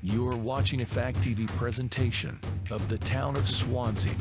You are watching a Fact TV presentation of the town of Swanzey.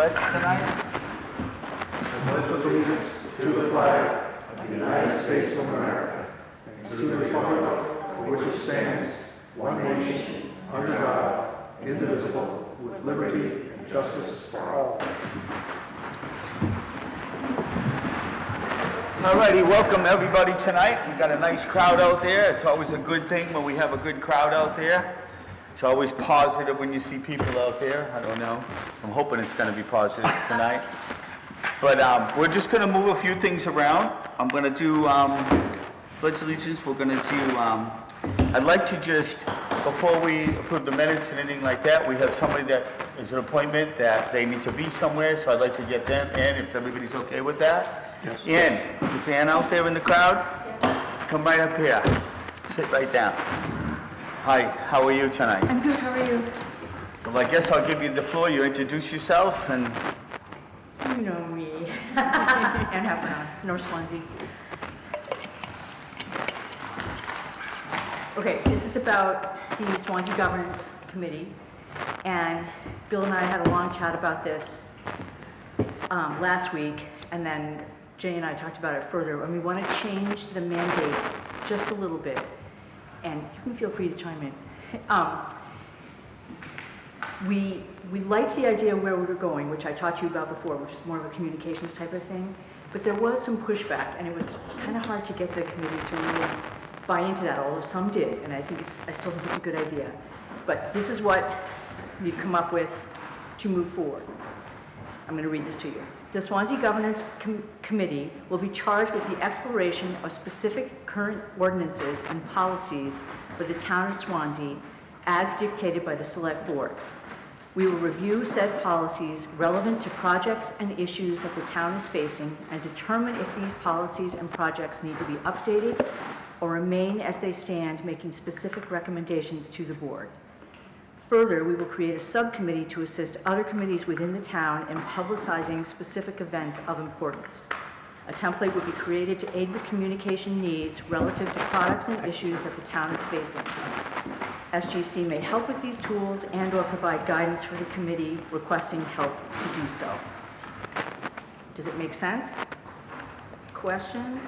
pledge tonight? I pledge allegiance to the flag of the United States of America and to the republic for which it stands, one nation, under God, indivisible, with liberty and justice for all. Alrighty, welcome everybody tonight. We got a nice crowd out there. It's always a good thing when we have a good crowd out there. It's always positive when you see people out there. I don't know. I'm hoping it's going to be positive tonight. But we're just going to move a few things around. I'm going to do pledge allegiance. We're going to do, I'd like to just, before we approve the minutes and anything like that, we have somebody that is an appointment that they need to be somewhere, so I'd like to get them in, if everybody's okay with that. Yes. Ann, is Ann out there in the crowd? Yes. Come right up here. Sit right down. Hi, how are you tonight? I'm good, how are you? Well, I guess I'll give you the floor. You introduce yourself and... You know me. Ann Heffernon, North Swanzey. Okay, this is about the Swanzey Governance Committee, and Bill and I had a long chat about this last week, and then Jay and I talked about it further, and we want to change the mandate just a little bit, and you can feel free to chime in. We liked the idea where we were going, which I talked to you about before, which is more of a communications type of thing, but there was some pushback, and it was kind of hard to get the committee to really buy into that, although some did, and I still think it's a good idea. But this is what we've come up with to move forward. I'm going to read this to you. The Swanzey Governance Committee will be charged with the exploration of specific current ordinances and policies for the town of Swanzey as dictated by the Select Board. We will review said policies relevant to projects and issues that the town is facing and determine if these policies and projects need to be updated or remain as they stand, making specific recommendations to the board. Further, we will create a subcommittee to assist other committees within the town in publicizing specific events of importance. A template will be created to aid with communication needs relative to products and issues that the town is facing. SGC may help with these tools and/or provide guidance for the committee requesting help to do so. Does it make sense? Questions?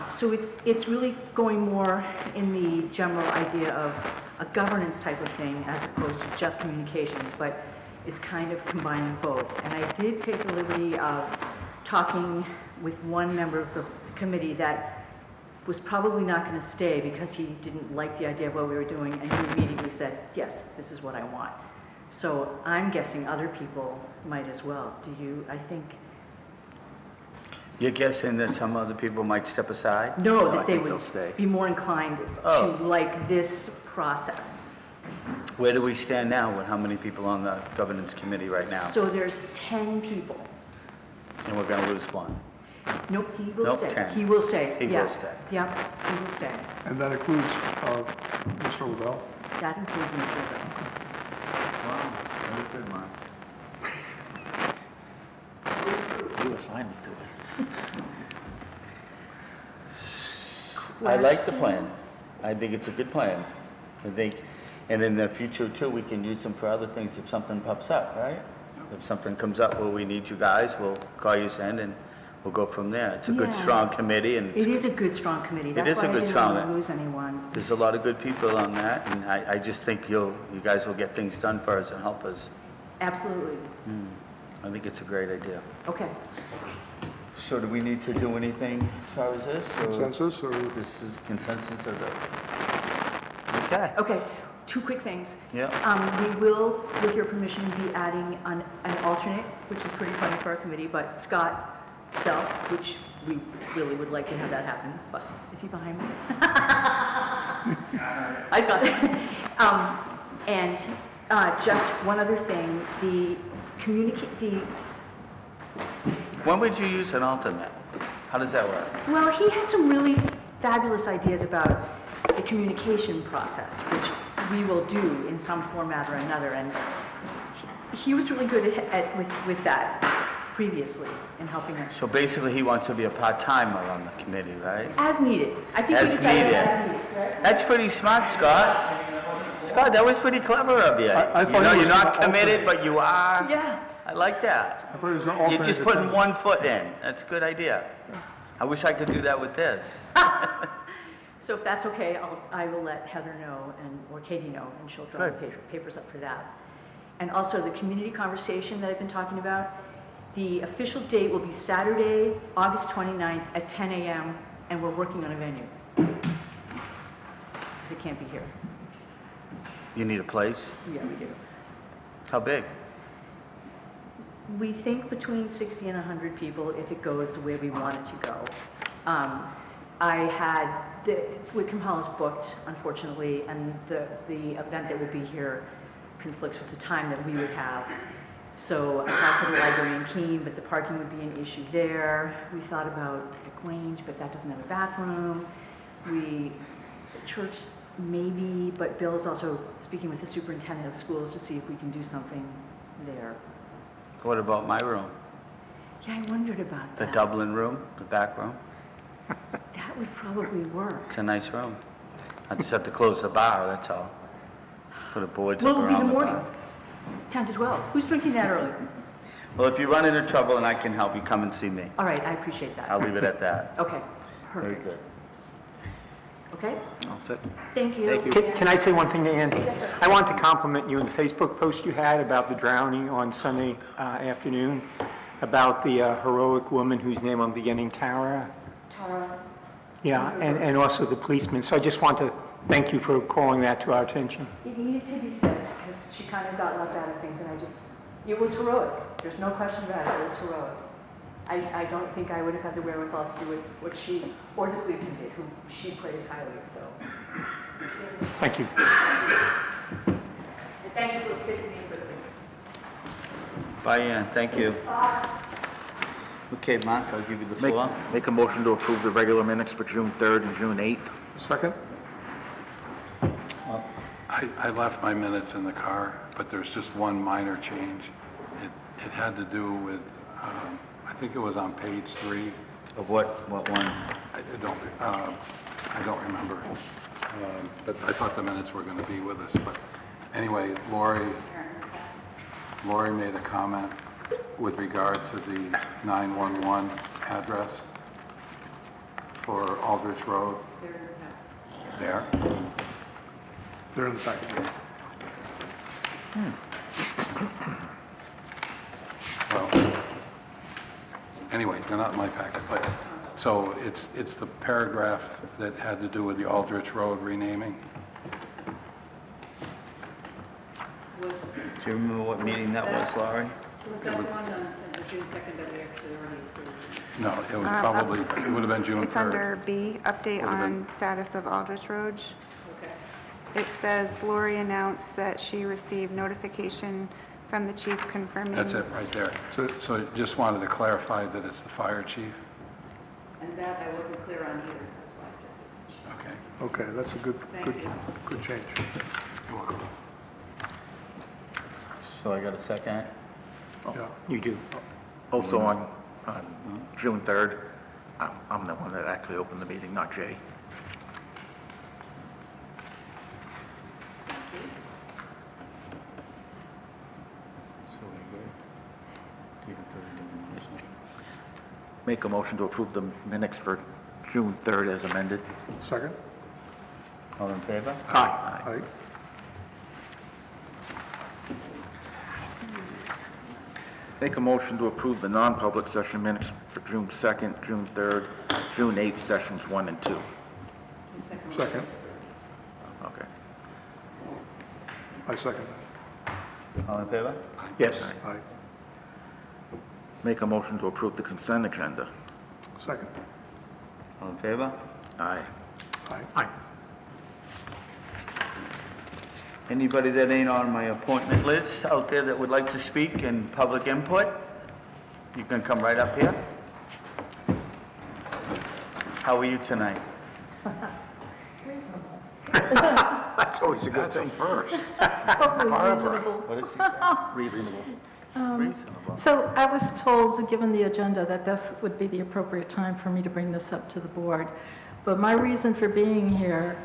So it's really going more in the general idea of a governance type of thing as opposed to just communications, but it's kind of combining both. And I did take the liberty of talking with one member of the committee that was probably not going to stay because he didn't like the idea of what we were doing, and he immediately said, yes, this is what I want. So I'm guessing other people might as well. Do you, I think... You're guessing that some other people might step aside? No, that they they'll would stay. be more inclined to like this process. Where do we stand now with how many people on the governance committee right now? So there's 10 people. And we're going to lose one. Nope, he will Nope, stay. 10. He will stay. He yeah. will stay. Yep, he will stay. And that includes Mr. Lavelle? That includes Mr. Bell. Wow, very good, Mark. You assigned me to it. I like the plan. I think it's a good plan. I think, and in the future too, we can use them for other things if something pops up, right? If something comes up where we need you guys, we'll call you in and we'll go from there. It's a good, Yeah. strong committee, and It is a good, strong committee. That's is a why good, I didn't strong- want to lose anyone. there's a lot of good people on that, and I just think you guys will get things done for us and help us. Absolutely. I think it's a great idea. Okay. So do we need to do anything as far as this? Or Consensus or? this is consensus or the... Okay. Okay, two quick things. Yeah. We will, with your permission, be adding an alternate, which is pretty funny for our committee, but Scott Self, which we really would like to have that happen, but is he behind me? I got it. And just one other thing, When would you use an alternate? How does that work? well, he has some really fabulous ideas about the communication process, which we will do in some format or another, and he was really good with that previously in helping us. So basically, he wants to be a part-timer on the committee, right? As needed. I think we As decided needed. as needed, right? That's pretty smart, Scott. Scott, that was pretty clever of you. I thought You know, he was you're not gonna committed, alternate. but you are. Yeah. I like that. I thought it was an You're alternate just putting attendance. one foot in. That's a good idea. I wish I could do that with this. So if that's okay, I will let Heather know or Katie know, and she'll draw the papers up for that. And also the community conversation that I've been talking about, the official date will be Saturday, August 29th at 10 a.m., and we're working on a venue. Because it can't be here. You need a place? Yeah, we do. How big? We think between 60 and 100 people if it goes the way we want it to go. I had, Whitcomb Hall is booked, unfortunately, and the event that will be here conflicts with the time that we would have. So I talked to the library in Keene, but the parking would be an issue there. We thought about the Grange, but that doesn't have a bathroom. The church maybe, but Bill is also speaking with the superintendent of schools to see if we can do something there. What about my room? Yeah, I wondered about The that. Dublin room, the back room? That would probably work. It's a nice room. I just have to close the bar, that's all. Put the boards up Well, it'll be around the the morning, bar. 10 to 12. Who's drinking that early? Well, if you run into trouble and I can help you, come and see me. All right, I appreciate that. I'll leave it at that. Okay, Very perfect. good. Okay, All set. thank you. Thank you. Can I say one thing to Ann? Yes, sir. I want to compliment you on the Facebook post you had about the drowning on Sunday afternoon, about the heroic woman whose name I'm beginning, Tara. Tara, Yeah, and also the policeman. So I just want to thank you for calling that to our attention. it needed to be said because she kind of got left out of things and it was heroic. There's no question about it, it was heroic. I don't think I would have had the wherewithal to do what she or the policeman did, who she praised highly, so. Thank you. And thank you for fitting me in for the week. Bye, Ann. Thank you. Okay, Mark, I'll give you the floor. Make a motion to approve the regular minutes for June 3rd and June 8th. Second? I left my minutes in the car, but there's just one minor change. It had to do with, I think it was on page 3. Of what one? I don't remember. But I thought the minutes were going to be with us. But anyway, Lori made a comment with regard to the 911 address for Aldrich Road. There. They're in the packet. Well, anyway, they're not in my packet, but, so it's the paragraph that had to do with the Aldrich Road renaming. Do you remember what meeting that was, Laurie? Was that the one on the June 2nd that we actually already approved? No, it was probably, it would have been June 3rd. It's under B, update Would've been- on status of Aldrich Road. Okay. It says Lori announced that she received notification from the chief confirming. That's it, right there. So- So I just wanted to clarify that it's the fire chief. And that I wasn't clear on either, that's why I just mentioned. Okay. Okay, that's a good Thank you. good change. You're welcome. So I got a second? Yeah. You do. Also on June 3rd, I'm the one that actually opened the meeting, not Jay. So we good? Do you have to redo Make a motion to approve the minutes for June 3rd as amended. Second? the motion? All in favor? Aye. Aye. Make a motion to approve the non-public session minutes for June 2nd, June 3rd, June 8th, sessions 1 and 2. Second? Okay. I second All in favor? Yes. that. Aye. Make a motion to approve the consent agenda. Second? All in favor? Aye. Aye. Aye. Anybody that ain't on my appointment list out there that would like to speak and public input, you can come right up here. How are you tonight? That's always a good That's a thing. first. What is he? Reasonable. Reasonable. So I was told, given the agenda, that this would be the appropriate time for me to bring this up to the board. But my reason for being here,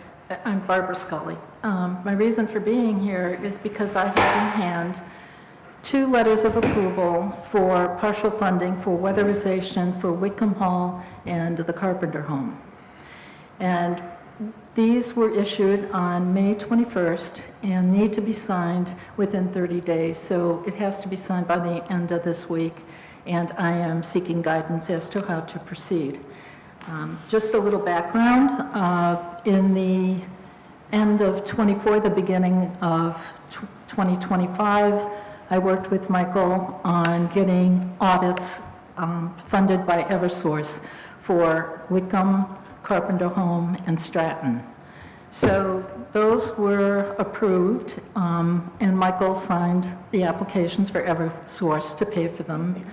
I'm Barbara Scully. My reason for being here is because I have in hand 2 letters of approval for partial funding for weatherization for Wickham Hall and the Carpenter Home. And these were issued on May 21st and need to be signed within 30 days. So it has to be signed by the end of this week, and I am seeking guidance as to how to proceed. Just a little background. In the end of '24, the beginning of 2025, I worked with Michael on getting audits funded by Eversource for Wickham, Carpenter Home, and Stratton. So those were approved, and Michael signed the applications for Eversource to pay for them,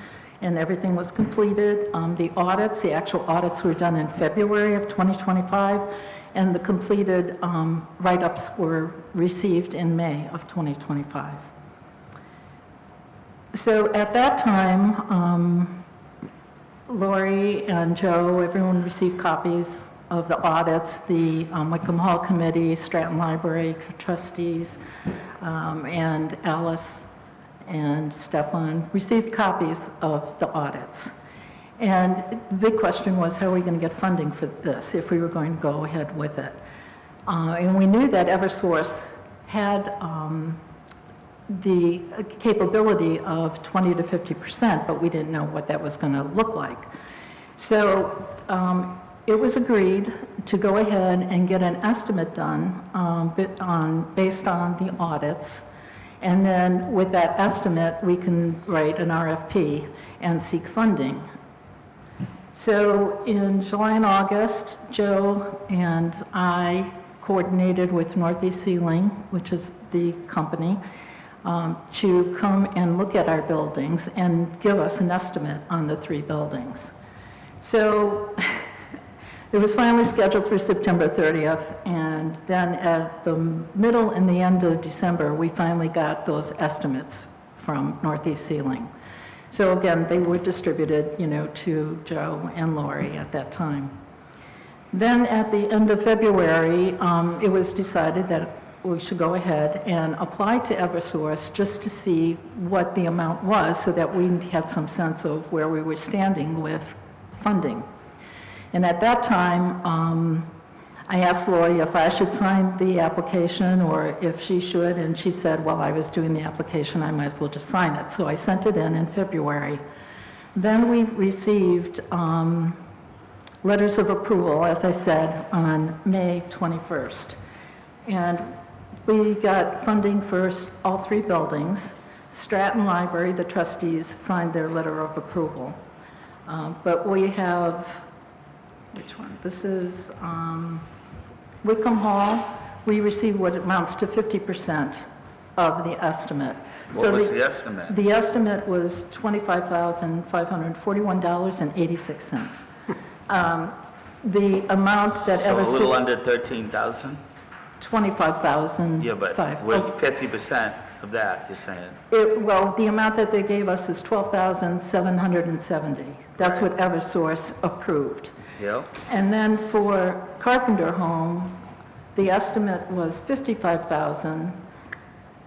and everything was completed. The audits, the actual audits were done in February of 2025, and the completed write-ups were received in May of 2025. So at that time, Lori and Joe, everyone received copies of the audits. The Wickham Hall Committee, Stratton Library trustees, and Alice and Stefan received copies of the audits. And the big question was, how are we going to get funding for this if we were going to go ahead with it? And we knew that Eversource had the capability of 20 to 50%, but we didn't know what that was going to look like. So it was agreed to go ahead and get an estimate done based on the audits. And then with that estimate, we can write an RFP and seek funding. So in July and August, Joe and I coordinated with Northeast Ceiling, which is the company, to come and look at our buildings and give us an estimate on the 3 buildings. So it was finally scheduled for September 30th, and then at the middle and the end of December, we finally got those estimates from Northeast Ceiling. So again, they were distributed, to Joe and Lori at that time. Then at the end of February, it was decided that we should go ahead and apply to Eversource just to see what the amount was so that we had some sense of where we were standing with funding. And at that time, I asked Lori if I should sign the application or if she should, and she said, well, I was doing the application, I might as well just sign it. So I sent it in February. Then we received letters of approval, as I said, on May 21st. And we got funding for all 3 buildings. Stratton Library, the trustees signed their letter of approval. But we have, which one? This is Wickham Hall. We received what amounts to 50% of the estimate. What was the estimate? The estimate was $25,541.86. The amount that So a little under 13,000? 25,000. Yeah, but with 50% of that, you're saying? Well, the amount that they gave us is $12,770. That's what Eversource approved. Yep. And then for Carpenter Home, the estimate was $55,000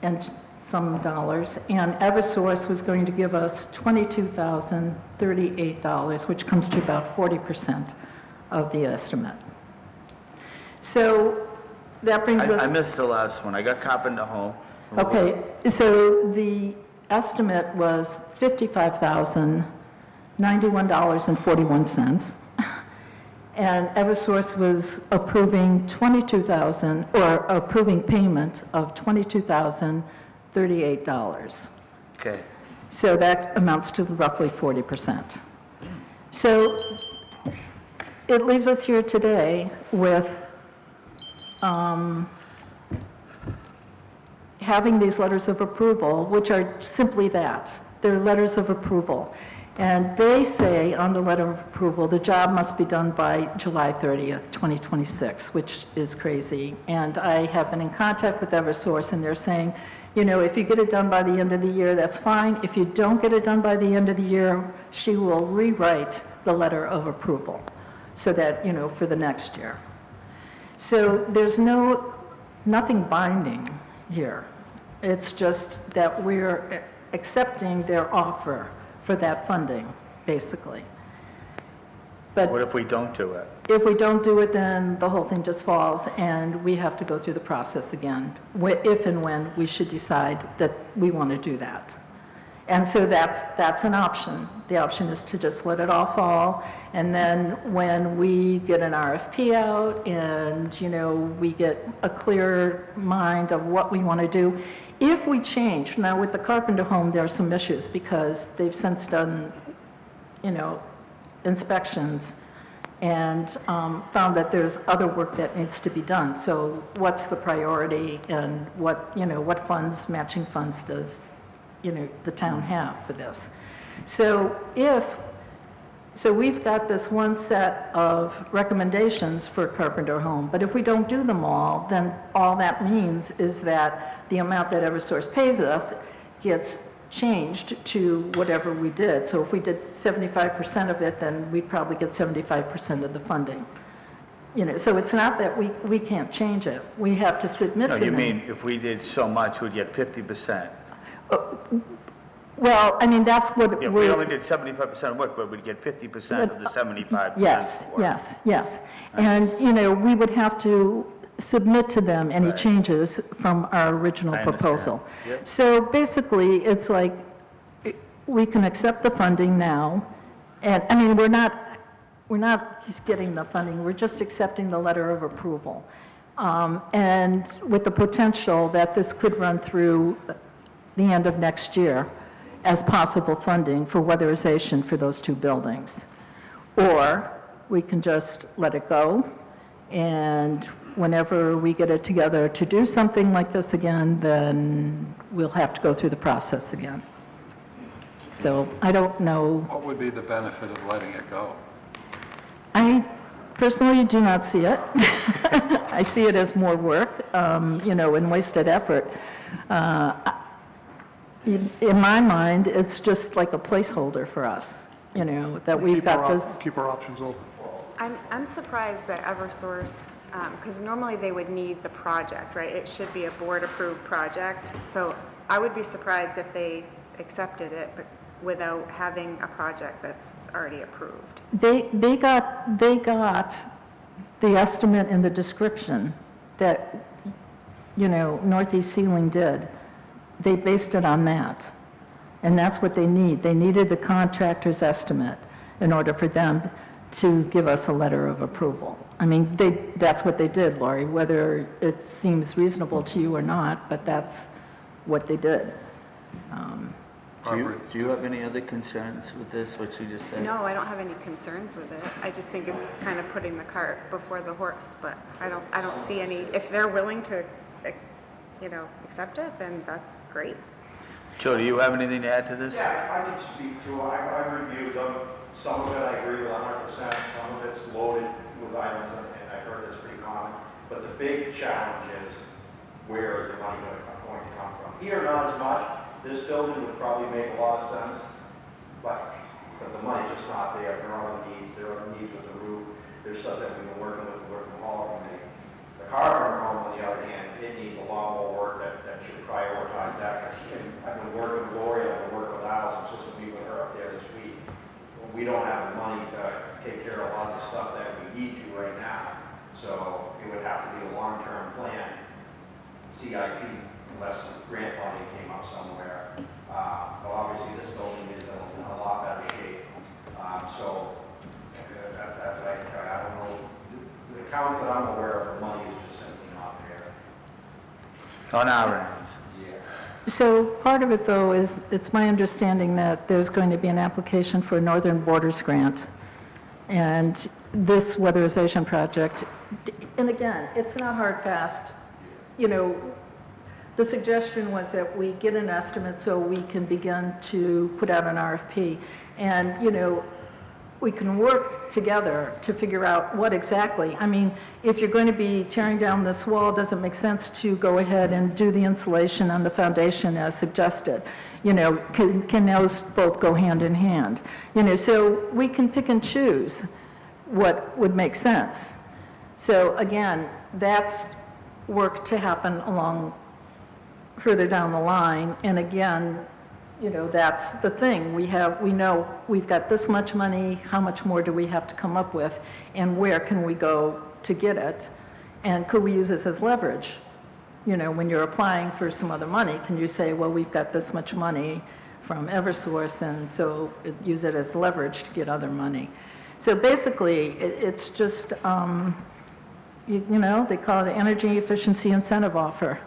and some dollars, and Eversource was going to give us $22,038, which comes to about 40% of the estimate. So that brings us... I missed the last one. I got Carpenter Home. Okay, so the estimate was $55,091.41, and Eversource was approving $22,000, or approving payment of $22,038. Okay. So that amounts to roughly 40%. So it leaves us here today with having these letters of approval, which are simply that. They're letters of approval. And they say on the letter of approval, the job must be done by July 30th, 2026, which is crazy. And I have been in contact with Eversource, and they're saying, if you get it done by the end of the year, that's fine. If you don't get it done by the end of the year, she will rewrite the letter of approval so that, for the next year. So there's nothing binding here. It's just that we're accepting their offer for that funding, basically. But What if we don't do it? if we don't do it, then the whole thing just falls, and we have to go through the process again, if and when we should decide that we want to do that. And so that's an option. The option is to just let it all fall, and then when we get an RFP out and, you know, we get a clear mind of what we want to do, if we change, now with the Carpenter home, there are some issues because they've since done, you know, inspections and found that there's other work that needs to be done. So what's the priority, and what, you know, what funds, matching funds does, you know, the town have for this? So we've got this one set of recommendations for Carpenter home, but if we don't do them all, then all that means is that the amount that Eversource pays us gets changed to whatever we did. So if we did 75% of it, then we'd probably get 75% of the funding. You know, so it's not that we can't change it. We have to submit No, to you them. mean if we did so much, we'd get 50%? Well, I mean, that's what If we only did 75% of work, but we'd get 50% of the 75%. Yes, work. yes. And, you know, we would have to submit to them any Right. changes from our original I understand. proposal. Yep. So basically, it's like, we can accept the funding now, and, I mean, we're not getting the funding, we're just accepting the letter of approval. And with the potential that this could run through the end of next year as possible funding for weatherization for those two buildings. Or we can just let it go, and whenever we get it together to do something like this again, then we'll have to go through the process again. So I don't know. What would be the benefit of letting it go? I personally do not see it. I see it as more work, you know, and wasted effort. In my mind, it's just like a placeholder for us, you know, that we've got this. Keep our options open. I'm surprised that Eversource, because normally they would need the project, right? It should be a board-approved project. So I would be surprised if they accepted it, but without having a project that's already approved. They got the estimate and the description that, you know, Northeast Ceiling did. They based it on that. And that's what they need. They needed the contractor's estimate in order for them to give us a letter of approval. I mean, that's what they did, Lori, whether it seems reasonable to you or not, but that's what they did. Do you have any other concerns with this, what you just said? No, I don't have any concerns with it. I just think it's kind of putting the cart before the horse, but I don't see any, if they're willing to, you know, accept it, then that's great. Joe, do you have anything to add to this? Yeah, I can speak to, I reviewed them, some of it I agree with 100%, some of it's loaded with items, and I heard that's pretty common, but the big challenge is, where is the money going to come from? Here, not as much. This building would probably make a lot of sense, but the money's just not there. There are other needs. There are needs with the roof. There's stuff that we've been working with the work from hall committee. The Carpenter home, on the other hand, it needs a lot more work that should prioritize that. And I've been working with Lori, I've been working with Alice, I'm supposed to meet with her up there this week. We don't have the money to take care of a lot of the stuff that we need to right now. So it would have to be a long-term plan, CIP, unless grant funding came up somewhere. But obviously this building is in a lot better shape. So that's I don't know. The accounts that I'm aware of, the money is just simply not there. On our end? Yeah. So part of it, though, is it's my understanding that there's going to be an application for a Northern Borders grant. And this weatherization project, and again, it's not hard, fast. You know, the suggestion was that we get an estimate so we can begin to put out an RFP. And, you know, we can work together to figure out what exactly. I mean, if you're going to be tearing down this wall, does it make sense to go ahead and do the insulation on the foundation as suggested? You know, can those both go hand in hand? You know, so we can pick and choose what would make sense. So again, that's work to happen along further down the line. And again, you know, that's the thing. We know we've got this much money, how much more do we have to come up with, and where can we go to get it? And could we use this as leverage? You know, when you're applying for some other money, can you say, well, we've got this much money from Eversource, and so use it as leverage to get other money? So basically, it's just, you know, they call it an energy efficiency incentive offer.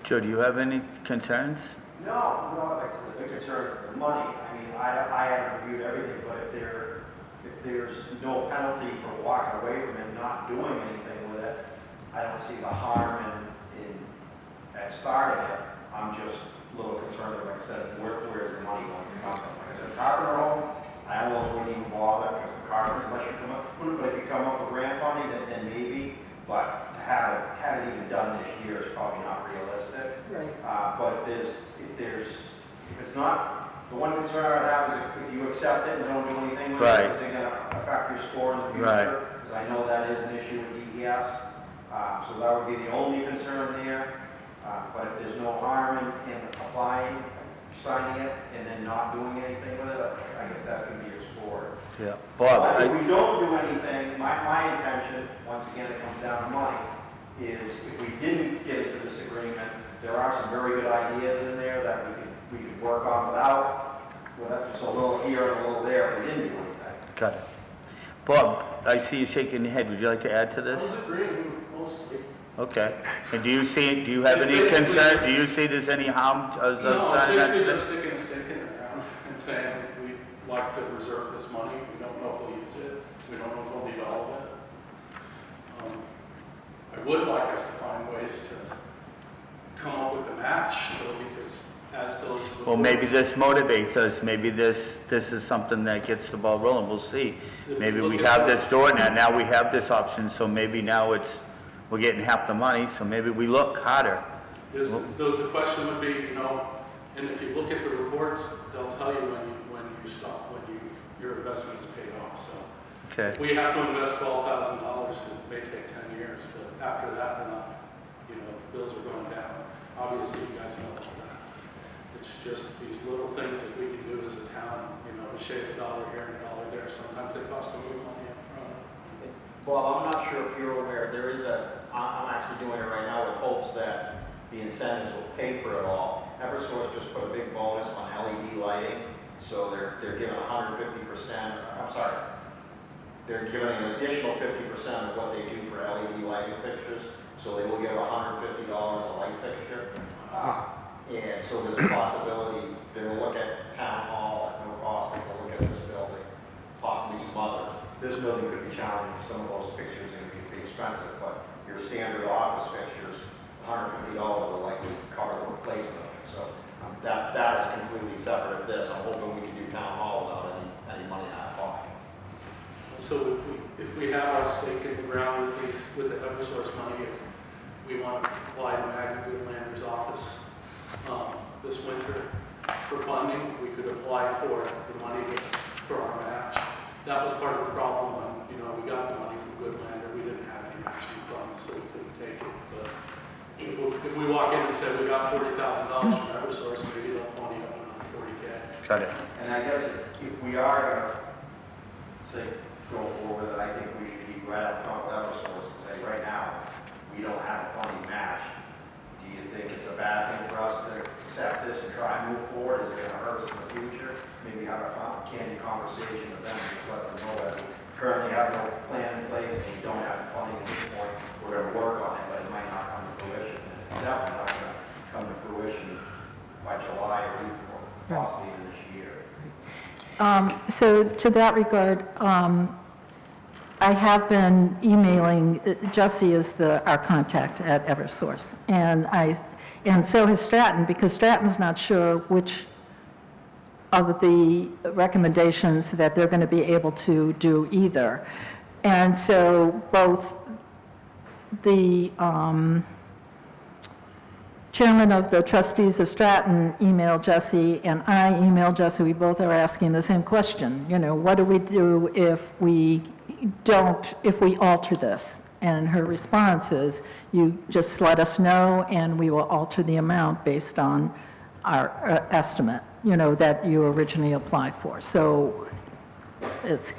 Joe, do you have any concerns? No, like the big concern is the money. I mean, I haven't reviewed everything, but if there's no penalty for walking away from it, not doing anything with it, I don't see the harm at starting it. I'm just a little concerned, like I said, where is the money going to come from? Like I said, carpenter home, I almost wouldn't even bother, because the carpenter, unless you come up, but if you come up with grant funding, then maybe, but to have it even done this year is probably not realistic. Right. But if it's not, the one concern I have is if you accept it and don't do anything with Right. it, is it going to affect your score in the future? Right. Because I know that is an issue with DES. So that would be the only concern there. But if there's no harm in applying, signing it, and then not doing anything with it, I guess that could be explored. Yeah. Bob, But if we don't do anything, my intention, once again, it comes down to money, is if we didn't get into this agreement, there are some very good ideas in there that we could work on without, just a little here and a little there, if we didn't do anything. got it. Bob, I see you shaking your head. Would you like to add to this? I was agreeing mostly. Okay. And do you have any It's basically concern? just- Do you see there's any harm of No, it's signing that? basically just sticking a stick in the ground and saying, we'd like to reserve this money, we don't know if we'll use it, we don't know if we'll need all of it. I would like us to find ways to come up with a match, though, because as those reports... Well, maybe this motivates us. Maybe this is something that gets the ball rolling. We'll see. Maybe we have this door now we have this option, so maybe now we're getting half the money, so maybe we look harder. The question would be, you know, and if you look at the reports, they'll tell you when you stop, your investment is paid off, so. Okay. We have to invest $12,000, it may take 10 years, but after that, we're not, you know, the bills are going down. Obviously, you guys know all that. It's just these little things that we can do as a town, you know, we shave $1 here and $1 there, sometimes they cost a little money up front. Well, I'm not sure if you're aware, I'm actually doing it right now with hopes that the incentives will pay for it all. Eversource just put a big bonus on LED lighting, so they're giving 150%, they're giving an additional 50% of what they do for LED lighting fixtures, so they will give $150 a light fixture. And so there's a possibility they will look at town hall at no cost, they will look at this building, possibly some others. This building could be challenging, some of those fixtures are going to be expensive, but your standard office fixtures, $150 will likely cover the replacement of it. So that is completely separate of this. I'm hoping we can do town hall without any money out of pocket. So if we have our stake in the ground with the Eversource money, if we want to apply to Magna Goodlander's office this winter for funding, we could apply for the money for our match. That was part of the problem when, you know, we got the money from Goodlander, we didn't have any matching funds, so we couldn't take it. But if we walk in and say we got $40,000 from Eversource, maybe they'll pony up another $40K. Got it. And I guess if we are going to, say, go forward, then I think we should be right up front with Eversource and say, right now, we don't have a funding match. Do you think it's a bad thing for us to accept this and try and move forward? Is it going to hurt us in the future? Maybe have a candid conversation with them and just let them know that we currently have no plan in place and we don't have funding at this point. We're going to work on it, but it might not come to fruition. And it's definitely not going to come to fruition by July or possibly even this year. So to that regard, I have been emailing, Jesse is our contact at Eversource, and so has Stratton, because Stratton's not sure which of the recommendations that they're going to be able to do either. And so both the chairman of the trustees of Stratton emailed Jesse, and I emailed Jesse. We both are asking the same question. You know, what do we do if we alter this? And her response is, you just let us know and we will alter the amount based on our estimate, that you originally applied for. So it's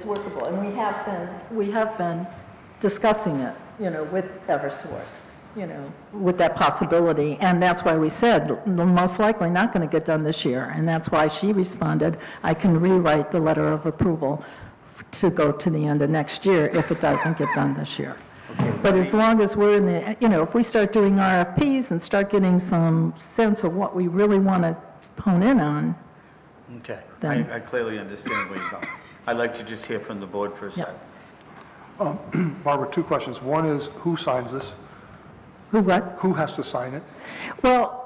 workable, and we have been discussing it, with Eversource, with that possibility, and that's why we said, most likely not going to get done this year, and that's why she responded, I can rewrite the letter of approval to go to the end of next year if it doesn't get done this year. But as long as we're in the, if we start doing RFPs and start getting some sense of what we really want to hone in on. Okay, Then- I clearly understand where you're going. I'd like to just hear from the board for a Yeah. second. Barbara, two questions. One is, who signs this? Who what? Who has to sign it? Well,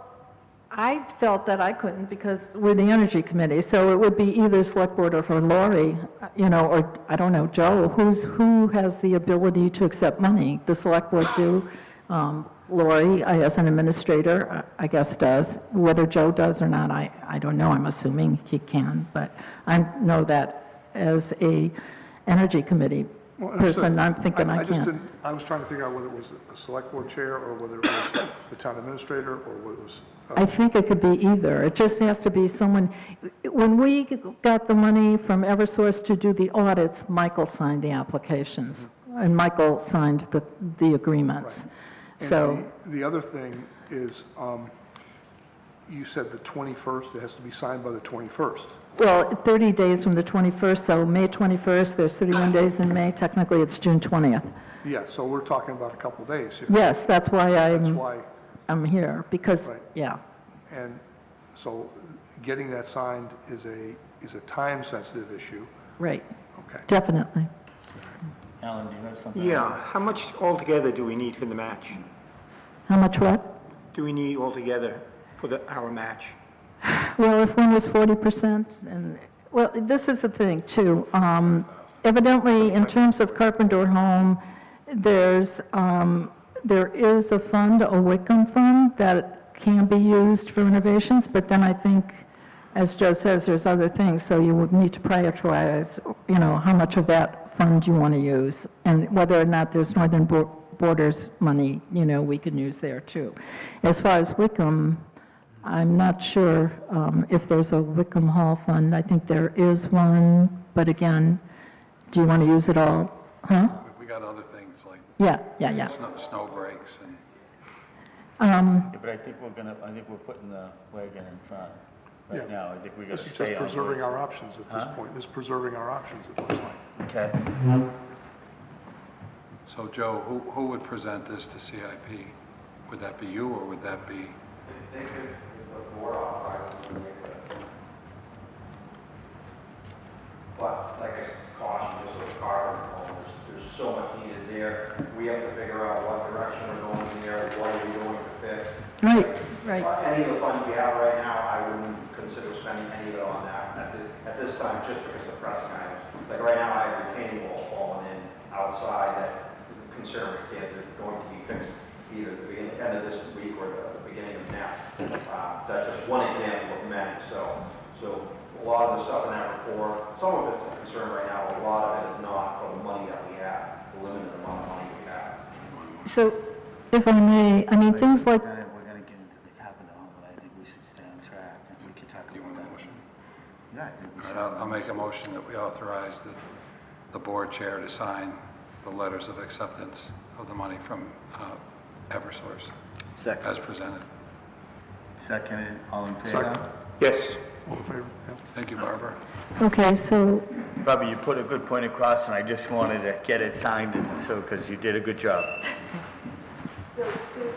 I felt that I couldn't because we're the Energy Committee, so it would be either Select Board or for Lori, or, I don't know, Joe, who has the ability to accept money? The Select Board do. Lori, as an administrator, I guess does. Whether Joe does or not, I don't know. I'm assuming he can, but I know that as a Energy Committee person, I'm thinking I just can't. didn't, I was trying to figure out whether it was a select board chair or whether it was the town administrator or whether it was. I think it could be either. It just has to be someone, when we got the money from Eversource to do the audits, Michael signed the applications. And Michael signed the agreements. And So, the other thing is, you said the 21st, it has to be signed by the 21st. well, 30 days from the 21st, so May 21st, there's 31 days in May. Technically, it's June 20th. Yeah, so we're talking about a couple days here. Yes, that's why That's why, I'm here, because, Right. yeah. and so getting that signed is a time-sensitive issue. Right, Okay. definitely. Alan, do you have something? Yeah, how much altogether do we need for the match? How much what? Do we need altogether for our match? Well, if one was 40%, and, well, this is the thing, too. Evidently, in terms of Carpenter Home, there is a fund, a Wickham fund, that can be used for renovations, but then I think, as Joe says, there's other things, so you would need to prioritize, how much of that fund you want to use, and whether or not there's Northern Borders money, we can use there, too. As far as Wickham, I'm not sure if there's a Wickham Hall fund. I think there is one, but again, do you want to use it all? Huh? We got other things like Yeah. snow breaks and Yeah, but I think we're putting the wagon in front right Yeah. now. I think we got This to is stay just on preserving board. our options at this point. This is preserving our options, it looks like. Okay. so Joe, who would present this to CIP? Would that be you or would that be? They could, the board authorizes them to make it. But like I cautioned, just with carbon, there's so much needed there. We have to figure out what direction we're going in there, what are we going to fix. Right. Any of the funds we have right now, I wouldn't consider spending any of it on that at this time, just because of pressing items. Like right now, I have retaining walls falling in outside that concern with kids that are going to be fixed either at the end of this week or the beginning of next. That's just one example of many. So a lot of the stuff in that report, some of it's a concern right now, a lot of it is not for the money that we have, the limited amount of money we have. So, if I may, things like, We're going to get into the capital, but I think we should stay on track and we can talk Do you about want a that. motion? Yeah, I think we All should. right, I'll make a motion that we authorize the board chair to sign the letters of acceptance of the money from Eversource Second. as presented. Second, all in favor? Second. Yes. All in favor? Yeah. Thank you, Barbara. okay, so, Bobby, you put a good point across, and I just wanted to get it signed, and so, because you did a good job. so here's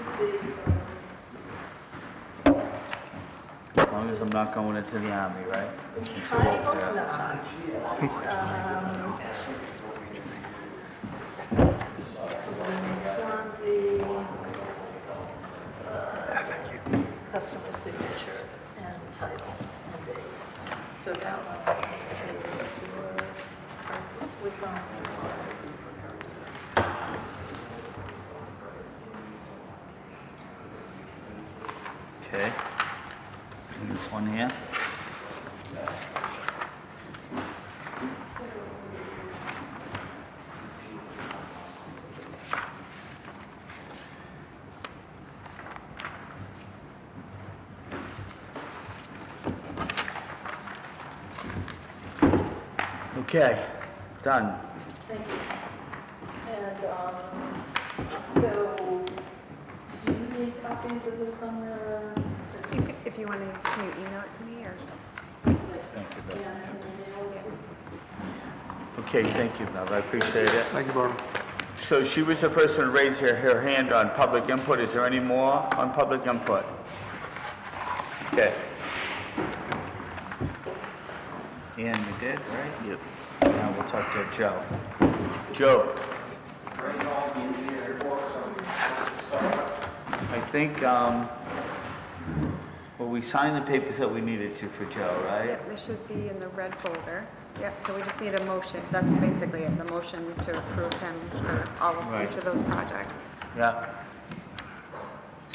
As long as I'm not going into the army, right? Swanzey, customer signature and title and date. So that one is for, Wickham, this one would be for Carpenter. Okay. And this one here? Okay, done. Thank you. And so, do you need copies of this somewhere? If you want to, can you email it to me or? Like scan and email it to? Okay, thank you, Bev, I appreciate it. Thank you, Barbara. So she was the person to raise her hand on public input. Is there any more on public input? Okay. And we did, right? Yep. Now we'll talk to Joe. Joe. I think, well, we signed the papers that we needed to for Joe, right? Yep, they should be in the red folder. Yep, so we just need a motion. That's basically it, the motion to approve him for all of Right. each of those projects. Yeah.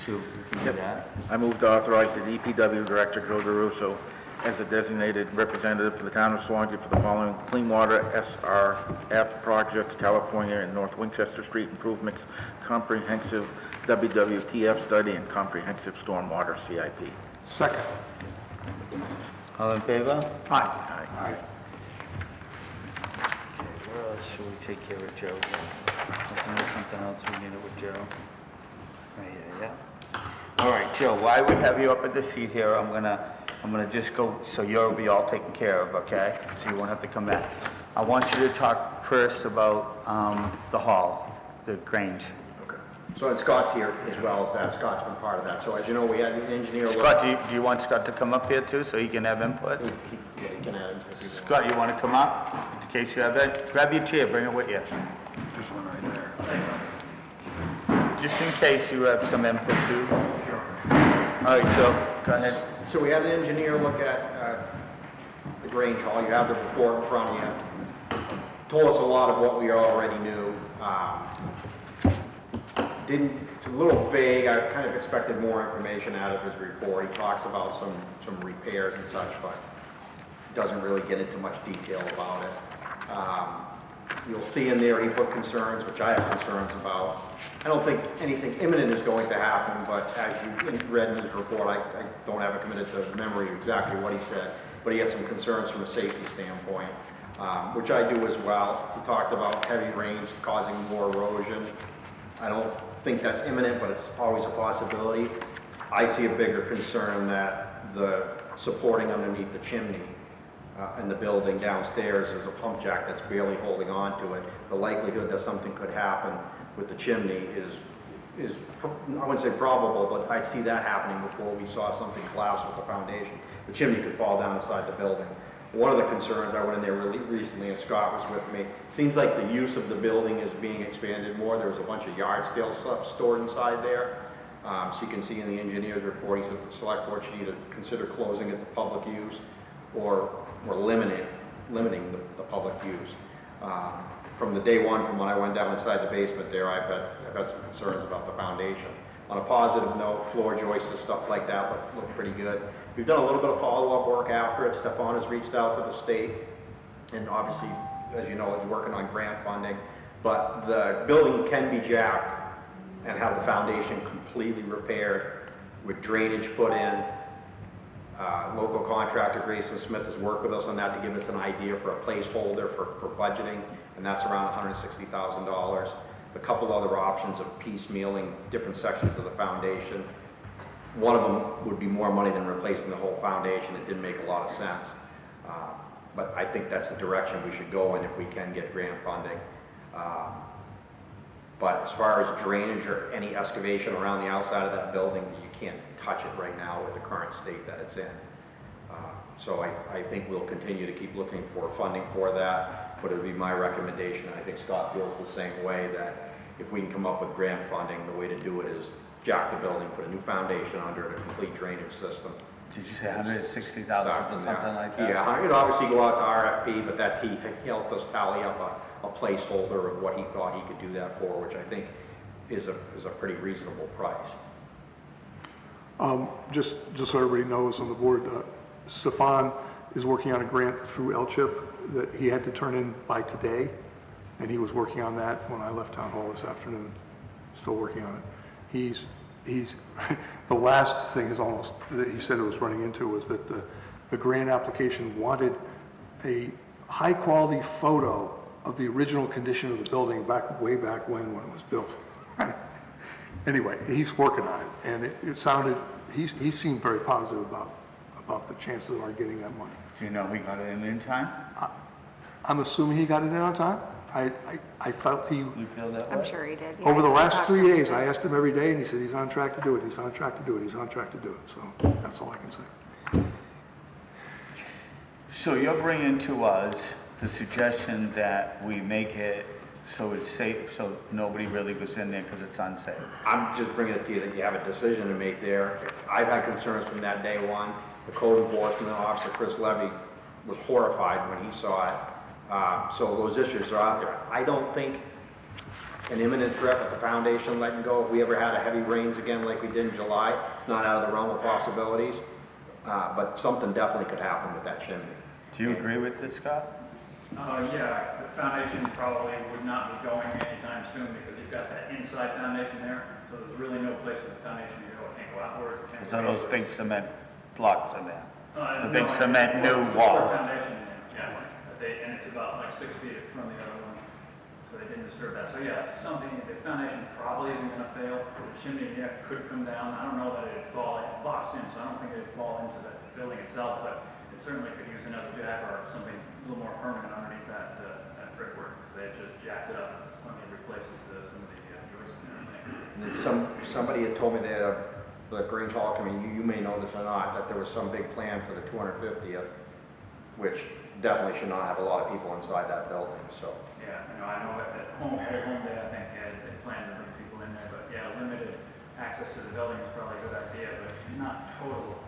So, we can do that. I move to authorize the DPW Director, Joe DiRusso, as a designated representative for the town of Swanzey for the following clean water SRF projects, California and North Winchester Street improvements, comprehensive WWTF study, and comprehensive stormwater CIP. Second. All in favor? Aye. Okay, where else should we take care of Joe? Wasn't there something else we needed with Joe? Right here, yeah. All right, Joe, while we have you up at the seat here, I'm gonna just go, so you'll be all taken care of, okay? So you won't have to come back. I want you to talk first about, the hall, the Grange. Okay. So and Scott's here as well as that. Scott's been part of that. So as you know, we had an engineer look. Scott, do you want Scott to come up here too, so he can have input? Yeah, you can add him if you want. Scott, you wanna come up, in case you have that? Grab your chair, bring it with you. There's one right there. Just in case you have some input too. All right, Joe, go ahead. So we had an engineer look at the Grange Hall. You have the report in front of you. Told us a lot of what we already knew. It's a little vague. I kind of expected more information out of his report. He talks about some repairs and such, but doesn't really get into much detail about it. You'll see in there he put concerns, which I have concerns about. I don't think anything imminent is going to happen, but as you read in his report, I don't have it committed to memory exactly what he said, but he had some concerns from a safety standpoint, which I do as well. He talked about heavy rains causing more erosion. I don't think that's imminent, but it's always a possibility. I see a bigger concern that the supporting underneath the chimney in the building downstairs is a pump jack that's barely holding on to it. The likelihood that something could happen with the chimney is I wouldn't say probable, but I'd see that happening before we saw something collapse with the foundation. The chimney could fall down inside the building. One of the concerns, I went in there really recently and Scott was with me, seems like the use of the building is being expanded more. There was a bunch of yard sale stuff stored inside there. So you can see in the engineer's report, he said the select board should either consider closing it to public use or limiting the public use. From the day one, from when I went down inside the basement there, I've had some concerns about the foundation. On a positive note, floor joists and stuff like that look pretty good. We've done a little bit of follow-up work after it. Stefan has reached out to the state, and obviously, as you know, he's working on grant funding. But the building can be jacked and have the foundation completely repaired with drainage put in. Local contractor Grayson Smith has worked with us on that to give us an idea for a placeholder for budgeting, and that's around $160,000. A couple other options of piecemealing different sections of the foundation. One of them would be more money than replacing the whole foundation. It didn't make a lot of sense. But I think that's the direction we should go in if we can get grant funding. But as far as drainage or any excavation around the outside of that building, you can't touch it right now with the current state that it's in. So I think we'll continue to keep looking for funding for that, but it would be my recommendation, and I think Scott feels the same way, that if we can come up with grant funding, the way to do it is jack the building, put a new foundation under it, a complete drainage system. Did you say 160,000 or something like that? Yeah, you'd obviously go out to RFP, but that he helped us tally up a placeholder of what he thought he could do that for, which I think is a pretty reasonable price. Just so everybody knows on the board, Stefan is working on a grant through LCHIP that he had to turn in by today, and he was working on that when I left town hall this afternoon, still working on it. He's the last thing is almost that he said it was running into was that the grant application wanted a high-quality photo of the original condition of the building way back when it was built. Anyway, he's working on it, and it sounded, he seemed very positive about the chances of our getting that money. Do you know he got it in time? I'm assuming he got it in on time. I felt he, You feel that way? I'm sure he did. yeah. over the I last talked 3 to him days, today. I asked him every day, and he said he's on track to do it, he's on track to do it, he's on track to do it, so that's all I can say. So you're bringing to us the suggestion that we make it so it's safe, so nobody really goes in there because it's unsafe. I'm just bringing it to you that you have a decision to make there. I've had concerns from that day one. The code enforcement officer, Chris Levy, was horrified when he saw it. So those issues are out there. I don't think an imminent threat with the foundation letting go, if we ever had a heavy rains again like we did in July, it's not out of the realm of possibilities. But something definitely could happen with that chimney. Do you agree with this, Scott? Yeah, the foundation probably would not be going anytime soon because you've got that inside foundation there, so there's really no place for the foundation to go. It can't go outward. Because of those big cement blocks in there. The big No, cement new it's wall. a foundation in there, yeah. And it's about like 6 feet from the other one, so they didn't disturb that. So yeah, something, the foundation probably isn't gonna fail. The chimney, yeah, could come down. I don't know that it'd fall, it's boxed in, so I don't think it'd fall into the building itself, but it certainly could use another jack or something a little more permanent underneath that brickwork, because they had just jacked it up when they replaced some of the joists and everything. And then somebody had told me that the Grange Hall Committee, you may know this or not, that there was some big plan for the 250th, which definitely should not have a lot of people inside that building, so. Yeah, I know at home day, I think they planned to bring people in there, but yeah, limited access to the building is probably a good idea, but not total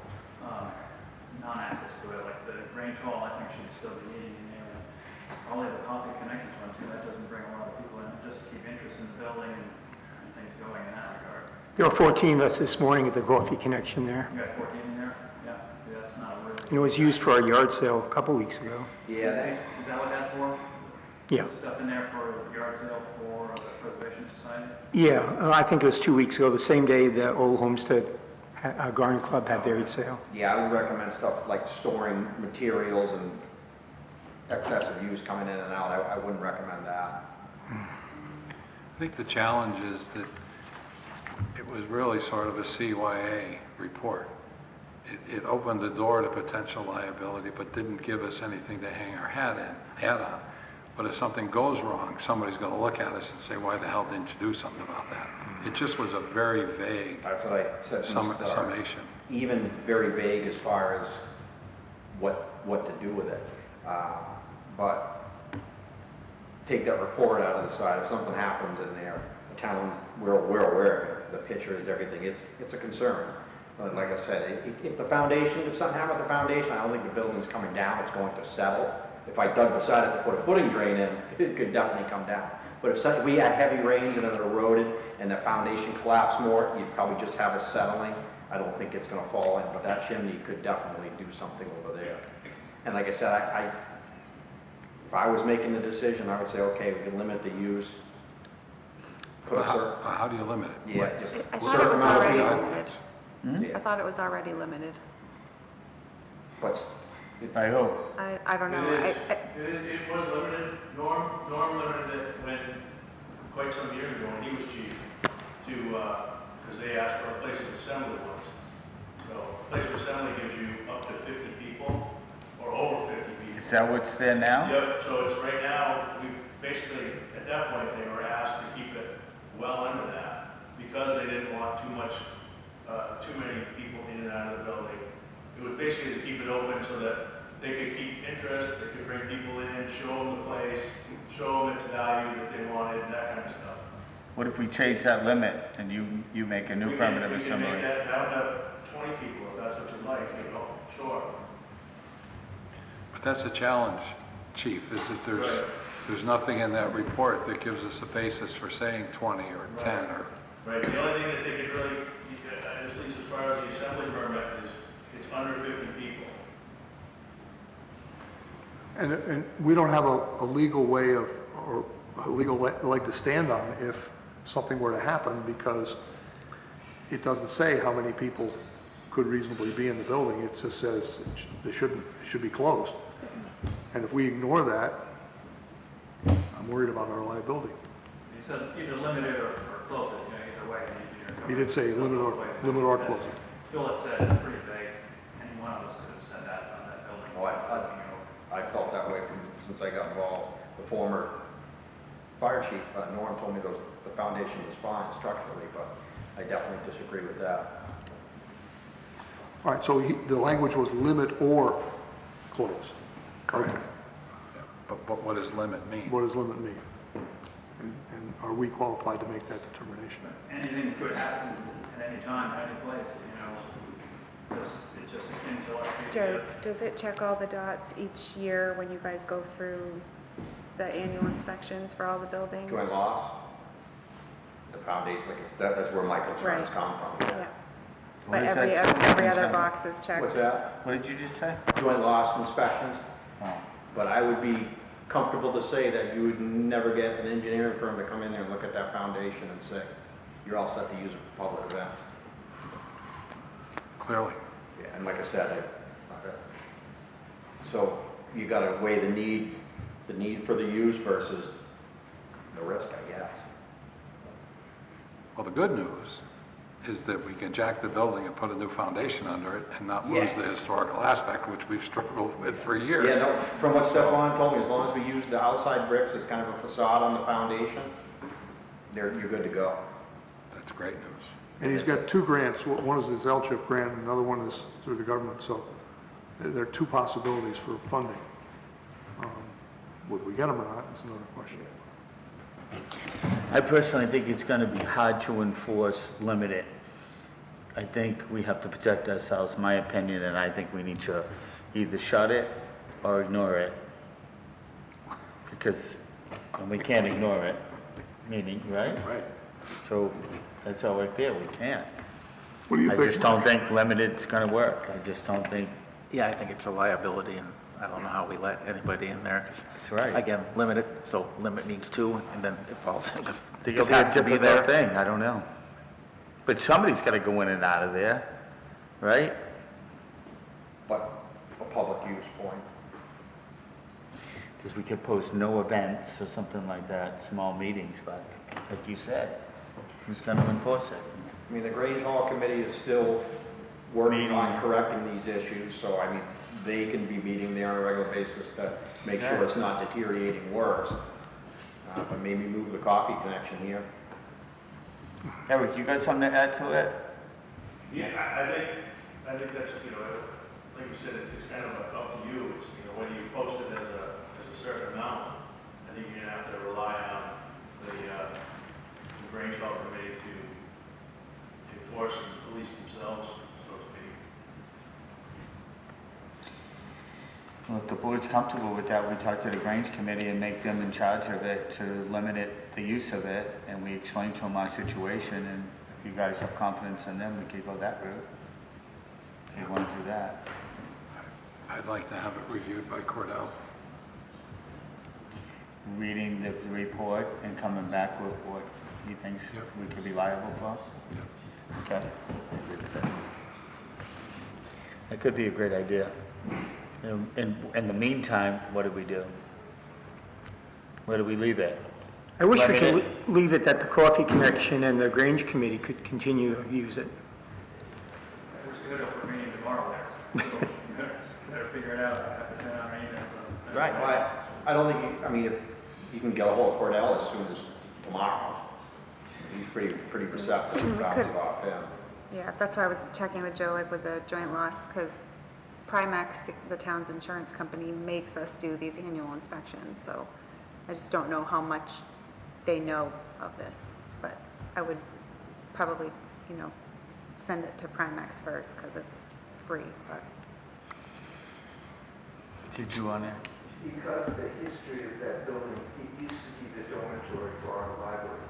non-access to it. Like the Grange Hall, I think should still be meeting in there. Probably the Coffee Connections one too, that doesn't bring a lot of people in, just to keep interest in the building and things going in that regard. There were 14 of us this morning at the Coffee Connection there. You got 14 in there? Yeah, see, that's not a really... And it was used for our yard sale a couple weeks ago. Yeah, Is that what that's for? Yeah. Stuff in there for yard sale for the Preservation Society? Yeah, I think it was 2 weeks ago, the same day the Old Homestead Garden Club had their yard sale. Yeah, I would recommend stuff like storing materials and excessive use coming in and out. I wouldn't recommend that. I think the challenge is that it was really sort of a CYA report. It opened the door to potential liability, but didn't give us anything to hang our hat on. But if something goes wrong, somebody's going to look at us and say, why the hell didn't you do something about that? It just was a very vague That's what I said from the start. summation. Even very vague as far as what to do with it. But take that report out of the side. If something happens in there, the town, we're aware of it. The pictures, everything, it's a concern. But like I said, if the foundation, if something happened with the foundation, I don't think the building's coming down, it's going to settle. If I dug beside it to put a footing drain in, it could definitely come down. But if we had heavy rains and it eroded and the foundation collapsed more, you'd probably just have a settling. I don't think it's gonna fall in, but that chimney could definitely do something over there. And like I said, if I was making the decision, I would say, okay, we can limit the use. Put a certain, How do you limit it? yeah, just I a thought it certain was amount already of limited. people. I thought it was already limited. But I hope. I don't know. It was limited. Norm limited it when, quite some years ago, when he was chief, because they asked for a place of assembly once. So, a place of assembly gives you up to 50 people, or over 50 people. Is that what's there now? Yep, so it's right now, we basically, at that point, they were asked to keep it well under that, because they didn't want too many people in and out of the building. It was basically to keep it open so that they could keep interest, they could bring people in, show them the place, show them its value that they wanted, that kind of stuff. What if we change that limit and you make a new permanent We can assembly? make that down to 20 people, if that's what you'd like, sure. But that's a challenge, Chief, is that there's nothing in that report that gives us a basis for saying 20 or 10 or... Right, the only thing that they could really, at least as far as the assembly permit, is it's under 50 people. And we don't have a legal way of, or a legal leg to stand on if something were to happen, because it doesn't say how many people could reasonably be in the building. It just says it should be closed. And if we ignore that, I'm worried about our liability. You said either limit it or close it, either way. He did say limit or close it. Phil had said it's pretty vague. Any one of us could have said that on that building. I felt that way since I got involved. The former fire chief, Norm, told me the foundation was fine structurally, but I definitely disagree with that. All right, so the language was limit or close. Okay. But what does limit mean? What does limit mean? And are we qualified to make that determination? Anything could happen at any time, at any place, It's just akin to what we Joe, does it check all the dots each year when you guys go through the annual inspections for all the buildings? Joint loss, the foundation, that's where my concerns come from. Yeah. What But is every that? other box is checked. What's that? What did you just say? Joint loss inspections. Oh. But I would be comfortable to say that you would never get an engineering firm to come in there and look at that foundation and say, you're all set to use it for public events. Clearly. Yeah, and like I said, so you gotta weigh the need for the use versus the risk, I guess. Well, the good news is that we can jack the building and put a new foundation under it and not lose the historical aspect, which we've struggled with for years. Yeah, no, from what Stefan told me, as long as we use the outside bricks as kind of a facade on the foundation, you're good to go. That's great news. And he's got 2 grants. One is this LCHIP grant, and another one is through the government. So there are 2 possibilities for funding. Whether we get them or not is another question. I personally think it's going to be hard to enforce, limit it. I think we have to protect ourselves, my opinion, and I think we need to either shut it or ignore it. Because we can't ignore it, meaning, right? Right. So that's how I feel, we can't. What do you think? I just don't think limited's going to work. I just don't think. Yeah, I think it's a liability, and I don't know how we let anybody in there. That's right. Again, limited, so limit means 2, and then it falls, it just I think doesn't it's a have to be difficult there. thing, I don't know. But somebody's got to go in and out of there, right? But a public use point. Because we could post no events or something like that, small meetings, but like you said, who's going to enforce it? I mean, the Grange Hall Committee is still working on correcting these issues, so I mean, they can be meeting there on a regular basis to make sure it's not deteriorating worse. But maybe move the coffee connection here. Eric, you got something to add to it? Yeah, I think that's, like you said, it's kind of up to you. It's, whether you post it as a certain amount, I think you're gonna have to rely on the Grange Hall Committee to enforce and police themselves, so to speak. Well, if the board's comfortable with that, we talk to the Grange Committee and make them in charge of it to limit it, the use of it, and we explain to them our situation, and if you guys have confidence in them, we could go that route. If you want to do that. I'd like to have it reviewed by Cordell. Reading the report and coming back with what he thinks we could be liable for? Okay. I agree with that. That could be a great idea. In the meantime, what do we do? Where do we leave it? I wish we Limit could it? leave it that the Coffee Connection and the Grange Committee could continue to use it. We're scheduled for a meeting tomorrow there. So better figure it out. I have to send out an email. Right. I don't think, if you can get a hold of Cordell as soon as tomorrow. He's pretty receptive and bounces off him. Yeah, that's why I was checking with Joe, like with the joint loss, because Primex, the town's insurance company, makes us do these annual inspections, so I just don't know how much they know of this, but I would probably, send it to Primex first, because it's free, but. Did you want to? Because the history of that building, it used to be the dormitory for our library.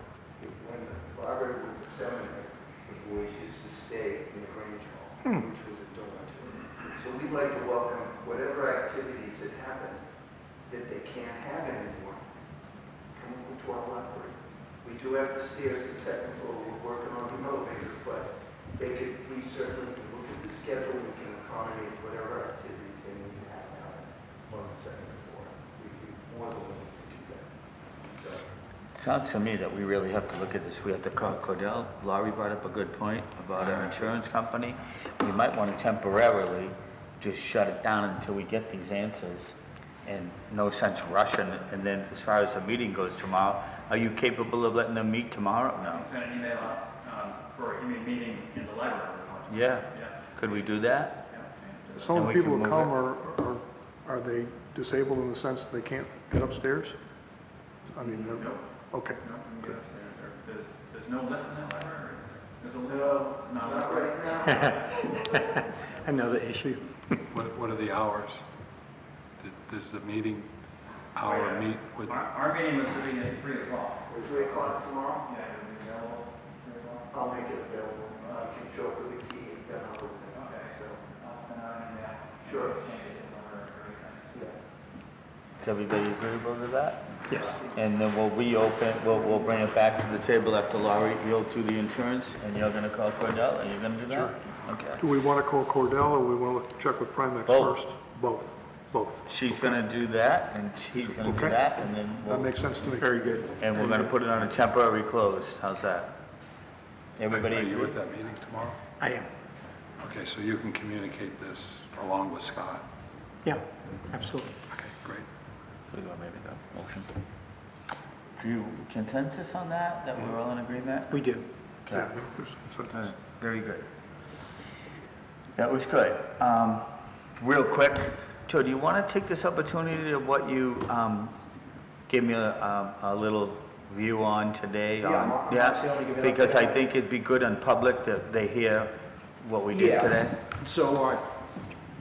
When the library was a seminary, the boys used to stay in the Grange Hall, which was a dormitory. So we'd like to welcome whatever activities that happen that they can't have anymore, come over to our library. We do have the stairs, the second floor, we're working on the elevators, but we certainly can look at the schedule, we can accommodate whatever activities they need to have on the second floor. more than willing to do that. So, Sounds to me that we really have to look at this. We have to call Cordell. Laurie brought up a good point about our insurance company. We might want to temporarily just shut it down until we get these answers, and no sense rushing. And then as far as the meeting goes tomorrow, are you capable of letting them meet tomorrow? I No. can send an email out for a meeting in the library. Yeah. Yeah. Could we do that? some of And the we people can that move come are they disabled in the sense that they can't get upstairs? I mean, No. okay. No, you can get upstairs. There's no lift in that library? There's a lift? No, Not right now. Another issue. What are the hours? Does the meeting hour meet with, Our meeting was to be at 3 o'clock. 3 o'clock tomorrow? Yeah, it'll be available at 3 o'clock. I'll make it available. I can show up with a key and then I'll open it. Okay, So, I'll send out an email. Sure. Change it to number or everything. yeah. Is everybody agreeable to that? Yes. And then we'll reopen, we'll bring it back to the table after Laurie, you'll do the insurance, and you're gonna call Cordell, are you gonna do that? Sure. Okay. Do we want to call Cordell or we want to check with Primex Both. first? Both. Both. She's gonna do that, and he's gonna do Okay. that, and then That we'll, makes sense to me. Very good. and we're gonna put it on a temporary close, how's that? Everybody are you at agrees? that meeting tomorrow? I am. Okay, so you can communicate this along with Scott. Yeah, absolutely. Okay, great. So you want me to go, motion? Do you consensus on that, that we're all in agreement? We do. Okay. Yeah, there's consensus. Very good. That was good. Real quick, Joe, do you want to take this opportunity of what you gave me a little view on today? I'm obviously only giving Because up- I think it'd be good on public that they hear what we did Yes. today. So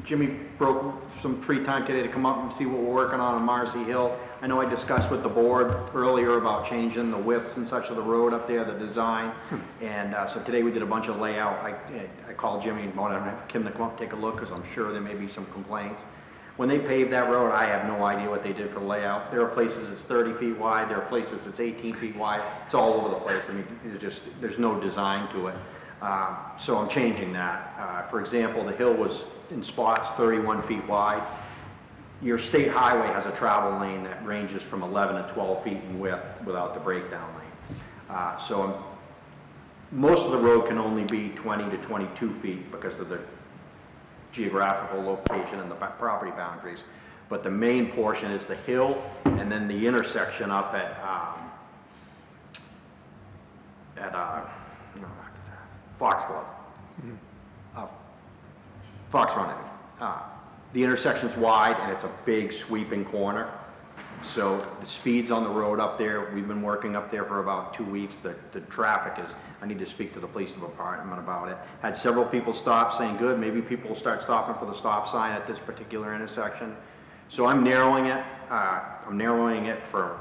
Jimmy broke some free time today to come up and see what we're working on Marcy Hill. I know I discussed with the board earlier about changing the widths and such of the road up there, the design. And so today we did a bunch of layout. I called Jimmy and wanted him to come up and take a look because I'm sure there may be some complaints. When they paved that road, I have no idea what they did for layout. There are places it's 30 feet wide, there are places it's 18 feet wide. It's all over the place. I mean, there's no design to it. So I'm changing that. For example, the hill was in spots 31 feet wide. Your state highway has a travel lane that ranges from 11 to 12 feet in width without the breakdown lane. Most of the road can only be 20 to 22 feet because of the geographical location and the property boundaries. But the main portion is the hill and then the intersection up at Foxglove. Fox Run. The intersection's wide and it's a big sweeping corner. So the speeds on the road up there, we've been working up there for about 2 weeks. The traffic is, I need to speak to the police department about it. Had several people stop saying, good, maybe people will start stopping for the stop sign at this particular intersection. So I'm narrowing it. I'm narrowing it for,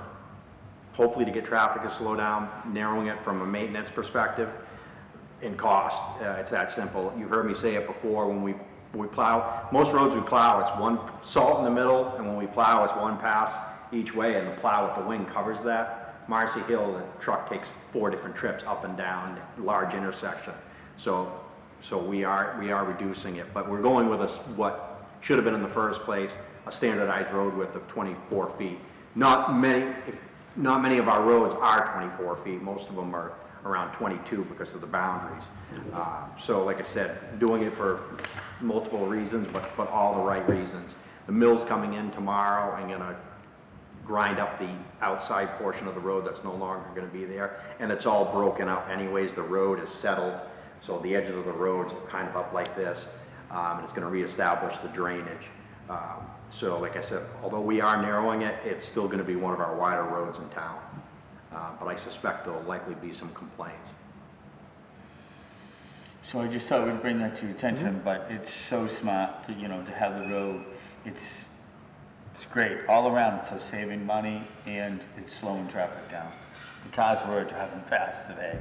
hopefully to get traffic to slow down, narrowing it from a maintenance perspective and cost. It's that simple. You heard me say it before when we plow. Most roads we plow, it's one salt in the middle, and when we plow, it's one pass each way, and the plow with the wing covers that. Marcy Hill, the truck takes 4 different trips up and down, large intersection. So we are reducing it, but we're going with what should have been in the first place, a standardized road width of 24 feet. Not many of our roads are 24 feet. Most of them are around 22 because of the boundaries. So like I said, doing it for multiple reasons, but all the right reasons. The mill's coming in tomorrow and gonna grind up the outside portion of the road that's no longer gonna be there. And it's all broken up anyways. The road is settled. So the edges of the roads are kind of up like this. And it's gonna reestablish the drainage. So like I said, although we are narrowing it, it's still gonna be one of our wider roads in town. But I suspect there'll likely be some complaints. So I just thought we'd bring that to your attention, but it's so smart to, to have the road. It's great all around. It's so saving money and it's slowing traffic down. The cars were driving fast today.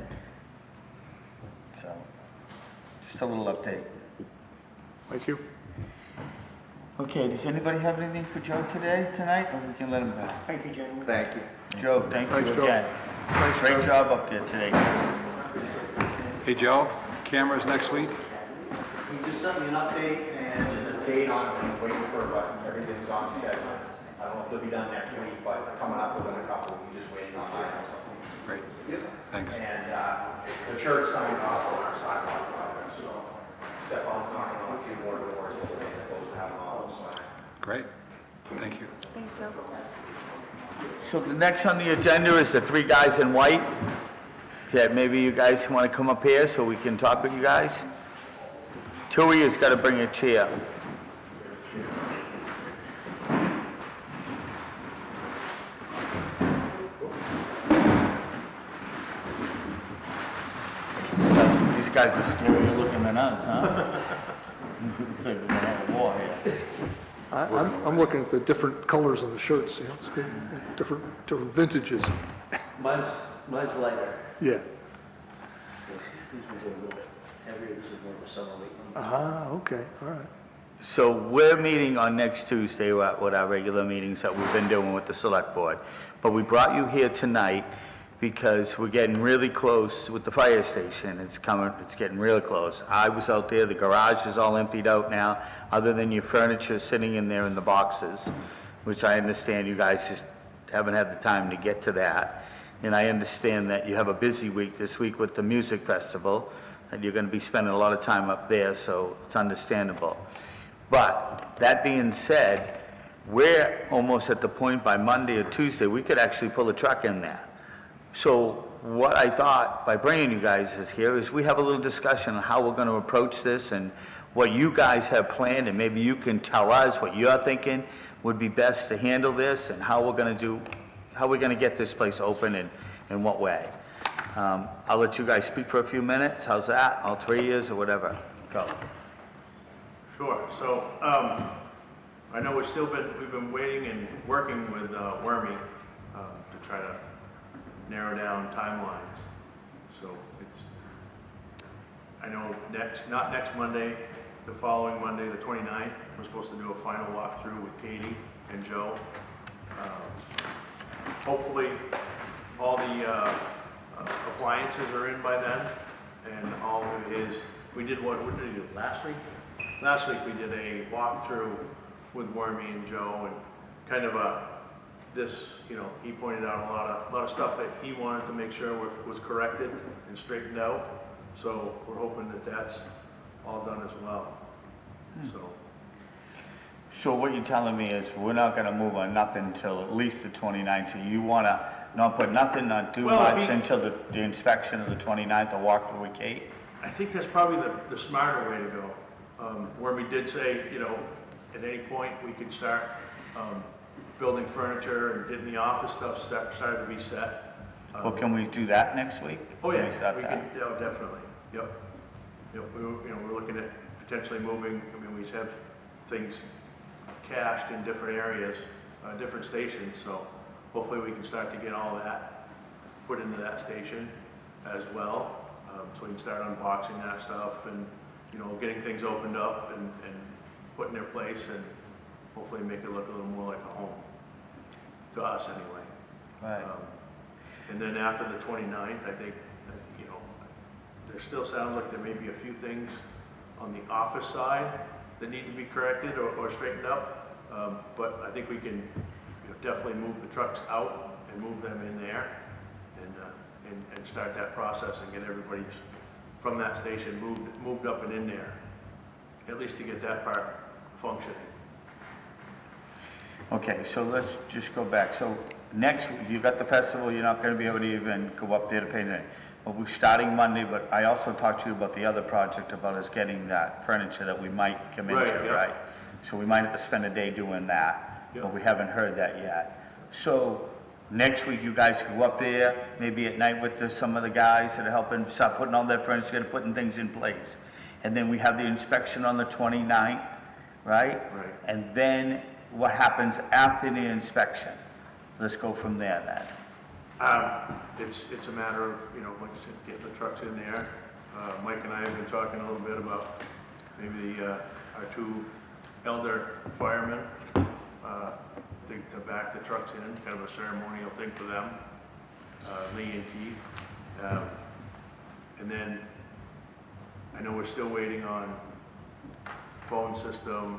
So just a little update. Thank you. Okay, does anybody have anything for Joe tonight, or we can let him go? Thank you, gentlemen. Thank you. Joe, thank Thanks, you Joe. again. Thanks, Great Joe. job up there today. Hey, Joe, cameras next week? He just sent me an update and there's a date on it, I'm waiting for, but everything's on schedule. I don't know if they'll be done next week, but coming up within a couple, we're just waiting on that. Great, thanks. And the church signed off on our sidewalk project, so Stefan's knocking on a few more doors, but we're supposed to have them all signed. Great, thank you. Thanks, Joe. So the next on the agenda is the three guys in white. That maybe you guys want to come up here so we can talk with you guys. Two of you's got to bring a chair. These guys are scarier looking than us, huh? Looks like we're gonna have a war here. I'm looking at the different colors on the shirts, you know, it's good. Different vintages. Mine's lighter. Yeah. These ones are a little bit heavier. This is more of a summer weight one. Ah, okay, all right. So we're meeting on next Tuesday with our regular meetings that we've been doing with the select board. But we brought you here tonight because we're getting really close with the fire station. It's getting really close. I was out there, the garage is all emptied out now, other than your furniture sitting in there in the boxes, which I understand you guys just haven't had the time to get to that. And I understand that you have a busy week this week with the music festival, and you're gonna be spending a lot of time up there, so it's understandable. But that being said, we're almost at the point by Monday or Tuesday, we could actually pull a truck in there. So what I thought by bringing you guys here is we have a little discussion on how we're gonna approach this and what you guys have planned, and maybe you can tell us what you're thinking would be best to handle this and how we're gonna get this place open and in what way. I'll let you guys speak for a few minutes. How's that? All 3 years or whatever. Go. Sure. So, I know we've been waiting and working with Wormy to try to narrow down timelines. So I know not next Monday, the following Monday, the 29th, we're supposed to do a final walkthrough with Katie and Joe. Hopefully, all the appliances are in by then, and all of his, what did he do, last week? Last week we did a walkthrough with Wormy and Joe, and kind of he pointed out a lot of stuff that he wanted to make sure was corrected and straightened out. So we're hoping that that's all done as well. So what you're telling me is we're not gonna move on nothing until at least the 29th. So you wanna not put nothing, not do much until the inspection of the 29th or walk with Kate? I think that's probably the smarter way to go. Where we did say, at any point we could start building furniture and getting the office stuff started to be set. Well, can we do that next week? Oh yeah, Can we start we that? can, yeah, definitely. Yep. We're looking at potentially moving. I mean, we have things cached in different areas, different stations. So hopefully we can start to get all that put into that station as well. So we can start unboxing that stuff and getting things opened up and put in their place, and hopefully make it look a little more like a home to us anyway. Right. And then after the 29th, I think, there still sounds like there may be a few things on the office side that need to be corrected or straightened up. But I think we can definitely move the trucks out and move them in there and start that process and get everybody from that station moved up and in there, at least to get that part functioning. Okay, so let's just go back. So next, you've got the festival, you're not gonna be able to even go up there to pay the, but we're starting Monday, but I also talked to you about the other project about us getting that furniture that we might come into, Right, yeah. right? So we might have to spend a day doing that, Yeah. but we haven't heard that yet. So next week, you guys go up there, maybe at night with some of the guys that are helping start putting all that furniture, and putting things in place. And then we have the inspection on the 29th, right? Right. And then what happens after the inspection? Let's go from there then. It's a matter of, like I said, getting the trucks in there. Mike and I have been talking a little bit about maybe our two elder firemen to back the trucks in, kind of a ceremonial thing for them, Lee and Keith. And then I know we're still waiting on phone system,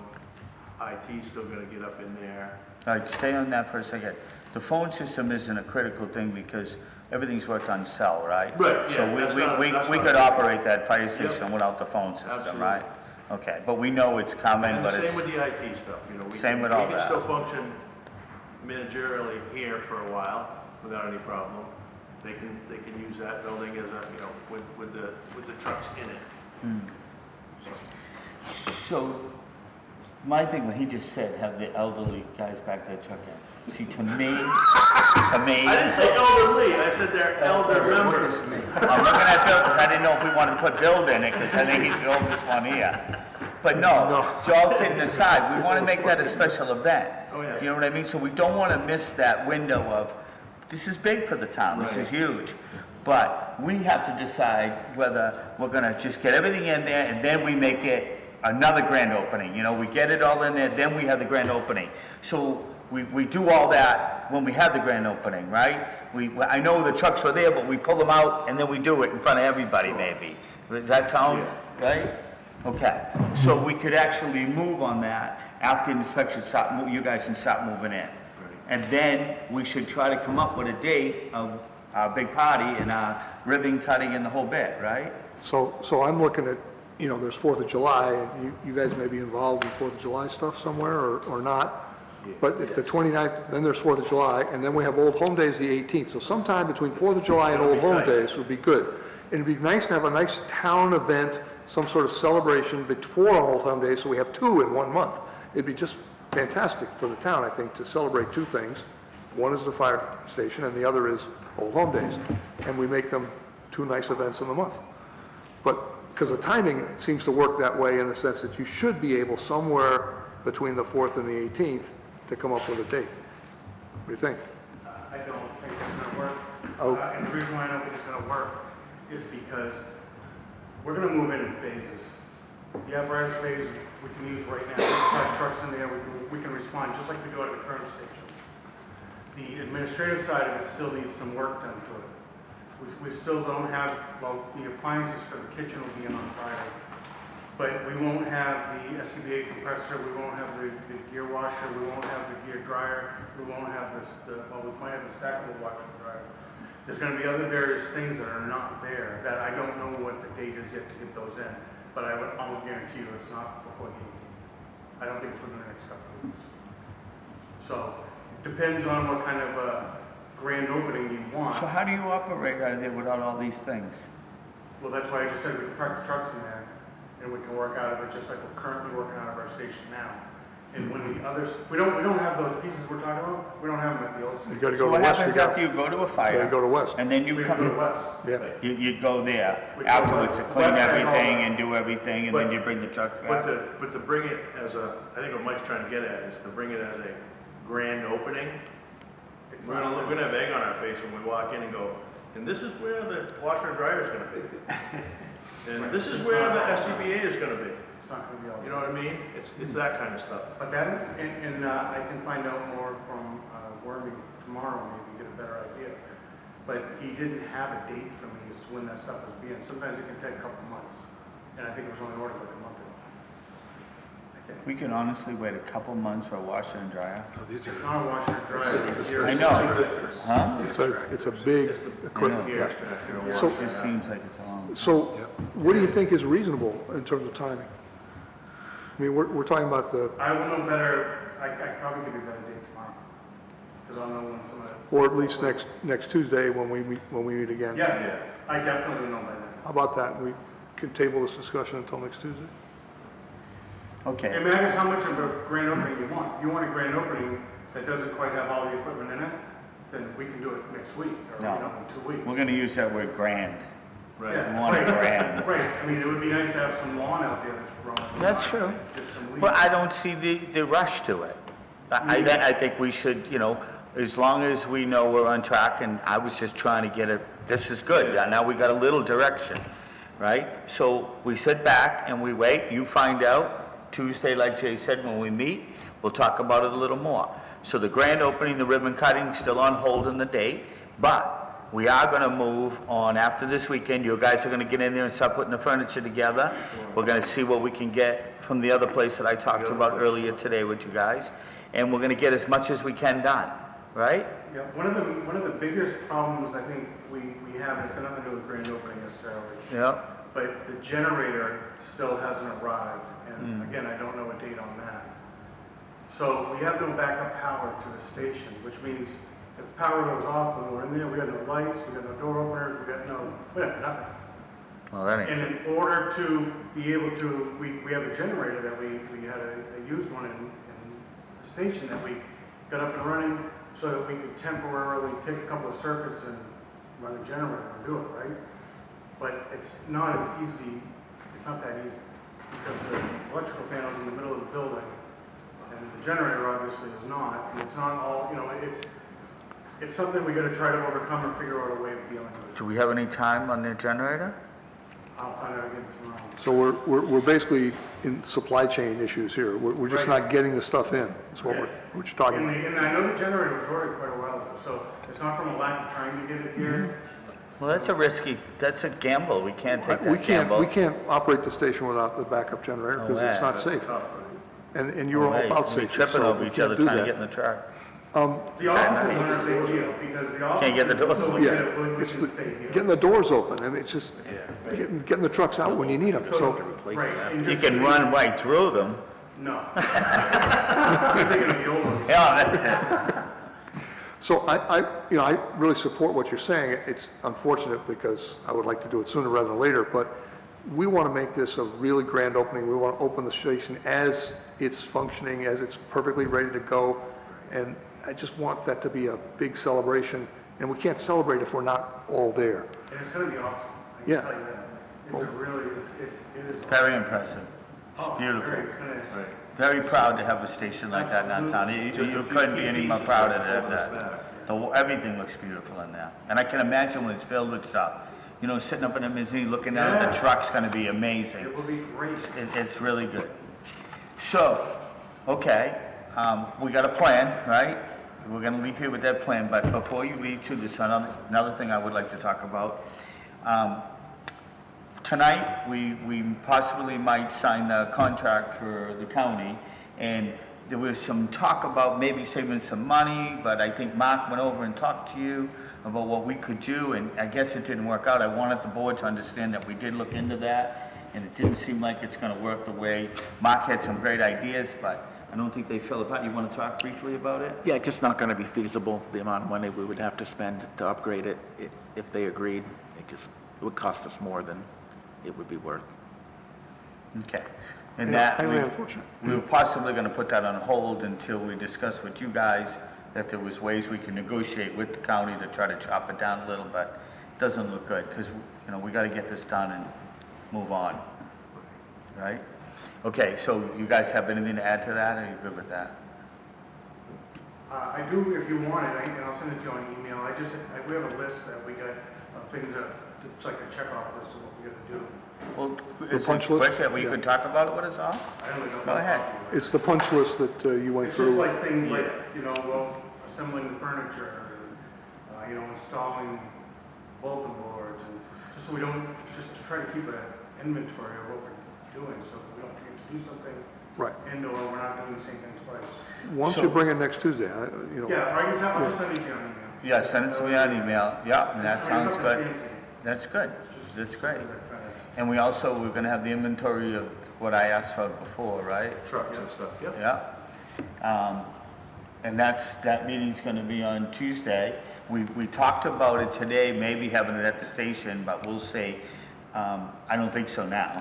IT's still gonna get up in there. All right, stay on that for a second. The phone system isn't a critical thing because everything's worked on cell, right? Right, yeah, So that's we not could an operate that fire Yep. station without the phone system, Absolutely. right? Okay, but we know it's coming, And but the it's... same with the IT stuff, you know. Same with all We that. can still function managerially here for a while without any problem. They can use that building as a, you know, with the trucks in it. So, my thing, when he just said, have the elderly guys back there check in. See, to me... I didn't say elderly, I said they're elder members. I'm looking at Bill, because I didn't know if we wanted to put Bill in it, because I think he's the oldest one here. But no, all kidding aside, we want to make that a special event. Oh, yeah. You know what I mean? So we don't want to miss that window of, this is big for the town, this is huge. But we have to decide whether we're going to just get everything in there, and then we make it another grand opening. You know, we get it all in there, then we have the grand opening. So we do all that when we have the grand opening, right? I know the trucks were there, but we pull them out and then we do it in front of everybody maybe. Does that sound right? Okay, so we could actually move on that after the inspection, you guys can start moving in. And then we should try to come up with a date of our big party and our ribbon cutting and the whole bit, right? So I'm looking at, you know, there's 4th of July, and you guys may be involved in 4th of July stuff somewhere or not. But if the 29th, then there's 4th of July, and then we have Old Home Days the 18th. So sometime between 4th of July and Old Home Days would be good. And it'd be nice to have a nice town event, some sort of celebration before Old Home Days, so we have 2 in 1 month. It'd be just fantastic for the town, I think, to celebrate 2 things. One is the fire station, and the other is Old Home Days. And we make them 2 nice events in the month. But, because the timing seems to work that way in the sense that you should be able somewhere between the 4th and the 18th to come up with a date. What do you think? I don't think it's gonna work. Oh. And the reason why I don't think it's gonna work is because we're gonna move in phases. The apparatus phase we can use right now, we have trucks in there, we can respond just like we do at the current station. The administrative side of it still needs some work done to it. We still don't have, well, the appliances for the kitchen will be in on Friday. But we won't have the SCBA compressor, we won't have the gear washer, we won't have the gear dryer, we won't have well, we might have the stackable washer and dryer. There's gonna be other various things that are not there, that I don't know what the date is yet to get those in. But I would almost guarantee you it's not before the 18th. I don't think it's within the next couple of weeks. So, depends on what kind of a grand opening you want. So how do you operate out of there without all these things? Well, that's why I just said we can park the trucks in there, and we can work out of it just like we're currently working out of our station now. And when the others, we don't have those pieces we're talking about, we don't have them at the old station. You gotta So go to what West. happens after you go to a fire? You go to West. And then you We can go to come, West. Yeah. you go there We go afterwards to west. clean West has all everything that. and do everything, and then you bring the trucks back? But to bring it as I think what Mike's trying to get at is to bring it as a grand opening. We're gonna have egg on our face when we walk in and go, and this is where the washer and dryer is gonna be. And this is where the SCBA is gonna be. It's not gonna be all. You know what I mean? It's that kind of stuff. But that, and I can find out more from Wormy tomorrow, maybe get a better idea. But he didn't have a date for me as to when that stuff was being. Sometimes it can take a couple months. And I think it was only ordered like a month ago. We can honestly wait a couple months for a washer and dryer? It's not a washer and dryer. I know. Huh? It's a big equipment. I know. Yeah. So, It just seems like it's a long. so what do you think is reasonable in terms of timing? I mean, we're talking about the, I will know better, I probably give you a better date tomorrow. Because I'll know when some of that. or at least next Tuesday when we meet again. Yeah, I definitely know by then. How about that? We can table this discussion until next Tuesday? Okay. It matters how much of a grand opening you want. If you want a grand opening that doesn't quite have all the equipment in it, then we can do it next week, or No. in 2 weeks. We're gonna use that word grand. Yeah, We want a grand. Right, I mean, it would be nice to have some lawn out there that's growing. That's true. Just some leaves. Well, I don't see the rush to it. I think we should, you know, as long as we know we're on track, and I was just trying to get it, this is good. Now we got a little direction, right? So we sit back and we wait, you find out. Tuesday, like Jay said, when we meet, we'll talk about it a little more. So the grand opening, the ribbon cutting, still on hold in the date, but We are gonna move on after this weekend. You guys are gonna get in there and start putting the furniture together. We're gonna see what we can get from the other place that I talked about earlier today with you guys. And we're gonna get as much as we can done, right? Yeah, one of the biggest problems I think we have, and it's got nothing to do with grand opening necessarily. Yep. But the generator still hasn't arrived, and again, I don't know a date on that. So we have no backup power to the station, which means if power goes off when we're in there, we got no lights, we got no door openers, we got nothing. Well, that ain't. And in order to be able to, we have a generator that we had a used one in the station that we got up and running so that we could temporarily take a couple of circuits and run the generator and do it, right? But it's not as easy, it's not that easy, because the electrical panel's in the middle of the building, and the generator obviously is not, and it's not all, it's something we gotta try to overcome and figure out a way of dealing with it. Do we have any time on the generator? I'll find out again tomorrow. So we're basically in supply chain issues here. We're just not getting the stuff in. That's what Yes. we're just talking about. And I know the generator was ordered quite a while ago, so it's not from a lack of trying to get it here. Well, that's a gamble. We can't take We that can't, gamble. we can't operate the station without the backup generator No because it's way. not safe. And you're all Right. about We're safety, tripping so over we each can't other do trying to that. get in the truck. The offices aren't a big deal, because the offices. Can't get the doors until open. we get Yeah, it, we it's can stay here. getting the doors open, and it's just getting the trucks out when you need them, so. Right. and You just- can run right through them. No. I'm thinking of the old ones. Yeah, that's it. So I really support what you're saying. It's unfortunate because I would like to do it sooner rather than later, but we want to make this a really grand opening. We want to open the station as it's functioning, as it's perfectly ready to go. And I just want that to be a big celebration. And we can't celebrate if we're not all there. And it's gonna be awesome, I Yeah. can tell you that. It's a really, it is. Very impressive. It's Oh, beautiful. very, it's gonna, Very proud to have a station like that downtown. You couldn't be any more prouder to have that. Everything looks beautiful in there. And I can imagine when it's filled with stuff. Sitting up in the mezzanine looking down at the truck's gonna be amazing. it will be great. It's really good. So, okay, we got a plan, right? We're gonna leave here with that plan, but before you leave too, there's another thing I would like to talk about. Tonight, we possibly might sign a contract for the county, and there was some talk about maybe saving some money, but I think Mark went over and talked to you about what we could do, and I guess it didn't work out. I wanted the board to understand that we did look into that, and it didn't seem like it's gonna work the way, Mark had some great ideas, but I don't think they fell apart. You wanna talk briefly about it? Yeah, it's just not going to be feasible, the amount of money we would have to spend to upgrade it. If they agreed, it would cost us more than it would be worth. Okay. And Yeah, that, highly unfortunate. we were possibly gonna put that on hold until we discuss with you guys if there was ways we can negotiate with the county to try to chop it down a little, but it doesn't look good, because, we gotta get this done and move on, right? Okay, so you guys have anything to add to that, or are you good with that? I do, if you want it, and I'll send it to you on email. We have a list that we got of things that, it's like a checkoff list of what we gotta do. Well, The is it punch list? quick that we Yeah. could talk about it with us all? I only don't. Go ahead. It's the punch list that you went It's through. just like things like, assembling the furniture, and, installing bulletin boards, and just so we don't, just to try to keep an inventory of what we're doing, so we don't forget to do something, Right. and/or we're not doing the same thing twice. Why don't you bring it next Tuesday? Yeah, or I'll just send it to you on email. Yeah, send it to me on email, yeah, and that Or sounds something good. fancy. That's good, Just- that's great. Kinda- And we're gonna have the inventory of what I asked for before, right? Trucks and stuff, yep. Yeah. And that meeting's gonna be on Tuesday. We talked about it today, maybe having it at the station, but we'll see. I don't think so now.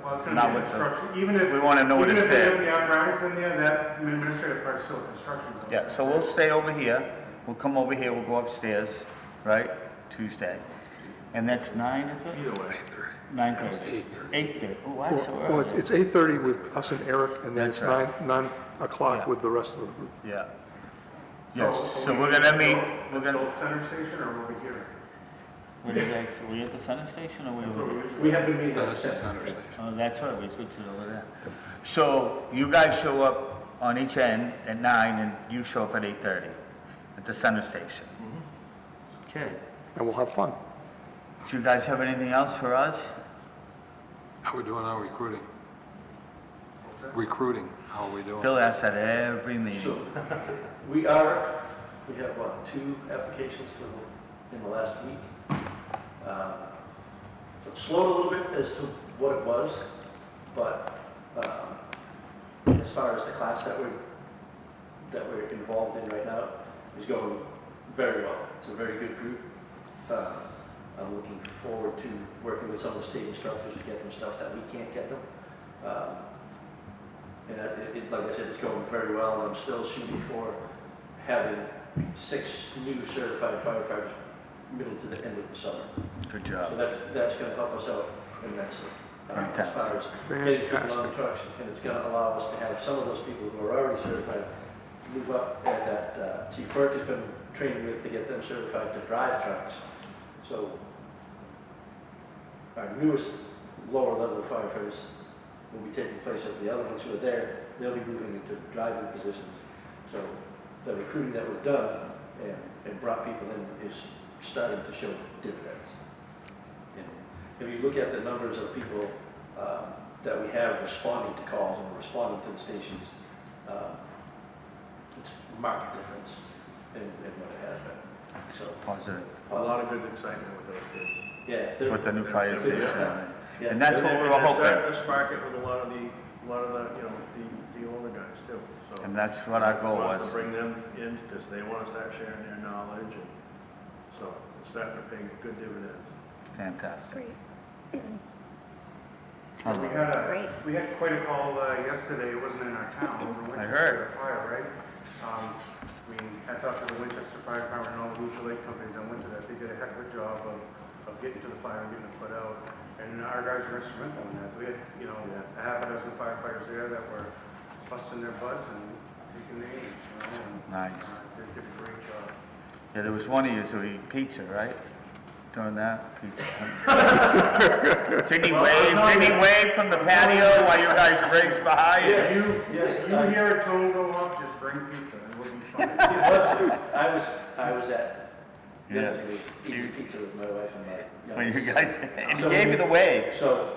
Well, it's Not gonna be with the- construction, even if. we wanna know what it Even if they said. have the apparatus in there, that administrative part's still construction. Yeah, so we'll stay over here. We'll come over here, we'll go upstairs, right? Tuesday. And that's 9, is it? Either way. 9:30. 8:30. Oh, why so Well, early? it's 8:30 with us and Eric, and then That's it's right. 9 o'clock Yeah. with the rest of the group. Yeah. Yes, so we're gonna meet, we're gonna, Go center station, or we'll be here? where do you guys, were we at the center station or we? We have been meeting at the That's the center. center station. Oh, that's right, we switched it over there. So you guys show up on each end at 9 and you show up at 8:30 at the center station. Okay. and we'll have fun. Do you guys have anything else for us? How are we doing on recruiting? Recruiting, how are we doing? Bill asks that every meeting. So, we have, what, 2 applications in the last week. It slowed a little bit as to what it was, but as far as the class that we're involved in right now is going very well. It's a very good group. I'm looking forward to working with some of the state instructors to get them stuff that we can't get them. And like I said, it's going very well, and I'm still shooting for having 6 new certified firefighters middle to the end of the summer. Good job. So that's going to help us out immensely. As Fantastic. far as getting people on the trucks, and it's going to allow us to have some of those people who are already certified move up at that, T. Quirk has been training with to get them certified to drive trucks. So our newest lower level firefighters will be taking place of the other ones who are there. They'll be moving into driving positions. So the recruiting that we've done and brought people in is starting to show dividends. And if you look at the numbers of people that we have responding to calls and responding to the stations, it's a marked difference in what it has been. So Positive. A lot of good excitement with those kids. Yeah. With the new fire station. Yeah. And that's what we were They're starting hoping. to spark it with a lot of the, the older guys too. So And that's what our goal wants was. to bring them in because they want to start sharing their knowledge, and so it's starting to pay good dividends. Fantastic. We had quite a call yesterday. It wasn't in our town, over in I Winchester heard. Fire, right? I mean, hats off to the Winchester Fire Department and all the mutual aid companies that went to that. They did a heck of a job of getting to the fire and getting it put out. And our guys were instrumental in that. We had, a half a dozen firefighters there that were busting their butts and taking names, and Nice. they did a great job. Yeah, there was one of you who ate pizza, right? Doing that, pizza. Didn't he wave from the patio while you guys raced by? If you hear a tone go off, just bring pizza and we'll be fine. I was at Yeah. eating pizza with my wife and my When youngest. you guys, he gave you the wave. So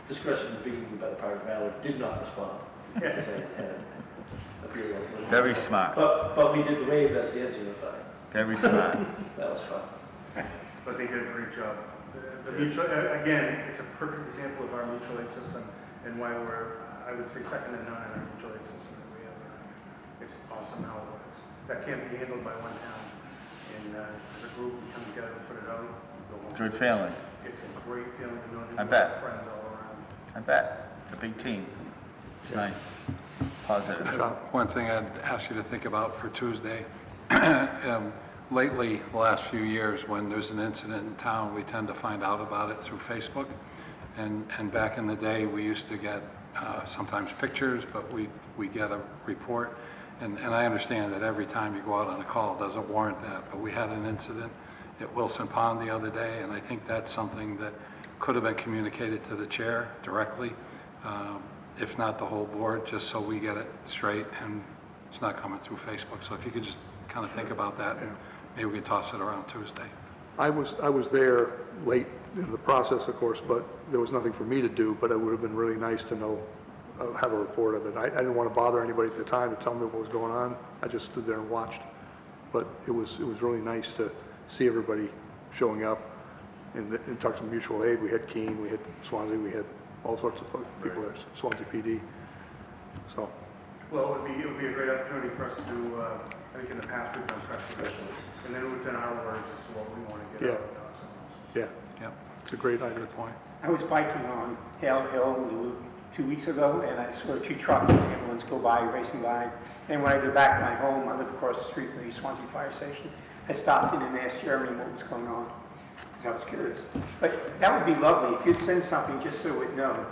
discretion being by the part of valor, did not respond. Because I had a beer on. Very smart. But we did the wave as the engine was fine. Very smart. That was fun. But they did a great job. The mutual, again, it's a perfect example of our mutual aid system and why we're, I would say, second to none in our mutual aid system that we have around here. It's awesome how it works. That can't be handled by one town. And as a group, we come together and put it out. Go home. Good feeling. It's a great feeling to know that I you bet. have friends all around. I bet. It's a big team. It's nice. Positive. One thing I'd ask you to think about for Tuesday, lately, the last few years, when there's an incident in town, we tend to find out about it through Facebook. And back in the day, we used to get sometimes pictures, but we get a report. And I understand that every time you go out on a call, it doesn't warrant that. But we had an incident at Wilson Pond the other day, and I think that's something that could have been communicated to the chair directly, if not the whole board, just so we get it straight and it's not coming through Facebook. So if you could just kind of think about that, and maybe we can toss it around Tuesday. I was there late in the process, of course, but there was nothing for me to do, but it would have been really nice to know, have a report of it. I didn't want to bother anybody at the time to tell me what was going on. I just stood there and watched. But it was really nice to see everybody showing up and talk to mutual aid. We had Keene, we had Swanzey, we had all sorts of people there, Swanzey PD. So. Well, it would be a great opportunity for us to do, I think in the past we've done press releases. And then it's in our words as to what we want to get out of it. Yeah, it's a great idea. Good point. I was biking on Hale Hill 2 weeks ago, and I saw 2 trucks and an ambulance go by, racing by. And when I go back to my home, I live across the street from the Swanzey Fire Station, I stopped in and asked Jeremy what was going on, because I was curious. But that would be lovely if you'd send something just so we'd know.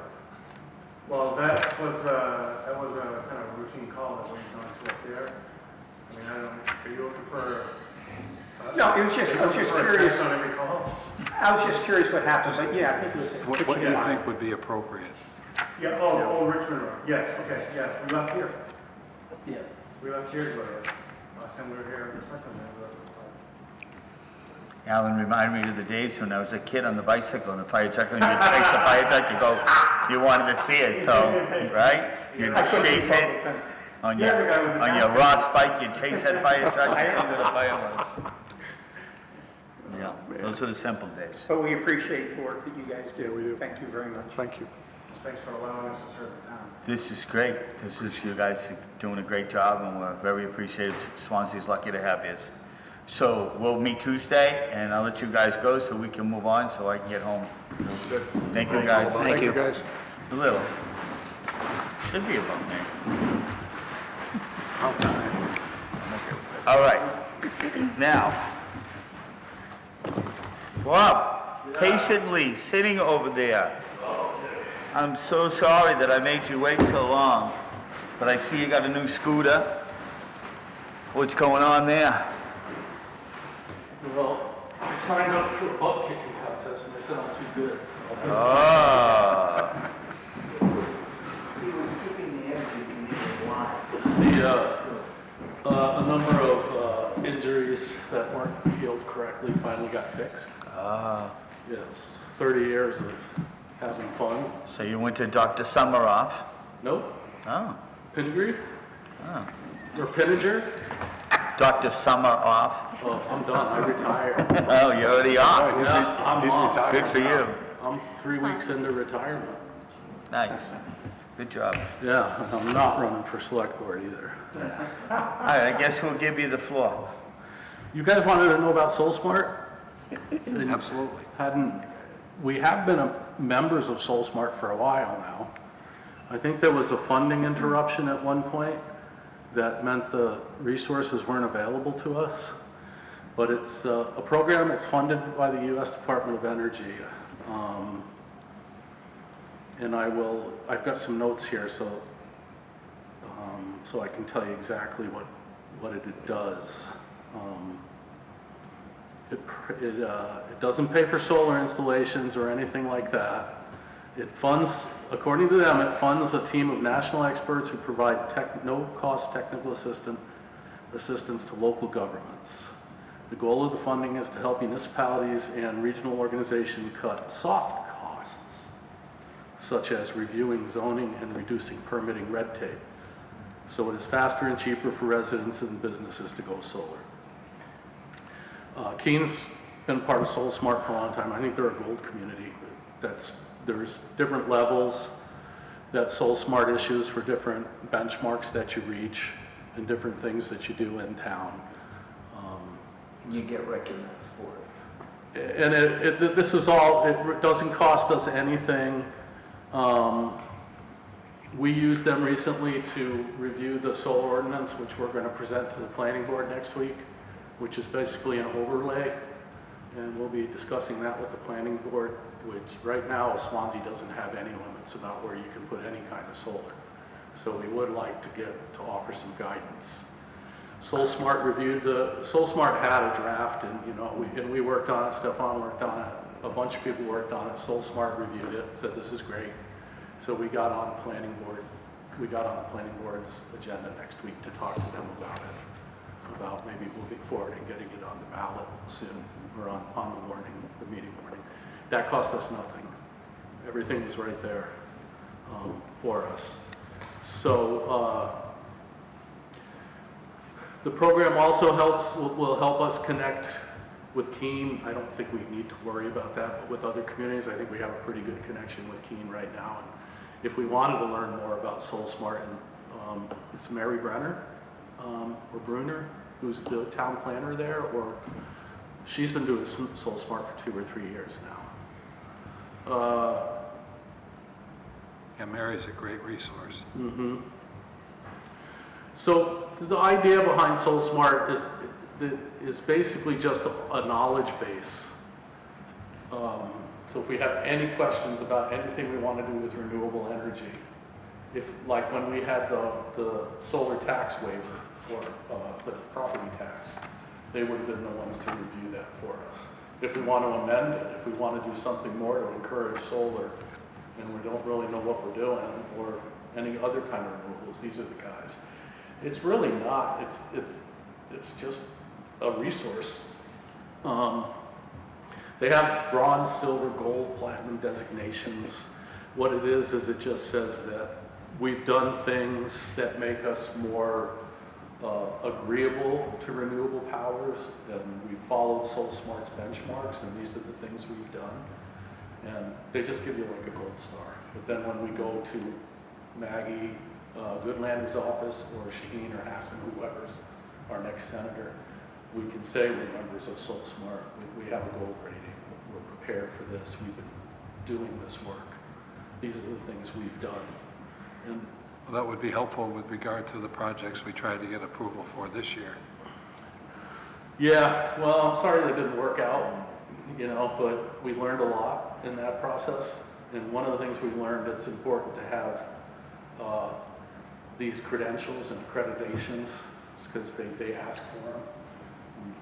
Well, that was a kind of routine call that we've gone to up there. I mean, are you looking for? No, I was just curious. On every call? I was just curious what happened, but yeah, I think it was. What do you think would be appropriate? Yeah, Richmond Road, yes, okay, yeah, we left here. Yeah. We left here to go there. Last time we were here, the second time we left. Alan reminded me of the days when I was a kid on the bicycle and the fire truck, when you chase the fire truck, you go, you wanted to see it, so, right? You'd chase it on your Ross bike, you'd chase that fire truck and see where the fire was. Yeah, those are the simple days. So we appreciate the work that you guys do. We do. Thank you very much. Thank you. Thanks for allowing us to serve the town. This is great. You guys are doing a great job, and we're very appreciative. Swansea's lucky to have you. So we'll meet Tuesday, and I'll let you guys go so we can move on, so I can get home. Thank you, guys. Thank you, guys. A little. Should be about me. All right. Now, Bob, patiently sitting over there. I'm so sorry that I made you wait so long, but I see you got a new scooter. What's going on there? Well, I signed up for a butt kicking contest and they said I'm too good. So Oh. He was keeping the energy committee alive. A number of injuries that weren't healed correctly finally got fixed. Ah. Yes, 30 years of having fun. So you went to Dr. Summeroff? Nope. Oh. Pingree? Oh. Or Pinninger? Dr. Summeroff. Oh, I'm done. I retired. Oh, you're already off? Yeah, I'm off. Good for you. I'm 3 weeks into retirement. Nice. Good job. Yeah, I'm not running for select board either. All right, I guess we'll give you the floor. You guys wanted to know about SolSmart? Absolutely. We have been members of SolSmart for a while now. I think there was a funding interruption at one point that meant the resources weren't available to us. But it's a program that's funded by the U.S. Department of Energy. And I've got some notes here so I can tell you exactly what it does. It doesn't pay for solar installations or anything like that. It funds, according to them, it funds a team of national experts who provide no-cost technical assistance to local governments. The goal of the funding is to help municipalities and regional organizations cut soft costs, such as reviewing zoning and reducing permitting red tape. So it is faster and cheaper for residents and businesses to go solar. Keene's been part of SolSmart for a long time. I think they're a gold community. There's different levels that SolSmart issues for different benchmarks that you reach and different things that you do in town. You get recognized for it. And this is all, it doesn't cost us anything. We used them recently to review the solar ordinance, which we're going to present to the planning board next week, which is basically an overlay. And we'll be discussing that with the planning board, which right now Swanzey doesn't have any limits about where you can put any kind of solar. So we would like to offer some guidance. SolSmart had a draft and we worked on it, Stefan worked on it, a bunch of people worked on it, SolSmart reviewed it, said this is great. So we got on the planning board's agenda next week to talk to them about maybe moving forward and getting it on the ballot soon, or on the meeting warning. That cost us nothing. Everything was right there for us. So the program also will help us connect with Keene. I don't think we need to worry about that, but with other communities, I think we have a pretty good connection with Keene right now. And if we wanted to learn more about SolSmart, and it's Mary Brenner or Bruner, who's the town planner there, or she's been doing SolSmart for 2 or 3 years now. Yeah, Mary's a great resource. Mm-hmm. So the idea behind SolSmart is basically just a knowledge base. So if we have any questions about anything we want to do with renewable energy, like when we had the solar tax waiver for the property tax, they would have been the ones to review that for us. If we want to amend it, if we want to do something more to encourage solar, and we don't really know what we're doing, or any other kind of renewables, these are the guys. It's really not, it's just a resource. They have bronze, silver, gold, platinum designations. What it is it just says that we've done things that make us more agreeable to renewable powers, and we followed SolSmart's benchmarks, and these are the things we've done. And they just give you like a gold star. But then when we go to Maggie Goodlander's office, or Shaheen or Hassan, whoever's our next senator, we can say we're members of SolSmart. We have a gold rating. We're prepared for this. We've been doing this work. These are the things we've done. And Well, that would be helpful with regard to the projects we tried to get approval for this year. yeah, well, I'm sorry that didn't work out, but we learned a lot in that process. And one of the things we learned, it's important to have these credentials and accreditations, because they ask for them.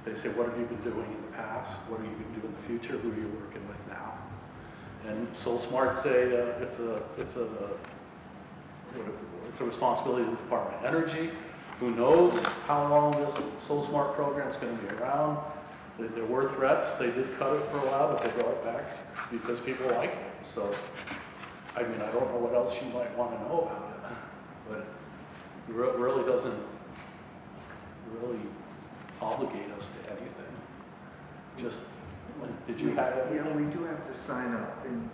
They say, what have you been doing in the past? What are you going to do in the future? Who are you working with now? And SolSmart say it's a responsibility of the Department of Energy. Who knows how long this SolSmart program is going to be around? There were threats. They did cut it for a while, but they brought it back because people like it. So, I mean, I don't know what else you might want to know about it, but it really doesn't really obligate us to anything. Just, did you have it? Yeah, we do have to sign up, and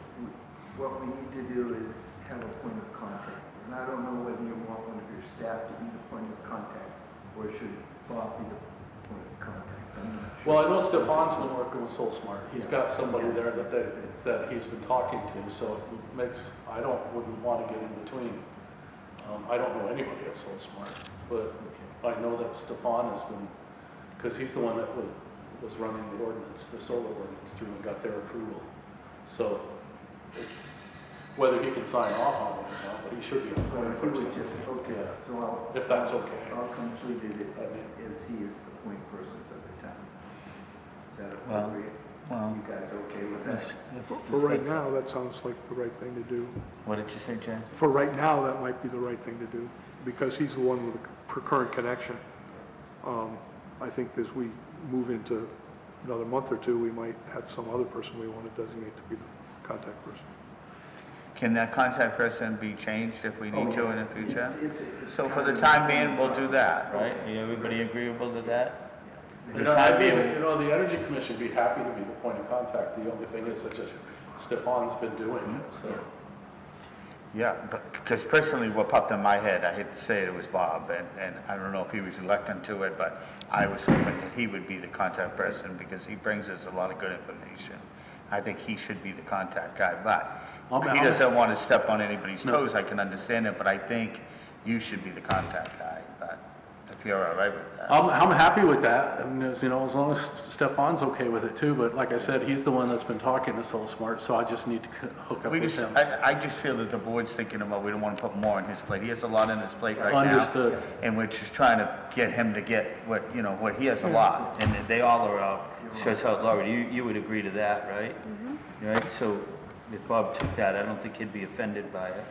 what we need to do is have a point of contact. And I don't know whether you want one of your staff to be the point of contact, or should Bob be the point of contact? I'm not sure. Well, I know Stefan's been working with SolSmart. He's got somebody there that he's been talking to, so it makes, wouldn't want to get in between. I don't know anybody at SolSmart, but I know that Stefan has been, because he's the one that was running the ordinance, the solar ordinance through, and got their approval. So whether he can sign off on it or not, but he should be on Well, point he person. would just, okay, Yeah. so If that's okay. I'll complete it as he is the point person for the town. Is that appropriate? You guys okay with that? For right now, that sounds like the right thing to do. What did you say, Jen? For right now, that might be the right thing to do, because he's the one with the current connection. I think as we move into another month or two, we might have some other person we want to designate to be the contact person. Can that contact person be changed if we need to in the future? So for the time being, we'll do that, right? Everybody agreeable to that? For the time being, The Energy Commission would be happy to be the point of contact. The only thing is that just Stefan's been doing it, so. yeah, but because personally what popped in my head, I hate to say it was Bob, and I don't know if he was reluctant to it, but I was hoping that he would be the contact person because he brings us a lot of good information. I think he should be the contact guy, but he doesn't want to step on anybody's toes. I can understand it, but I think you should be the contact guy, but if you're all right with that. I'm happy with that, and as long as Stefan's okay with it too, but like I said, he's the one that's been talking to SolSmart, so I just need to hook up with him. I just feel that the board's thinking about, we don't want to put more on his plate. He has a lot on his plate right now. Understood. And we're just trying to get him to get what he has a lot, and they all are out. So, Laurie, you would agree to that, right? Mm-hmm. Right, so if Bob took that, I don't think he'd be offended by it.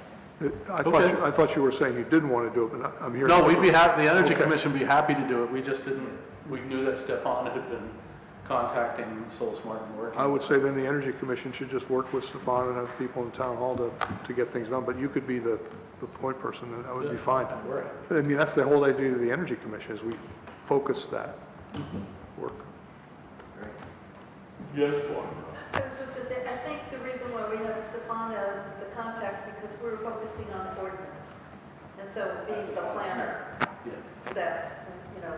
I thought you were saying you didn't want to do it, but I'm hearing. No, we'd be happy, the Energy Commission would be happy to do it. We just didn't, we knew that Stefan had been contacting SolSmart and working. I would say then the Energy Commission should just work with Stefan and have people in town hall to get things done, but you could be the point person, and that would be fine. I mean, that's the whole idea of the Energy Commission, is we focus that work. Yes, I was just going to say, I think the reason why we had Stefan as the contact, because we're focusing on ordinance. And so being the planner, that's,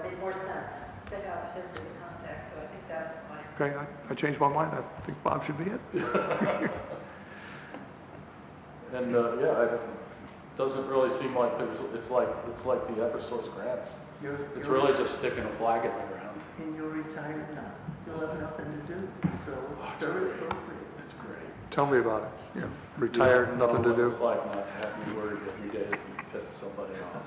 made more sense to have him be the contact. So I think that's why. Okay, I changed my mind. I think Bob should be it. And, it doesn't really seem like it's like the Eversource grants. It's really just sticking a flag in the ground. And you're retired now. You'll have nothing to do, so it's very appropriate. It's great. Tell me about it. Yeah, retired, nothing to do. It's like not to have me worried every day if you piss somebody off.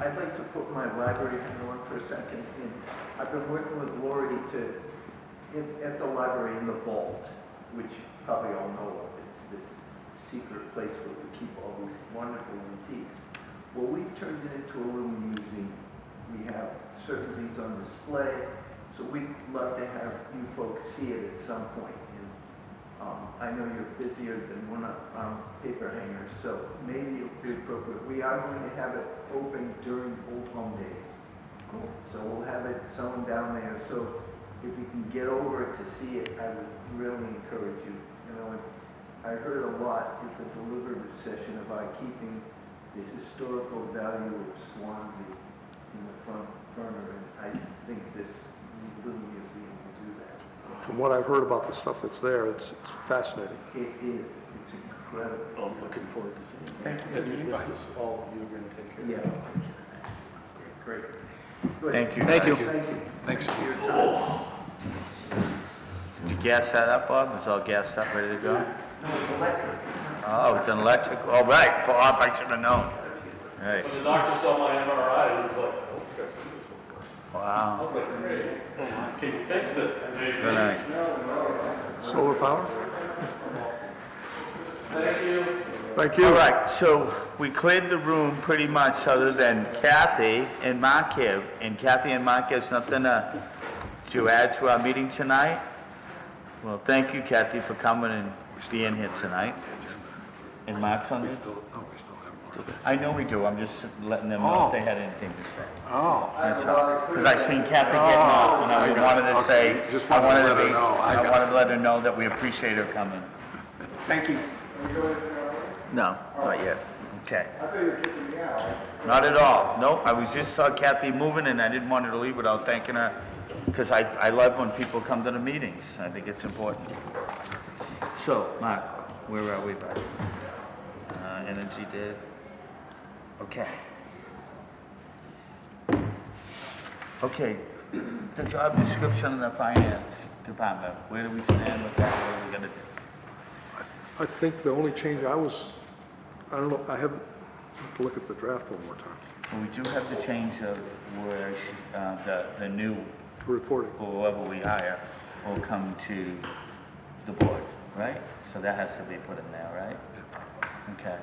I'd like to put my library hat on for a second. And I've been working with Lori at the library in the vault, which probably all know of. It's this secret place where we keep all these wonderful antiques. Well, we've turned it into a little museum. We have certain things on display, So we'd love to have you folks see it at some point. And I know you're busier than one paper hangers, so maybe it would be appropriate. We are going to have it open during Old Home Days. So we'll have it someone down there. So if you can get over it to see it, I would really encourage you. You know, I heard a lot at the deliberative session about keeping the historical value of Swanzey in the front burner, and I think this little museum will do that. From what I've heard about the stuff that's there, it's fascinating. It is. It's incredible. I'm looking forward to seeing it. Thank you for the invite. This is all you're going to take care of? Yeah. Great. Thank you. Thank you. Thanks. For your time. Did you gas that up, Bob? It's all gassed up, ready to go? No, it's electric. Oh, it's an electric, all right, Bob, I should have known. Right, When the doctor saw my MRI, he was like, I don't think I've seen this before. I wow. was like, great, can you fix it? Good night. Solar power? Thank you. Thank you. All right, so we cleared the room pretty much other than Kathy and Mark here. And Kathy and Mark has nothing to add to our meeting tonight? Well, thank you, Kathy, for coming and being here tonight. And Mark's on there? I know we do, I'm just letting them know if they had anything to say. Oh. That's all. Because I've seen Kathy getting off, and I wanted to say, Just I wanted to wanted let her know. I wanted to let her know that we appreciate her coming. Thank you. No, not yet. Okay. I thought you were kicking me out. Not at all. Nope, I was just saw Kathy moving, and I didn't want her to leave without thanking her, because I love when people come to the meetings. I think it's important. So, Mark, where are we, bud? Energy did. Okay. Okay, the job description in the finance department, where do we stand with that? What are we gonna do? I think the only change I don't know, I have to look at the draft one more time. Well, we do have the change of where the new, Reporting. whoever we hire will come to the board, right? So that has to be put in there, right? Okay.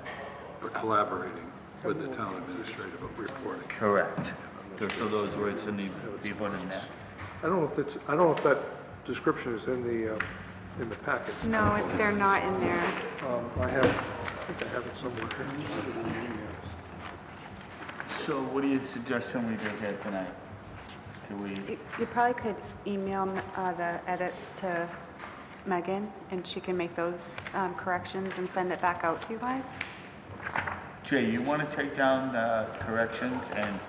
We're collaborating with the town administrator, but reporting. Correct. So those words need to be put in there. I don't know if that description is in the packet. No, they're not in there. I think I have it somewhere here. So what are you suggesting we do here tonight? Do we, You probably could email the edits to Megan, and she can make those corrections and send it back out to you guys. Jay, you want to take down the corrections and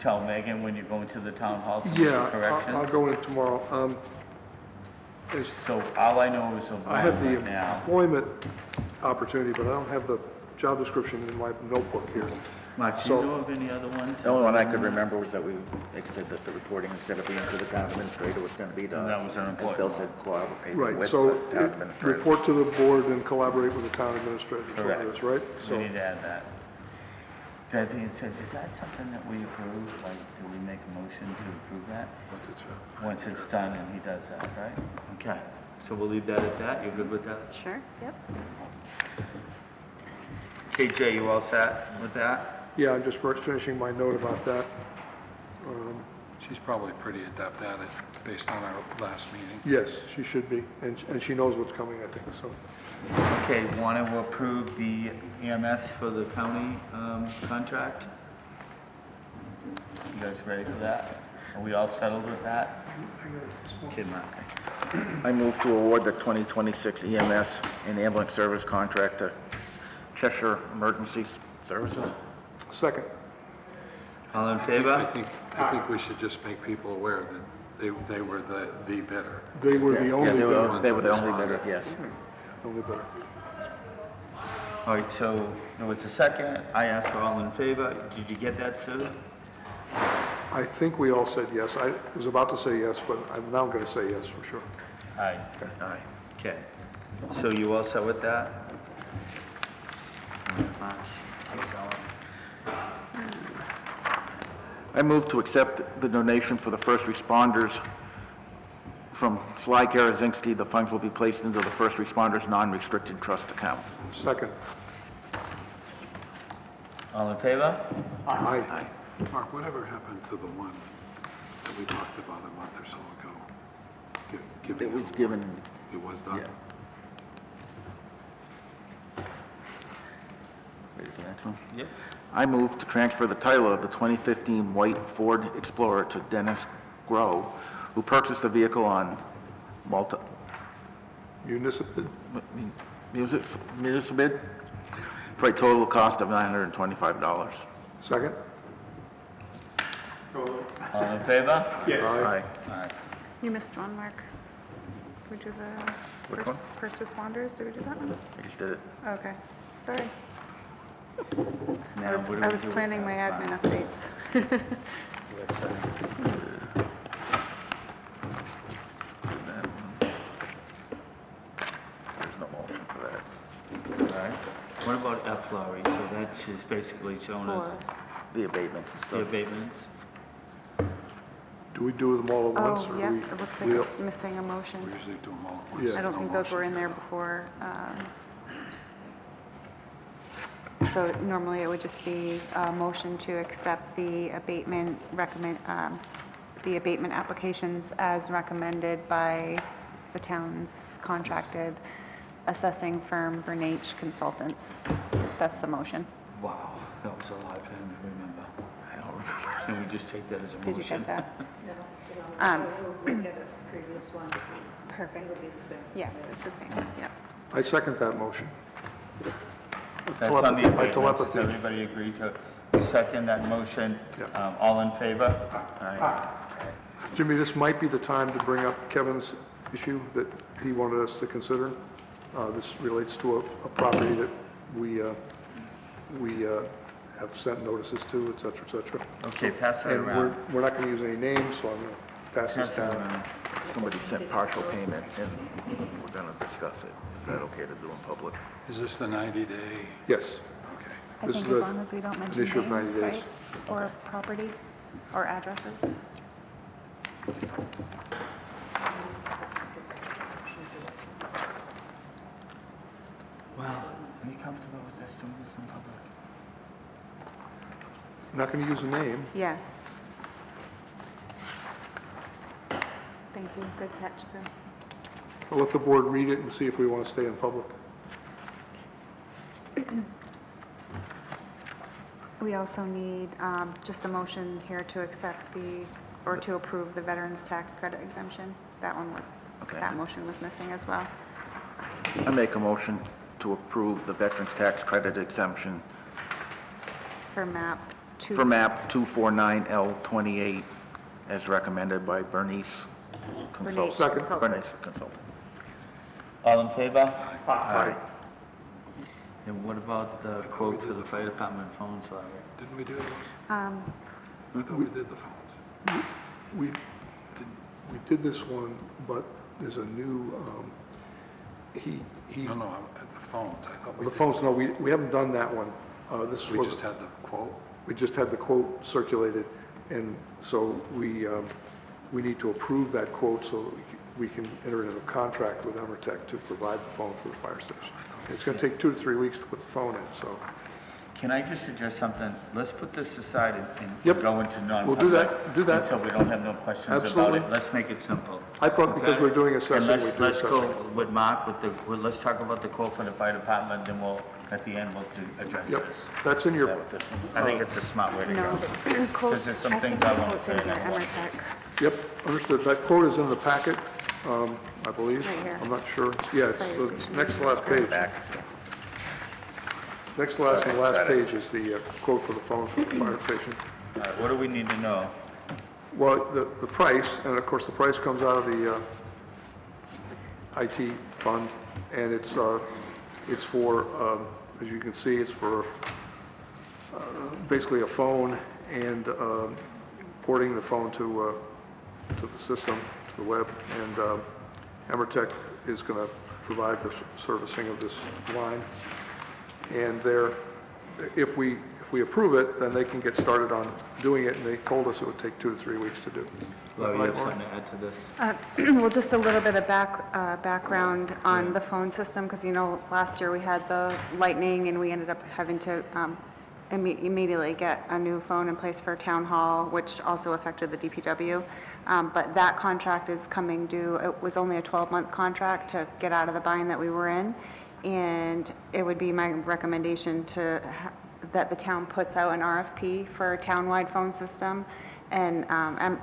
tell Megan when you're going to the town hall to make the Yeah, corrections? I'll go in tomorrow. So all I know is the I have one the right now. employment opportunity, but I don't have the job description in my notebook here. Mike, do So- you know of any other ones? The only one I could remember was that they said that the reporting, instead of being to the town administrator, was going to be to us. That was an As important Bill one. said, collaborate Right, with so the town administrator. report to the board and collaborate with the town administrator. is what it Correct. is, right? We So need to add that. That being said, is that something that we approve? Like, do we make a motion to approve that? Once it's done and he does that, right? Okay, so we'll leave that at that. You're good with that? Sure, yep. KJ, you all set with that? Yeah, I'm just finishing my note about that. She's probably pretty adept at it, based on our last meeting. Yes, she should be, and she knows what's coming, I think, so. Okay, want to approve the EMS for the county contract? You guys ready for that? Are we all settled with that? Okay, Mark. I move to award the 2026 EMS and ambulance service contract to Cheshire Emergency Services. Second. All in favor? I think we should just make people aware that they were the bidder. They were the only bidder. They were the only bidder, yes. Only bidder. All right, so there was a second. I asked for all in favor. Did you get that, Sue? I think we all said yes. I was about to say yes, but I'm now going to say yes for sure. Aye. Aye. Okay. So you all set with that? Keep going. I move to accept the donation for the first responders from Sly Karazinski. The funds will be placed into the first responders non-restricted trust account. Second. All in favor? Aye. Mark, whatever happened to the one that we talked about a month or so ago. It was given, It was done? yeah. Ready for the next one? Yep. I move to transfer the title of the 2015 white Ford Explorer to Dennis Groh, who purchased the vehicle on Municipal, municipal bid for a total cost of $925. second? All in favor? Yes. Aye. Aye. You missed one, Mark. Did we do the Which one? first responders? Did we do that one? I just did it. Okay, sorry. Now, I what do we was do with planning my that? admin updates. Let's, do that one. There's no motion for that. All right. What about F, Laurie? So that's just basically showing us The abatements and the stuff. abatements. Do we do them all at once? Oh, or yeah, we- it looks like we- it's missing a motion. We usually do them all at once. Yeah. I don't No think those were in motions. there before. So normally it would just be a motion to accept the abatement the abatement applications as recommended by the town's contracted assessing firm, Grange Consultants. That's the motion. Wow, that was a lot for him to remember. I don't remember. Can we just take that as a motion? Did you get that? Look at the previous one. Perfect. It'll be the same. Yes, it's the same, yep. I second that motion. That's on the By abatements. telepathy. Does everybody agree to second that motion? Yeah. All in favor? Aye. Jimmy, this might be the time to bring up Kevin's issue that he wanted us to consider. This relates to a property that we have sent notices to, et cetera, et cetera. Okay, pass that And around. we're not going to use any names, so I'm going to pass this Pass that down. around. Somebody sent partial payment, and we're gonna discuss it. Is that okay to do in public? Is this the 90-day? Yes. Okay. I This think is as a- long as we don't an mention issue of 90 names, days. right? Or property, or addresses. Well, are you comfortable with us doing this in public? I'm not going to use a name. Yes. Thank you, good catch, Sue. I'll let the board read it and see if we want to stay in public. We also need just a motion here to accept or to approve the veterans tax credit exemption. That one was, Okay. that motion was missing as well. I make a motion to approve the Veterans Tax Credit Exemption For map 2. for MAP 249L28 as recommended by Bernice Consultant. Second. Consultants. Bernice Consultant. All in favor? Aye. And what about the quote for the fire department phones, Larry? Didn't we do those? Um, I thought we did the phones. We did this one, but there's a new, he, No, no, at the phones. I thought we the did. phones, no, we haven't done that one. This We was, just had the quote. we just had the quote circulated, and so we need to approve that quote so we can enter into a contract with Emmertech to provide the phone for the fire station. It's going to take 2 to 3 weeks to put the phone in, so. Can I just suggest something? Let's put this aside and Yep. go into non-public. We'll do that, do that. So we don't have no questions about Absolutely. it. Let's make it simple. I thought because Okay? we're doing And assessing, let's, we do let's go assessing. with Mark let's talk about the quote for the fire department, then we'll, at the end, we'll address Yep, this. that's in your, I think it's a smart way to No, go. the quotes, Because there's some I things think I the want quote's to in say. here, and I want- Emmertech. yep, understood. That quote is in the packet, I believe. Right here. I'm not sure. Yeah, it's Fire the station. next to last page. Next to last and last page is the quote for the phone for the fire station. All right, what do we need to know? Well, the price, and of course, the price comes out of the IT fund, and it's for, as you can see, it's for basically a phone and porting the phone to the system, to the web, and Emmertech is going to provide the servicing of this line. And if we approve it, then they can get started on doing it, and they told us it would take 2 to 3 weeks to do. Larry, you have Right, Lauren? something to add to this? Well, just a little bit of background on the phone system, because, you know, last year we had the lightning and we ended up having to immediately get a new phone in place for town hall, which also affected the DPW. But that contract is coming due. It was only a 12-month contract to get out of the bind that we were in. And it would be my recommendation that the town puts out an RFP for a townwide phone system. And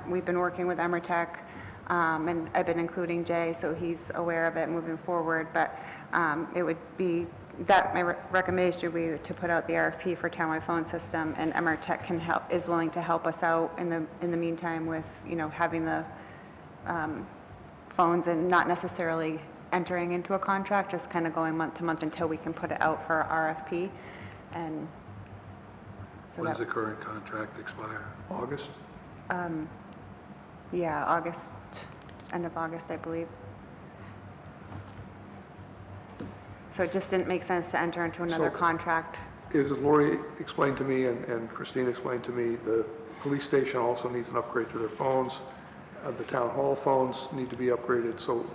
we've been working with Emmertech, and I've been including Jay, so he's aware of it moving forward. But it would be that my recommendation would be to put out the RFP for townwide phone system, and Emmertech is willing to help us out in the meantime with, having the phones and not necessarily entering into a contract, just kind of going month to month until we can put it out for RFP. And so When does the current contract expire? August? Yeah, August, end of August, I believe. So it just didn't make sense to enter into another contract. As Lori explained to me and Christine explained to me, the police station also needs an upgrade to their phones. The town hall phones need to be upgraded, so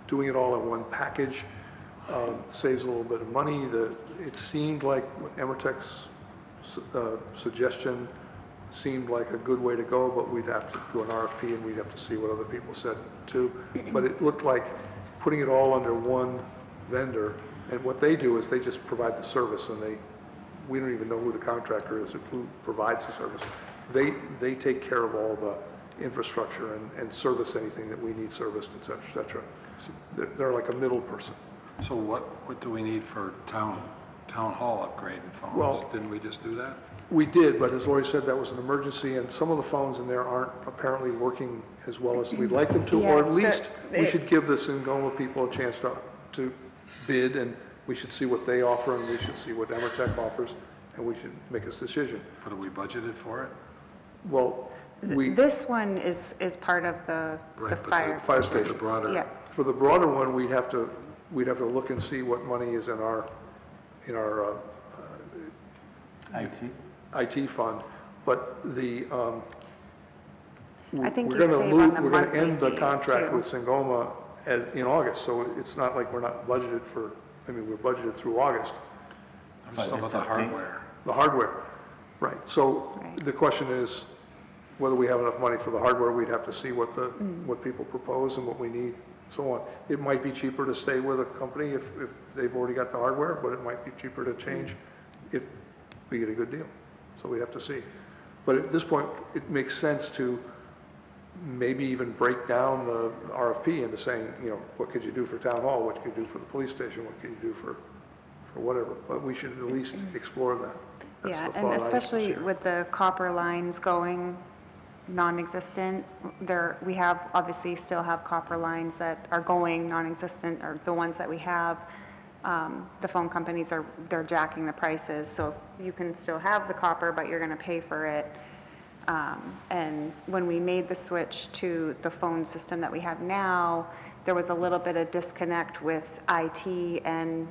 doing it all in one package saves a little bit of money. It seemed like Emmertech's suggestion seemed like a good way to go, but we'd have to do an RFP and we'd have to see what other people said too. But it looked like putting it all under one vendor, and what they do is they just provide the service, and we don't even know who the contractor is, who provides the service. They take care of all the infrastructure and service anything that we need serviced, et cetera, et cetera. So they're like a middle person. So what do we need for town hall upgrade and phones? Well, didn't we just do that? We did, but as Lori said, that was an emergency, and some of the phones in there aren't apparently working as well as we'd like them to, or at least we should give the Singoma people a chance to bid, and we should see what they offer, and we should see what Emmertech offers, and we should make a decision. But are we budgeted for it? Well, This one is part of the fire station. The broader. Yeah. For the broader one, we'd have to look and see what money is in our IT fund, but I think we're you'd going to save on the we're going to monthly end the fees, contract too. with Singoma in August, so it's not like we're not budgeted for, we're budgeted through August. I'm just talking about the hardware. The hardware, right. So the question is whether we have enough money for the hardware. We'd have to see what people propose and what we need, so on. It might be cheaper to stay with a company if they've already got the hardware, but it might be cheaper to change if we get a good deal. So we have to see. But at this point, it makes sense to maybe even break down the RFP into saying, what could you do for town hall, what could you do for the police station, what could you do for whatever. But we should at least explore that. That's Yeah, the and thought I especially share. with the copper lines going non-existent, we have, obviously still have copper lines that are going non-existent, or the ones that we have. The phone companies they're jacking the prices, so you can still have the copper, but you're gonna pay for it. And when we made the switch to the phone system that we have now, there was a little bit of disconnect with IT and,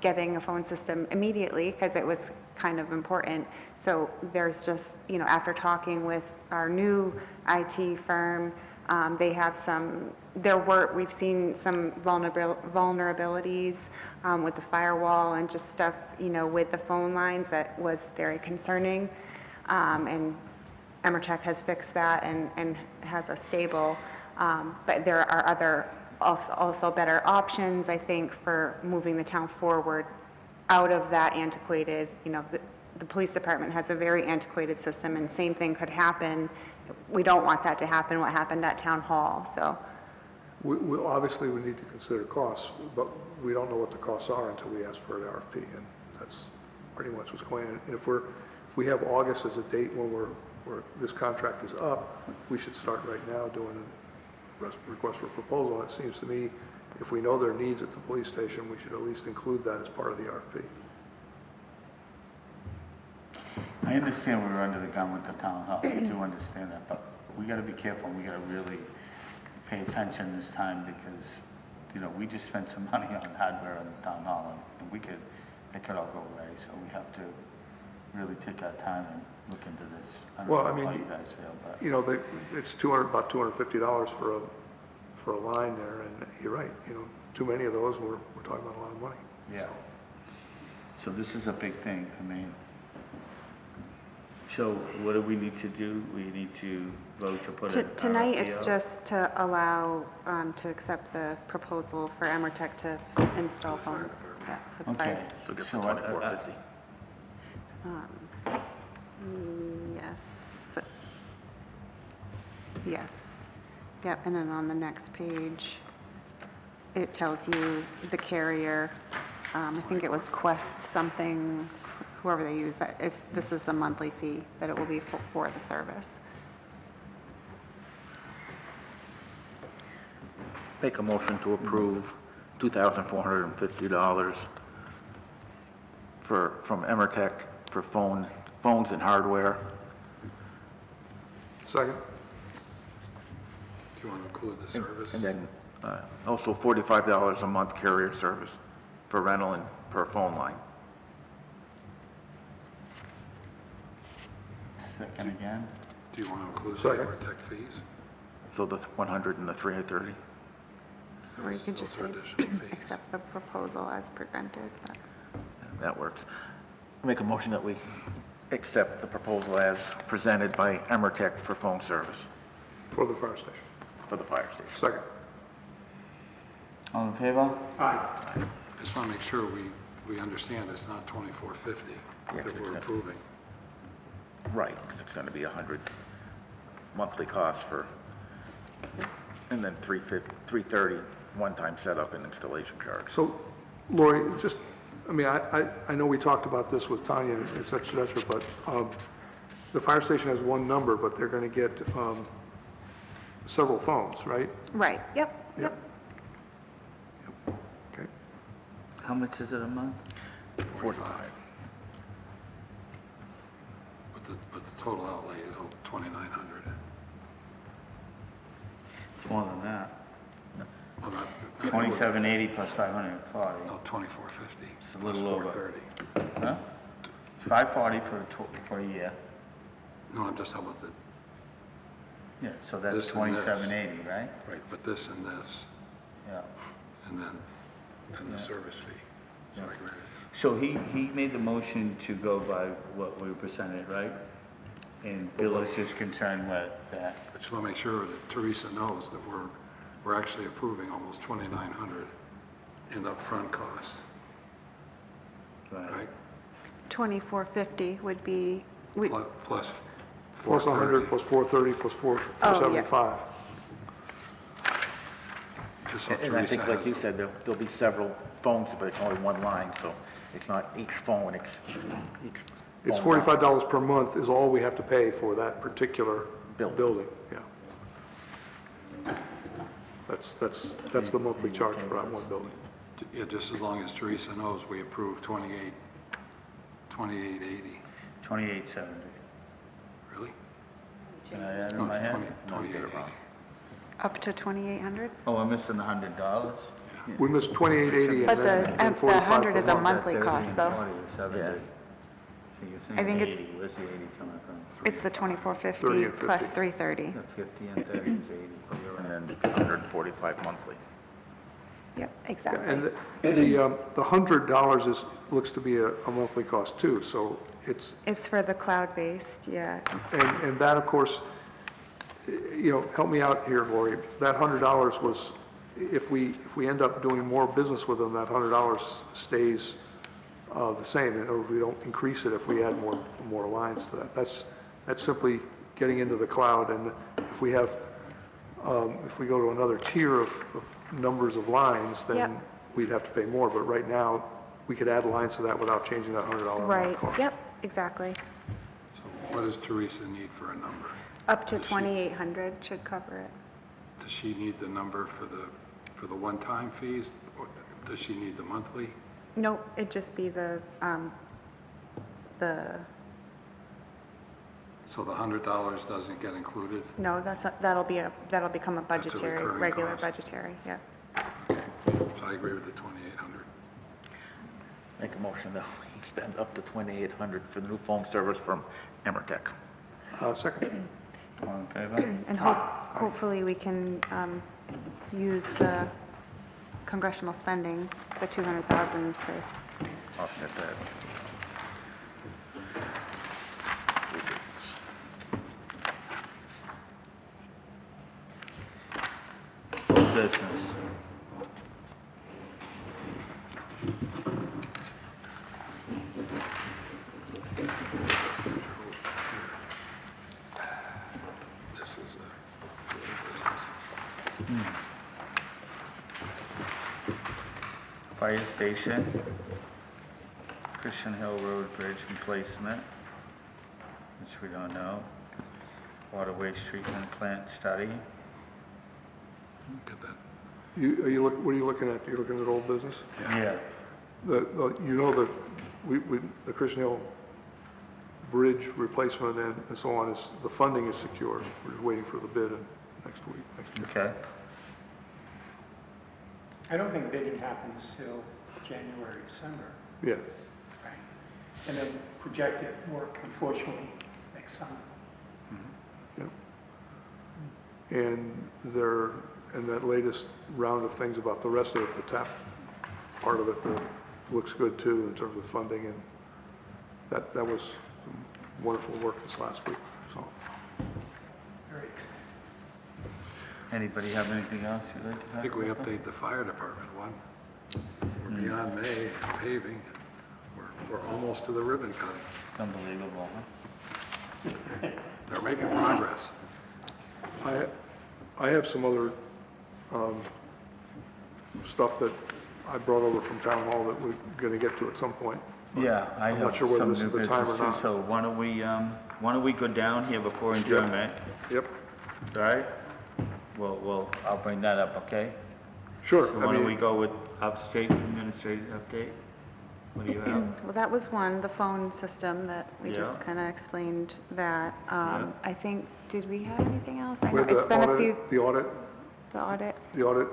getting a phone system immediately, because it was kind of important. So there's just, after talking with our new IT firm, they have we've seen some vulnerabilities with the firewall and just stuff, with the phone lines that was very concerning. And Emmertech has fixed that and has a stable, but there are other also better options, I think, for moving the town forward out of that antiquated, the police department has a very antiquated system, and same thing could happen. We don't want that to happen, what happened at town hall, so. Obviously, we need to consider costs, but we don't know what the costs are until we ask for an RFP, and that's pretty much what's going on. And if we have August as a date when this contract is up, we should start right now doing a request for proposal. And it seems to me, if we know their needs at the police station, we should at least include that as part of the RFP. I understand we were under the gun with the town hall, I do understand that, but we gotta be careful, and we gotta really pay attention this time, because, we just spent some money on hardware in the town hall, and that could all go away, so we have to really take our time and look into this. I don't know how you guys feel, but. It's about $250 for a line there, and you're right, too many of those, we're talking about a lot of money. Yeah. So this is a big thing. So what do we need to do? We need to vote to put it. Tonight, it's just to allow, to accept the proposal for Emmertech to install phones. Yeah, for the Okay. fire. So just So the what- 2450. Yes. Yes. Yep, and then on the next page, it tells you the carrier, I think it was Quest something, whoever they use, that this is the monthly fee that it will be for the service. Make a motion to approve $2,450 from Emmertech for phones and hardware. Second? Do you want to include the service? And then also $45 a month carrier service for rental and per phone line. Second again? Do you want to include the Second. Emmertech fees? So the 100 and the 330. Or you could just For say, additional fees. accept the proposal as presented. But That works. Make a motion that we accept the proposal as presented by Emmertech for phone service For the fire station. for the fire station. Second. All in favor? Just want to make sure we understand it's not 2450 Yeah, that we're approving. Right, it's going to be 100 monthly costs for, and then 330 one-time setup and installation charge. So, Lori, just, I mean, I know we talked about this with Tanya, et cetera, but the fire station has one number, but they're going to get several phones, right? Right, yep. Okay. How much is it a month? 45. But the total outlay is 2,900. It's more than that. Well, not- 2780 plus 540. No, 2450. It's a little over. 430. Huh? It's 540 for a year. No, I'm just talking about the, Yeah, so that's This and this. 2780, right? right, but this and this, Yeah. and then the Yeah. service fee. Sorry, Greg. So he made the motion to go by what we presented, right? And Bill is just concerned with that. I just want to make sure that Teresa knows that we're actually approving almost 2,900 in upfront costs, right? 2450 would be, Plus Plus 100, 430. plus 430, plus Oh, yeah. 475. Just so And I Teresa think, like has you it. said, there'll be several phones, but it's only one line, so it's not each phone, each It's phone line. $45 per month is all we have to pay for that particular building, yeah. That's the monthly charge for that one building. Yeah, just as long as Teresa knows, we approve 2880. 2870. Really? Can I add in No, my it's head? 2880. up to 2,800? Oh, I'm missing $100. We missed 2880 But and the 45 100 per is a month. monthly cost, though. 40 is 70. Yeah. So you're I saying think it's- 80, where's the 80 coming from? It's the 30 2450 and plus 50. 330. Yeah, 50 and 30 is 80. Oh, you're And right. then 145 monthly. Yep, exactly. And the $100 looks to be a monthly cost too, so it's, It's for the cloud-based, yeah. and that, of course, help me out here, Lori, that $100 was, if we end up doing more business with them, that $100 stays the same, or we don't increase it if we add more lines to that. That's simply getting into the cloud, and if we have, if we go to another tier of numbers of lines, then Yep. we'd have to pay more, but right now, we could add lines to that without changing that $100 a month Right, cost. yep, exactly. So what does Teresa need for a number? Up to 2,800 should cover it. Does she need the number for the one-time fees, or does she need the monthly? Nope, it'd just be the, So the $100 doesn't get included? no, that'll become a That's a budgetary, recurring regular cost. budgetary, yeah. Okay, so I agree with the 2,800. Make a motion that we spend up to 2,800 for the new phone service from Emmertech. Second. All in favor? And hopefully we can use the congressional spending, the 200,000 to, Offset that. business. Fire station, Christian Hill Road Bridge replacement, which we don't know. Water waste treatment plant study. Get that. What are you looking at? You're looking at old business? Yeah. You know that the Christian Hill Bridge replacement and so on the funding is secure. We're just waiting for the bid next week. Okay. I don't think bidding happens till January, December. Yeah. Right. And then projected work, unfortunately, next summer. And that latest round of things about the rest of it, the TAP part of it, looks good too in terms of funding, and that was some wonderful work this last week, so. Very exciting. Anybody have anything else you'd like to talk I think we about? update the fire department one. We're beyond May, paving. We're almost to the ribbon cutting. Unbelievable, huh? They're making progress. I have some other stuff that I brought over from town hall that we're gonna get to at some point. Yeah, I I'm have not sure whether some this new is the time or business too, not. so why don't we go down here before adjournment? Yep. All right? I'll bring that up, okay? Sure. So why don't we go with upstate administrative update? What do you have? Well, that was one, the phone system that we just Yeah. kind of explained that. Yeah. I think, did we have anything else? I know With it's the been a audit, few, the audit, the audit,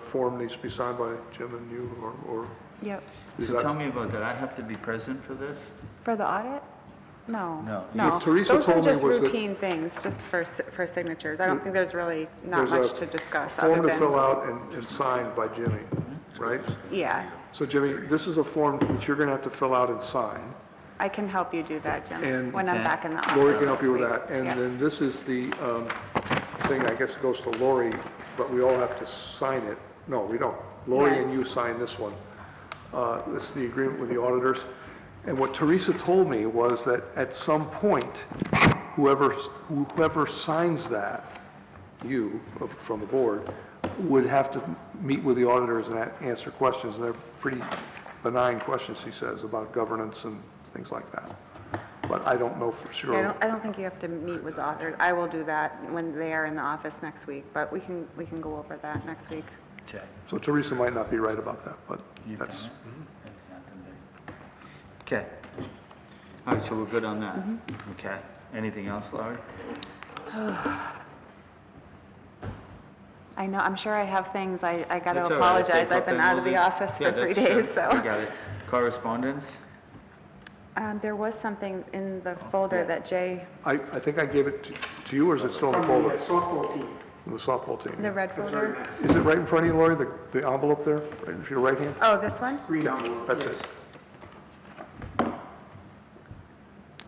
form needs to be signed by Jim and you, or yep. is So that? tell me about that. I have to be present for this? For the audit? No. No. No. Teresa Those are told me just was that- routine things, just for signatures. I don't think there's really not There's much a to discuss other form to than. fill out and signed by Jimmy, right? Yeah, So Jimmy, this is a form which you're gonna have to fill out and sign. I can help you do that, Jim, And- when I'm Okay. back in the office. Lori can help you with next that. week. And Yeah. then this is the thing, I guess it goes to Lori, but we all have to sign it. No, we don't. Lori Yeah. and you sign this one. It's the agreement with the auditors. And what Teresa told me was that at some point, whoever signs that, from the board, would have to meet with the auditors and answer questions. And they're pretty benign questions, he says, about governance and things like that. But I don't know for sure. Yeah, I don't think you have to meet with the auditors. I will do that when they are in the office next week, but we can go over that next week. Okay. So Teresa might not be right about that, but You that's, can. That's nothing big. Okay. All right, so we're good on that? Okay. Anything else, Laurie? I know, I'm sure I have things, I got to That's all right. apologize. I've been out of the office for 3 days, so. I got it. Correspondence? There was something in the folder that Jay, I think I gave it to you, or is it still in the From folder? the softball team. The softball team. the red That's very folder. nice. Is it right in front of you, Lori, the envelope there, right in your right hand? Oh, this one? Green envelope. That's yes.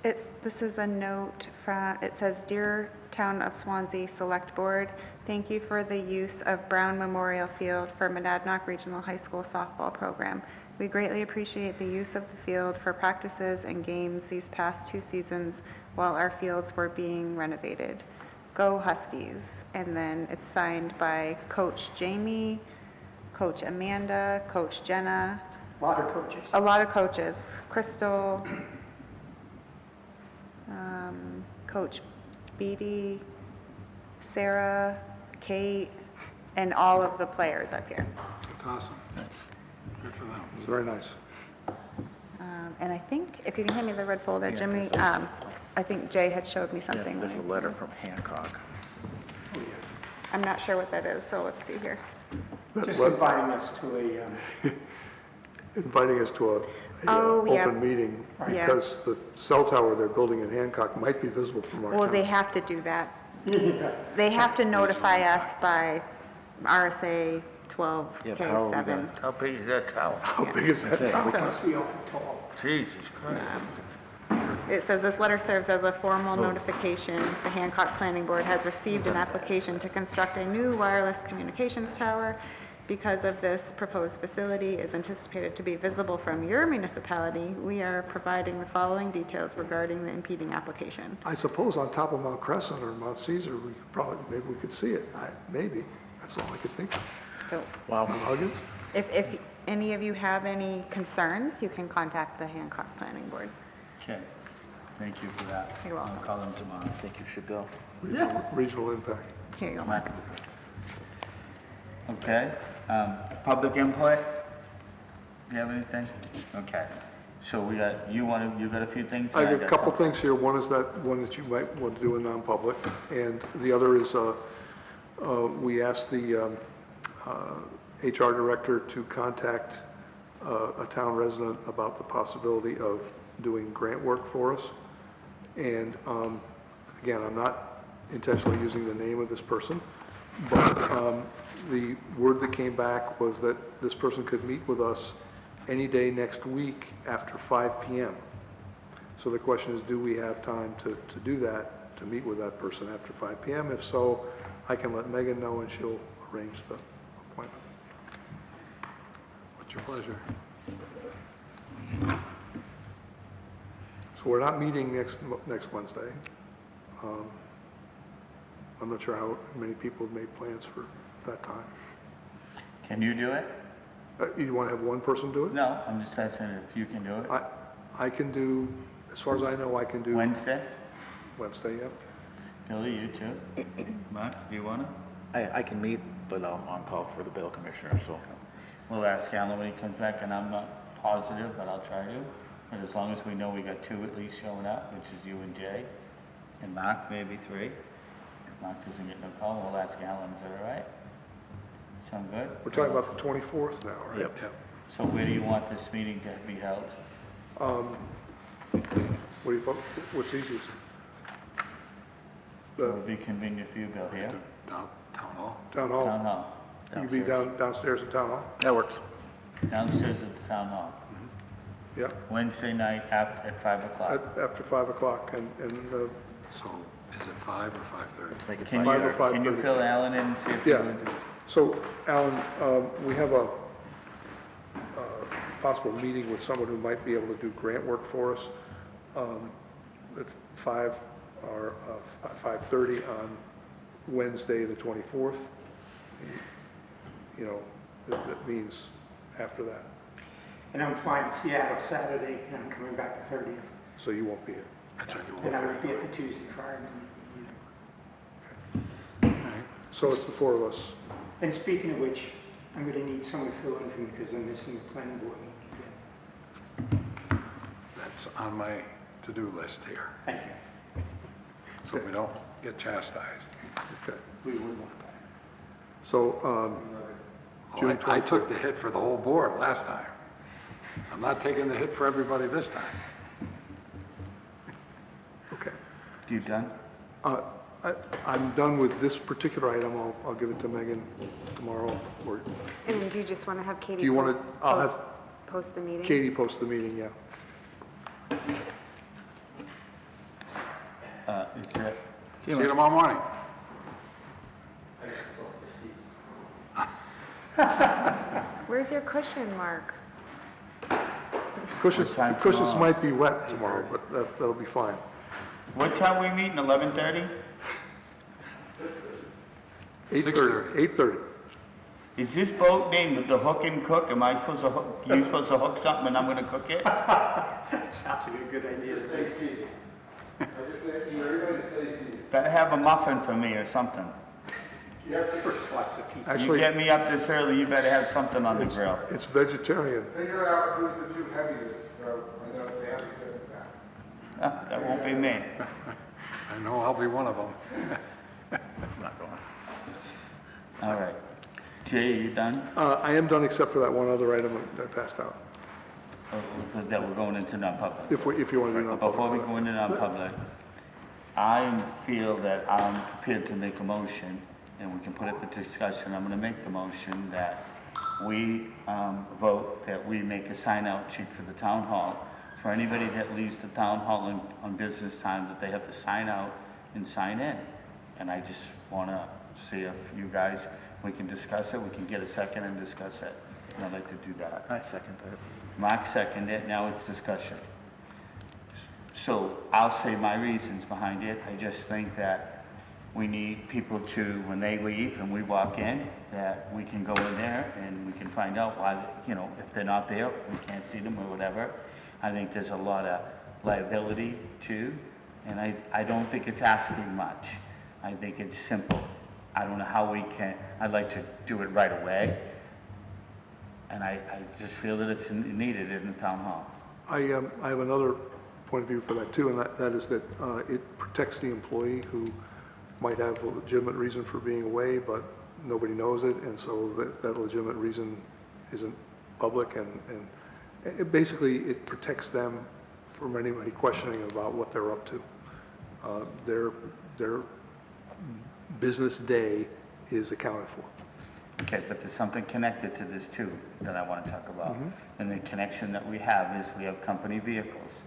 it. This is a note from, it says, "Dear Town of Swanzey Select Board, thank you for the use of Brown Memorial Field for Monadnock Regional High School softball program. We greatly appreciate the use of the field for practices and games these past 2 seasons while our fields were being renovated. Go Huskies." And then it's signed by Coach Jamie, Coach Amanda, Coach Jenna, A lot of coaches. a lot of coaches, Crystal, Coach Beatty, Sarah, Kate, and all of the players up here. That's awesome. Good for them. It's very nice. And I think, if you can hand me the red folder, Jimmy, I think Jay had showed me something. There's a letter from Hancock. I'm not sure what that is, so let's see here. Just inviting us to Inviting us to a Oh, yeah. open meeting, Yeah. because the cell tower they're building in Hancock might be visible from our Well, town. they have to do that. They have to notify us by RSA 12K7. How big is that tower? How big is that tower? must be awful tall. Jesus Christ. It says this letter serves as a formal notification. The Hancock Planning Board has received an application to construct a new wireless communications tower. Because of this proposed facility is anticipated to be visible from your municipality, we are providing the following details regarding the impeding application. I suppose on top of Mount Crescent or Mount Caesar, we could probably, maybe we could see it. Maybe. That's all I could think of. So, On Huggins? if any of you have any concerns, you can contact the Hancock Planning Board. Okay, thank you for that. You're welcome. I'll call them tomorrow. I think you should go. Regional impact. Here you go. Okay, public input? Do you have anything? Okay, so we got, you got a few things? I and have a couple something. things here. One is that one that you might want to do in non-public, and the other is we asked the HR director to contact a town resident about the possibility of doing grant work for us. And again, I'm not intentionally using the name of this person, but the word that came back was that this person could meet with us any day next week after 5 p.m. So the question is, do we have time to do that, to meet with that person after 5 p.m.? If so, I can let Megan know and she'll arrange the appointment. What's your pleasure? So we're not meeting next Wednesday. I'm not sure how many people have made plans for that time. Can you do it? You want to have one person do it? No, I'm just asking if you can do it. I can do, as far as I know, I can do. Wednesday? Wednesday, yep. Billy, you too? Mark, do you want to? I can meet, but I'm on call for the bill commissioner, so. We'll ask Alan when he comes back, and I'm not positive, but I'll try to. But as long as we know we got 2 at least showing up, which is you and Jay, and Mark, maybe 3. If Mark doesn't get no call, we'll ask Alan, is that all right? Sound good? We're talking about the 24th now, right? Yep. So where do you want this meeting to be held? What's easiest? It would be convenient for you, Bill, here? Town hall? Town hall. Town hall. You can be downstairs at town hall? That works. Downstairs at the town hall. Yeah, Wednesday night at 5 o'clock. after 5 o'clock, and So is it 5 or 5:30? Make it Can 5 you, or 5:30. can you fill Alan in and see if he Yeah. would do? So, Alan, we have a possible meeting with someone who might be able to do grant work for us at 5 or 5:30 on Wednesday, the 24th. You know, that means after that. And I'm flying to Seattle Saturday, and I'm coming back the 30th. So you won't be here. And I won't be at the Tuesday fireman meeting either. So it's the 4 of us. And speaking of which, I'm going to need someone to fill in for me because I'm missing the planning board meeting again. That's on my to-do list here, Thank you. so we don't get chastised. Okay. We wouldn't want that. So, June I took 24th. the hit for the whole board last time. I'm not taking the hit for everybody this time. Okay. You done? I'm done with this particular item. I'll give it to Megan tomorrow. Or And then do you just want to have Katie do you want post, to, I'll have post the meeting? Katie post the meeting, yeah. Is that? See you tomorrow morning. Where's your cushion, Mark? Cushions What time tomorrow? might be wet tomorrow, but that'll be fine. What time we meeting, 11:30? 8:30. 8:30. Is this boat named the Hook and Cook? Am I supposed to hook, you supposed to hook something and I'm gonna cook it? That sounds like a good idea. Better have a muffin for me or something. You have to put slice of pizza. You Actually, get me up this early, you better have something on the grill. it's vegetarian. Figure out who's the 2 heaviest, so I know if they have to sit it down. That won't be me. I know I'll be one of them. Not going. All right. Jay, are you done? I am done except for that one other item that I passed out. So that we're going into non-public. If you want to do non-public. Before we go into non-public, I feel that I'm prepared to make a motion, and we can put it for discussion. I'm gonna make the motion that we vote that we make a sign-out sheet for the town hall for anybody that leaves the town hall on business time, that they have to sign out and sign in. And I just want to see if you guys, we can discuss it, we can get a second and discuss it. And I'd like to do that. I second that. Mark seconded it, now it's discussion. So I'll say my reasons behind it. I just think that we need people to, when they leave and we walk in, that we can go in there and we can find out why, you know, if they're not there, we can't see them or whatever. I think there's a lot of liability too, and I don't think it's asking much. I think it's simple. I don't know how we can, I'd like to do it right away, and I just feel that it's needed in the town hall. I have another point of view for that too, and that is that it protects the employee who might have a legitimate reason for being away, but nobody knows it, and so that legitimate reason isn't public, and it basically, it protects them from anybody questioning about what they're up to. Their business day is accounted for. Okay, but there's something connected to this too that I want to talk about. And the connection that we have is we have company vehicles,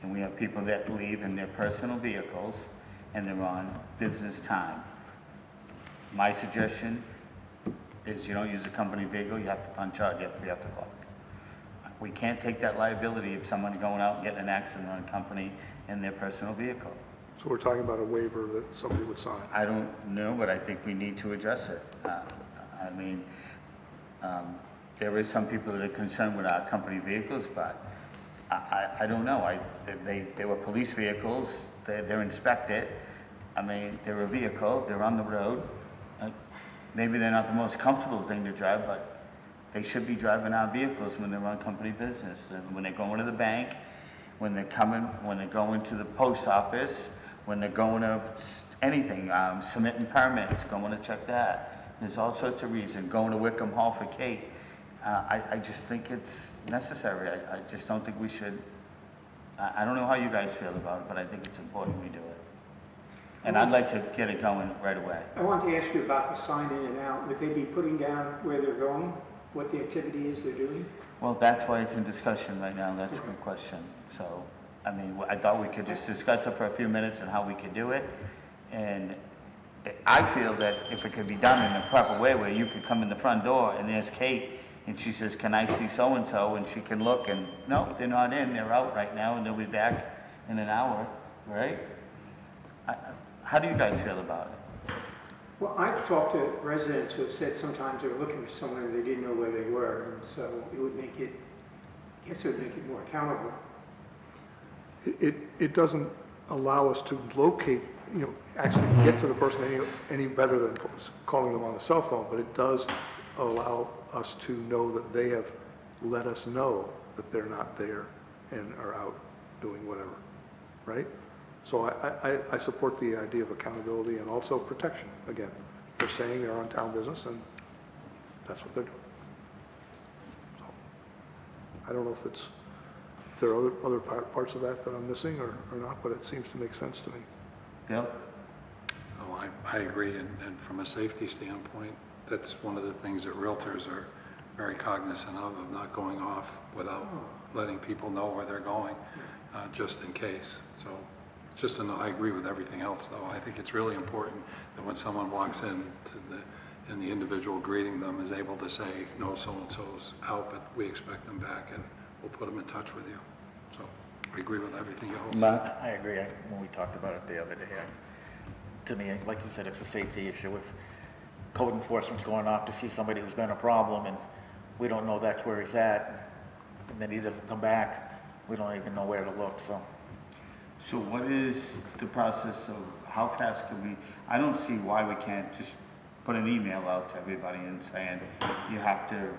and we have people that leave in their personal vehicles and they're on business time. My suggestion is you don't use a company vehicle, you have to punch out, you have to be up the clock. We can't take that liability of someone going out and getting an accident on a company in their personal vehicle. So we're talking about a waiver that somebody would sign. I don't know, but I think we need to address it. I mean, there is some people that are concerned with our company vehicles, but I don't know. They were police vehicles, they're inspected. I mean, they're a vehicle, they're on the road. Maybe they're not the most comfortable thing to drive, but they should be driving our vehicles when they're on company business. And when they're going to the bank, when they're going to the post office, when they're going to anything, submitting permits, going to check that. There's all sorts of reasons. Going to Wickham Hall for Kate. I just think it's necessary. I just don't think we should. I don't know how you guys feel about it, but I think it's important we do it. And I'd like to get it going right away. I wanted to ask you about the sign in and out. Would they be putting down where they're going, what the activity is they're doing? Well, that's why it's in discussion right now. That's a good question. So, I mean, I thought we could just discuss it for a few minutes and how we could do it. And I feel that if it could be done in a proper way where you could come in the front door and there's Kate and she says, can I see so-and-so? And she can look and, no, they're not in, they're out right now and they'll be back in an hour, right? How do you guys feel about it? Well, I've talked to residents who have said sometimes they were looking for someone and they didn't know where they were, and so it would make it, I guess it would make it more accountable. It doesn't allow us to locate, actually get to the person any better than calling them on the cell phone, but it does allow us to know that they have let us know that they're not there and are out doing whatever, right? So I support the idea of accountability and also protection. Again, they're saying they're on town business and that's what they're doing. So, I don't know if there are other parts of that I'm missing or not, but it seems to make sense to me. Yep. Oh, I agree, and from a safety standpoint, that's one of the things that realtors are very cognizant of not going off without letting people know where they're going, just in case. So. Just to know, I agree with everything else, though. I think it's really important that when someone walks in and the individual greeting them is able to say, no, so-and-so's out, but we expect them back, and we'll put them in touch with you. So I agree with everything you all said. I agree. When we talked about it the other day, to me, like you said, it's a safety issue. If code enforcement's going off to see somebody who's been a problem and we don't know that's where he's at, and then he doesn't come back, we don't even know where to look, so. So what is the process of how fast can we, I don't see why we can't just put an email out to everybody and saying, you have to,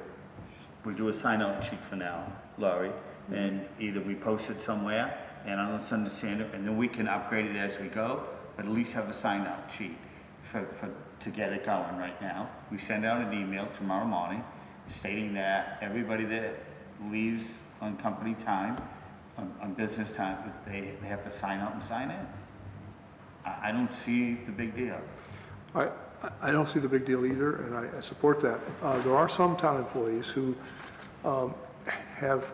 we do a sign out sheet for now, Laurie, and either we post it somewhere and I don't understand it, and then we can upgrade it as we go, but at least have a sign out sheet to get it going right now. We send out an email tomorrow morning stating that everybody that leaves on company time, on business time, they have to sign out and sign in. I don't see the big deal. I don't see the big deal either, and I support that. There are some town employees who have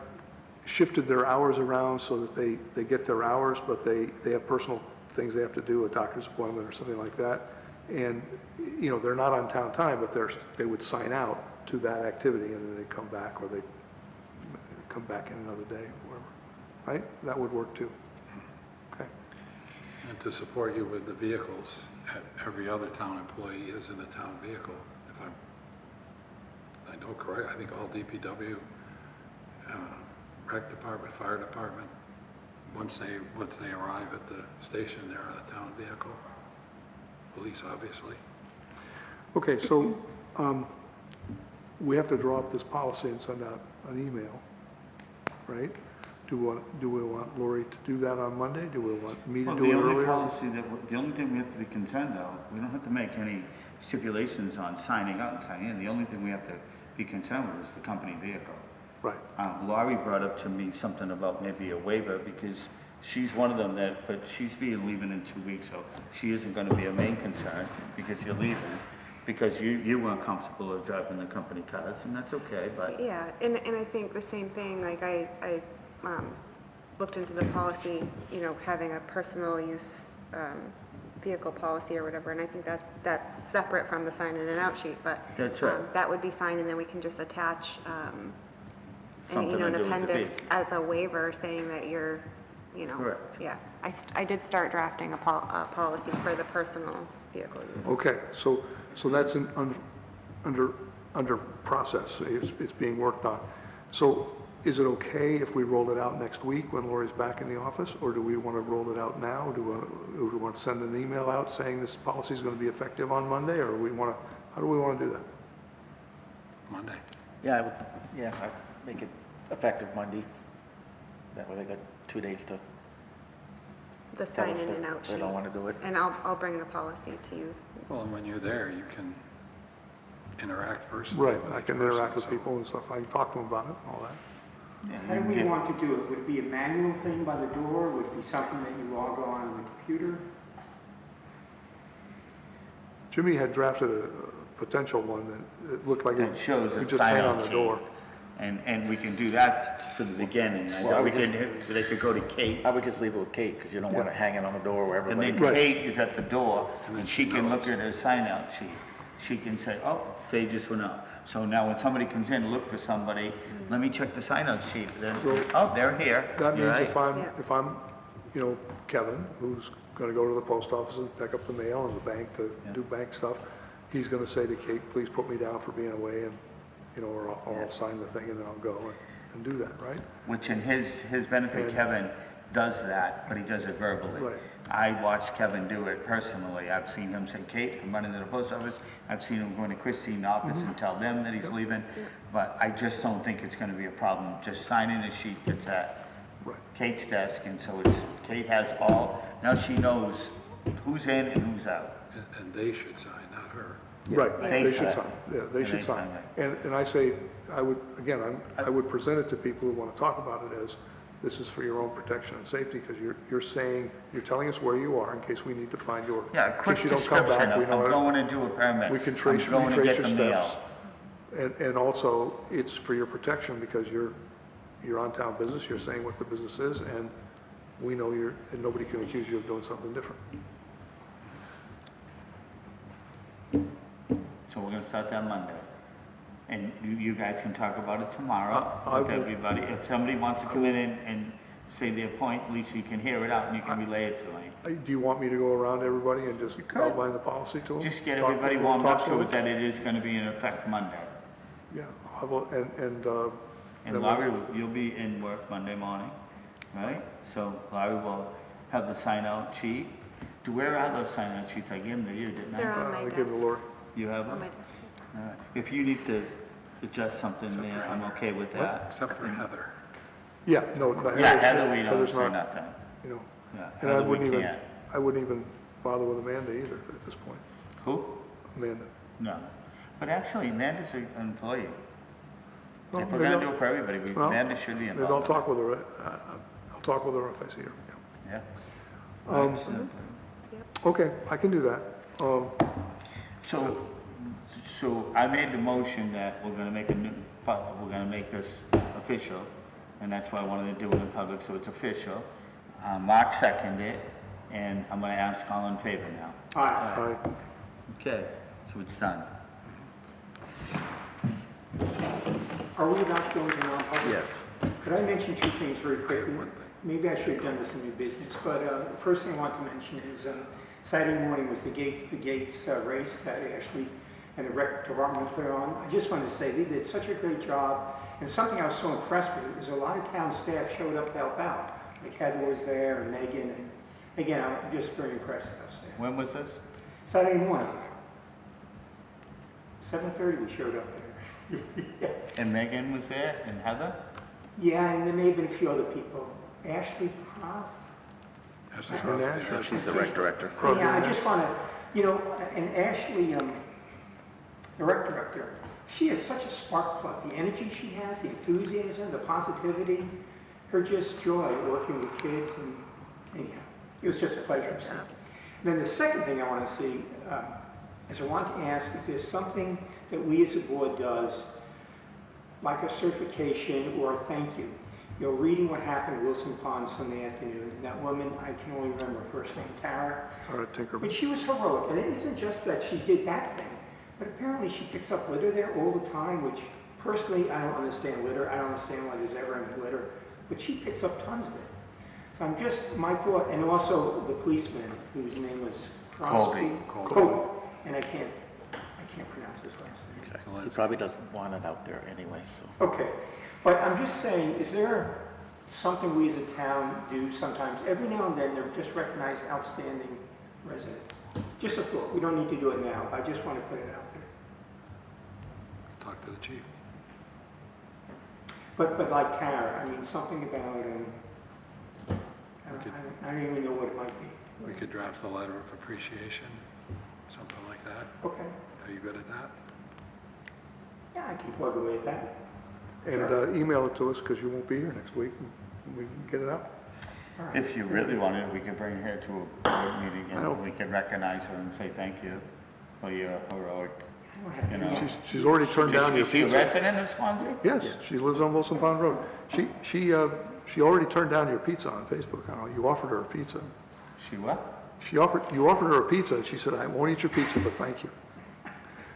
shifted their hours around so that they get their hours, but they have personal things they have to do, a doctor's appointment or something like that. And, you know, they're not on town time, but they would sign out to that activity and then they come back, or they come back in another day, whatever, right? That would work too. Okay. And to support you with the vehicles, every other town employee is in a town vehicle, if I know correct. I think all DPW, rec department, fire department, once they arrive at the station, they're in a town vehicle. Police, obviously. Okay, so we have to draw up this policy and send out an email, right? Do we want Lori to do that on Monday? Do we want me to do it earlier? The only thing we have to be concerned of, we don't have to make any stipulations on signing out and signing in. The only thing we have to be concerned with is the company vehicle. Right. Laurie brought up to me something about maybe a waiver, because she's one of them but she's being leaving in 2 weeks, so she isn't gonna be a main concern because you're leaving, because you weren't comfortable with driving the company cars, and that's okay, but. Yeah, and I think the same thing, like I looked into the policy, you know, having a personal use vehicle policy or whatever, and I think that's separate from the sign in and out sheet, but That's right. that would be fine, and then we can just attach Something to an do with the appendix vehicle. as a waiver saying that you're, you know. Correct. Yeah, I did start drafting a policy for the personal vehicle use. Okay, so that's under process. It's being worked on. So is it okay if we roll it out next week when Lori's back in the office, or do we want to roll it out now? Do we want to send an email out saying this policy is going to be effective on Monday, or how do we want to do that? Monday. Yeah, I'd make it effective Monday. That way they got 2 days to The tell sign us in that and out sheet. they don't want to do it. And I'll bring the policy to you. Well, and when you're there, you can interact personally. Right, with I each can person, interact with so- people and stuff. I can talk to them about it and all that. How do we want to do it? Would it be a manual thing by the door? Would it be something that you log on the computer? Jimmy had drafted a potential one that it looked like That shows you a just hang on sign-out the sheet. door. And we can do that for the beginning. Well, I would They could go to Kate. I would just leave it with Kate, because you don't want it hanging on the door where And everybody. then Kate is at the door, and she can look at her sign-out sheet. She can say, oh, they just went out. So now when somebody comes in to look for somebody, let me check the sign-out sheet. Then, oh, they're here. That means Right. if I'm, Kevin, who's gonna go to the post office and pick up the mail and the bank to do bank stuff, he's gonna say to Kate, please put me down for being away, and, or I'll sign the thing and then I'll go and do that, right? Which in his benefit, Kevin does that, but he does it verbally. Right. I watched Kevin do it personally. I've seen him say, Kate, I'm running to the post office. I've seen him go into Christine's office and tell them that he's leaving. But I just don't think it's gonna be a problem. Just signing a sheet that's at Kate's desk, and so Kate has now she knows who's in and who's out. And they should sign, not her. Right, They they should sign. sign, yeah, they And should they sign. sign And I say, I would present it to people who want to talk about it as, this is for your own protection and safety, because you're telling us where you are in case we need to find you. Yeah, a quick In case you don't come description back, we of, know I'm going to do a permit. we can I'm retrace going to your get the mail. steps. And also, it's for your protection, because you're on town business, you're saying what the business is, and we know and nobody can accuse you of doing something different. So we're gonna start that Monday. And you guys can talk about it tomorrow with everybody. If somebody wants to come in and say their point, at least you can hear it out and you can relay it to me. Do you want me to go around to everybody and just outline the policy to them? Just get Talk everybody them, warmed talk up to to them? it that it is gonna be in effect Monday. Yeah, I will, And then Laurie, you'll be in work Monday morning, right? So Laurie will have the sign-out sheet. Where are those sign-out sheets? I gave them to you, didn't I? They're on my I'll desk. give it to Lori. You have them? On my desk. All right. If you need to adjust something there, I'm okay with that. Except for Heather. Yeah, no, Yeah, Heather, we don't Heather's say not, nothing. Yeah, Yeah, and I Heather, we wouldn't even, can't. I wouldn't even bother with Amanda either at this point. Who? Amanda. No. But actually, Amanda's an employee. Well, If we're maybe gonna I'll- do it for everybody, well, Amanda should be Maybe I'll involved. talk with her, I'll talk with her if I see her, Yeah. Okay, I can do that. So I made the motion that we're gonna make we're gonna make this official, and that's why I wanted to do it in public, so it's official. Mark seconded it, and I'm gonna ask all in favor now. Aye. Okay, so it's done. Are we about to go into non-public? Yes. Could I mention two things very quickly? Maybe I should have done this in new business, but the first thing I want to mention is Saturday morning was the Gates race that Ashley and the rec department put on. I just wanted to say they did such a great job, and something I was so impressed with is a lot of town staff showed up to help out. Like Heather was there, and Megan, and again, I'm just very impressed with our staff. When was this? Saturday morning. 7:30 we showed up there. And Megan was there, and Heather? Yeah, and there may have been a few other people. Ashley Prof? She's the rec director. Yeah, I just want to, you know, and Ashley, the rec director, she is such a spark plug. The energy she has, the enthusiasm, the positivity, her just joy working with kids, and anyhow, it was just a pleasure to see. And then the second thing I want to see is I want to ask if there's something that we as a board does, like a certification or a thank you. You know, reading what happened at Wilson Pond Sunday afternoon, and that woman, I can only remember her first name, Tara. But she was heroic, and it isn't just that she did that thing, but apparently she picks up litter there all the time, which personally, I don't understand litter. I don't understand why there's ever any litter, but she picks up tons of it. So I'm just, my thought, and also the policeman, whose name was Colby. Colby. And I can't pronounce his last name. He probably doesn't want it out there anyway, so. Okay, but I'm just saying, is there something we as a town do sometimes? Every now and then, they just recognize outstanding residents. Just a thought. We don't need to do it now. I just want to put it out there. Talk to the chief. But like Tara, I mean, something about, I don't even know what it might be. We could draft a letter of appreciation, something like that. Okay. Are you good at that? Yeah, I can plug away at that. And email it to us, because you won't be here next week, and we can get it out. If you really wanted, we could bring her to a board meeting and we could recognize her and say thank you for your heroic, you know. She's already turned down your Is she a pizza. resident of Swanzey? Yes, she lives on Wilson Pond Road. She already turned down your pizza on Facebook. You offered her a pizza. She what? You offered her a pizza, and she said, "I won't eat your pizza, but thank you."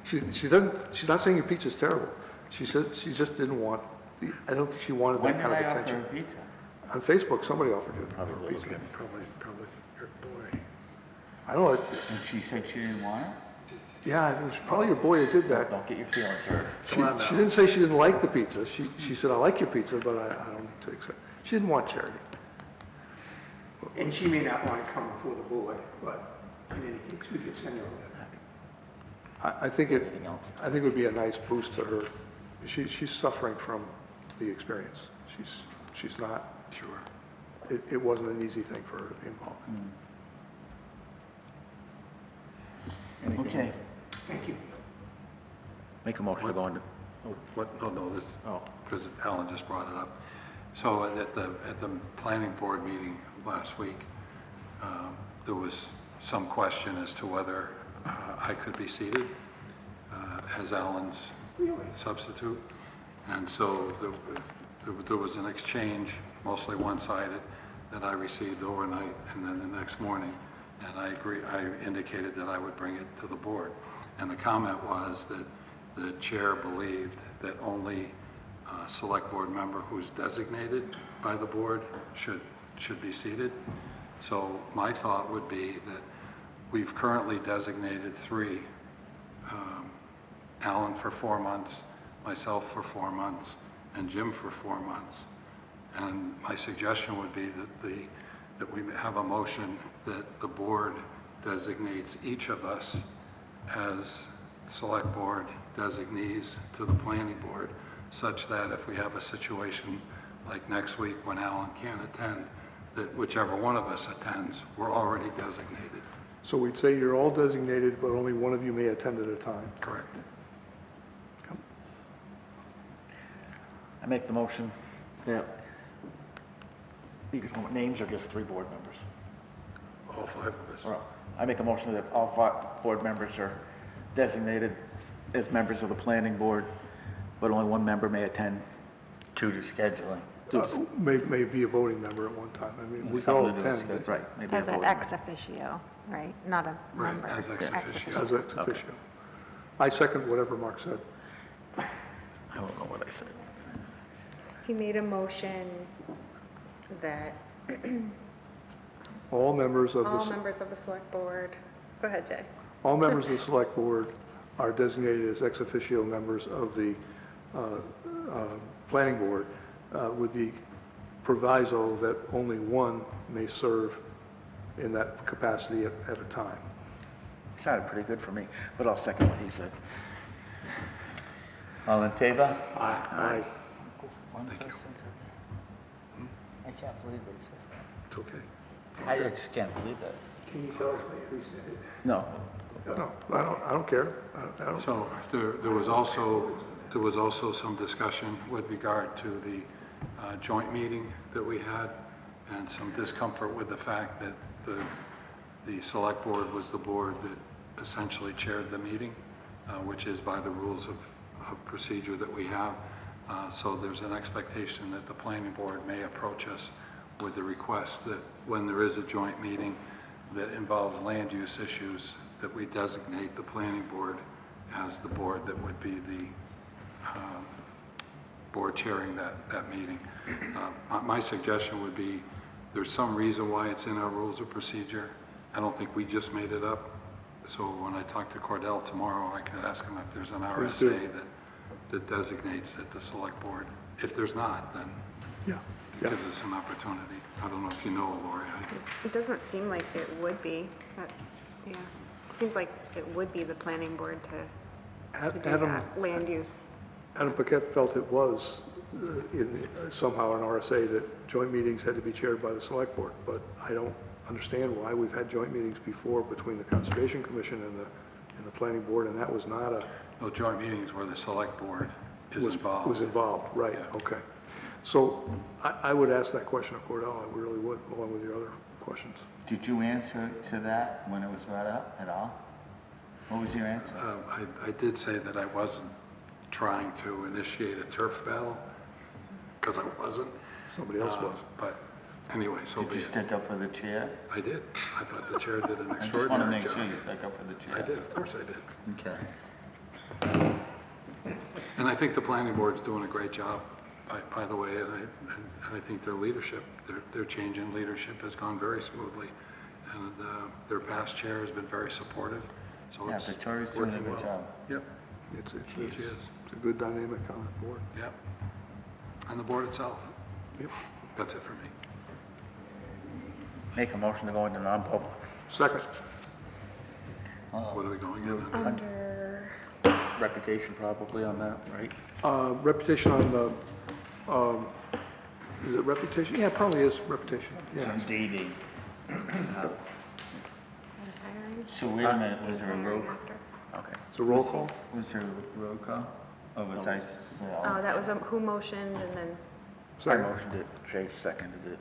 She's not saying your pizza's terrible. She said she just didn't want I don't think she wanted that kind of attention. When did I offer her pizza? On Facebook, somebody offered you a pizza. Probably your boy. I don't know. And she said she didn't want it? Yeah, it was probably your boy who did that. Don't get your feelings hurt. She didn't say she didn't like the pizza. She said, "I like your pizza, but I don't need to accept." She didn't want charity. And she may not want to come before the board, but in any case, we could send her a letter. I think it would be a nice boost to her. She's suffering from the experience. She's not. Sure. It wasn't an easy thing for her to be involved in. Okay. Thank you. Make a motion to go into. Because Alan just brought it up. So at the planning board meeting last week, there was some question as to whether I could be seated as Alan's substitute. And so there was an exchange, mostly one-sided, that I received overnight and then the next morning. And I indicated that I would bring it to the board. And the comment was that the chair believed that only a select board member who's designated by the board should be seated. So my thought would be that we've currently designated 3, Alan for 4 months, myself for 4 months, and Jim for 4 months. And my suggestion would be that we have a motion that the board designates each of us as select board designees to the planning board, such that if we have a situation like next week when Alan can't attend, that whichever one of us attends, we're already designated. So we'd say you're all designated, but only one of you may attend at a time. Correct. I make the motion that, names are just 3 board members. All 5 of us. Well, I make a motion that all 5 board members are designated as members of the planning board, but only one member may attend. To the scheduling. may be a voting member at one time. I mean, we can all attend. Right, maybe a As an voting ex member. officio, right? Not a Right, member. as ex officio. As ex officio. I second whatever Mark said. I don't know what I said. He made a motion that All members of all the, members of the select board, go ahead, Jay. all members of the select board are designated as ex officio members of the planning board with the proviso that only one may serve in that capacity at a time. Sounded pretty good for me, but I'll second what he said. All in favor? Aye. One person said that. I can't believe they said It's okay. that. I just can't believe that. Can you tell us who said it? No. No, I don't care. I don't. So there was also some discussion with regard to the joint meeting that we had, and some discomfort with the fact that the select board was the board that essentially chaired the meeting, which is by the rules of procedure that we have. So there's an expectation that the planning board may approach us with the request that when there is a joint meeting that involves land use issues, that we designate the planning board as the board that would be the board chairing that meeting. My suggestion would be, there's some reason why it's in our rules of procedure. I don't think we just made it up. So when I talk to Cordell tomorrow, I could ask him if there's an RSA that designates that the select board. If there's not, then gives us an opportunity. I don't know if you know, Lori. It doesn't seem like it would be, but, yeah. It seems like it would be the planning board to do that, land use. Adam Paquette felt it was somehow an RSA that joint meetings had to be chaired by the select board, but I don't understand why. We've had joint meetings before between the Conservation Commission and the planning board, and that was not a... No, joint meetings where the select board is involved. Was involved, right, Yeah. okay. So I would ask that question of Cordell, I really would, along with your other questions. Did you answer to that when it was brought up at all? What was your answer? I did say that I wasn't trying to initiate a turf battle, because I wasn't. Somebody else was. But anyway, so Did be you it. stick up for the chair? I did. I thought the chair did an I just want to extraordinary make job. sure you stuck up for the chair. I did, of course I did. Okay. And I think the planning board's doing a great job, by the way, and I think their leadership, their change in leadership has gone very smoothly. And their past chair has been very supportive, so Yeah, it's Victoria's doing a working good well. job. Yep, It's she is. a good dynamic on that board. Yep. And the board itself. Yep. That's it for me. Make a motion to go into non-public. Second. What are we going in? Under, Reputation probably on that, right? Reputation on the, is it reputation? Yeah, it probably is reputation, yeah. Some DD. hiring. So wait a minute, was there a roll? Okay. It's a roll call? Was there a roll call? Or was I supposed to say all? Oh, that was who motioned and then I motioned it, Jay seconded it.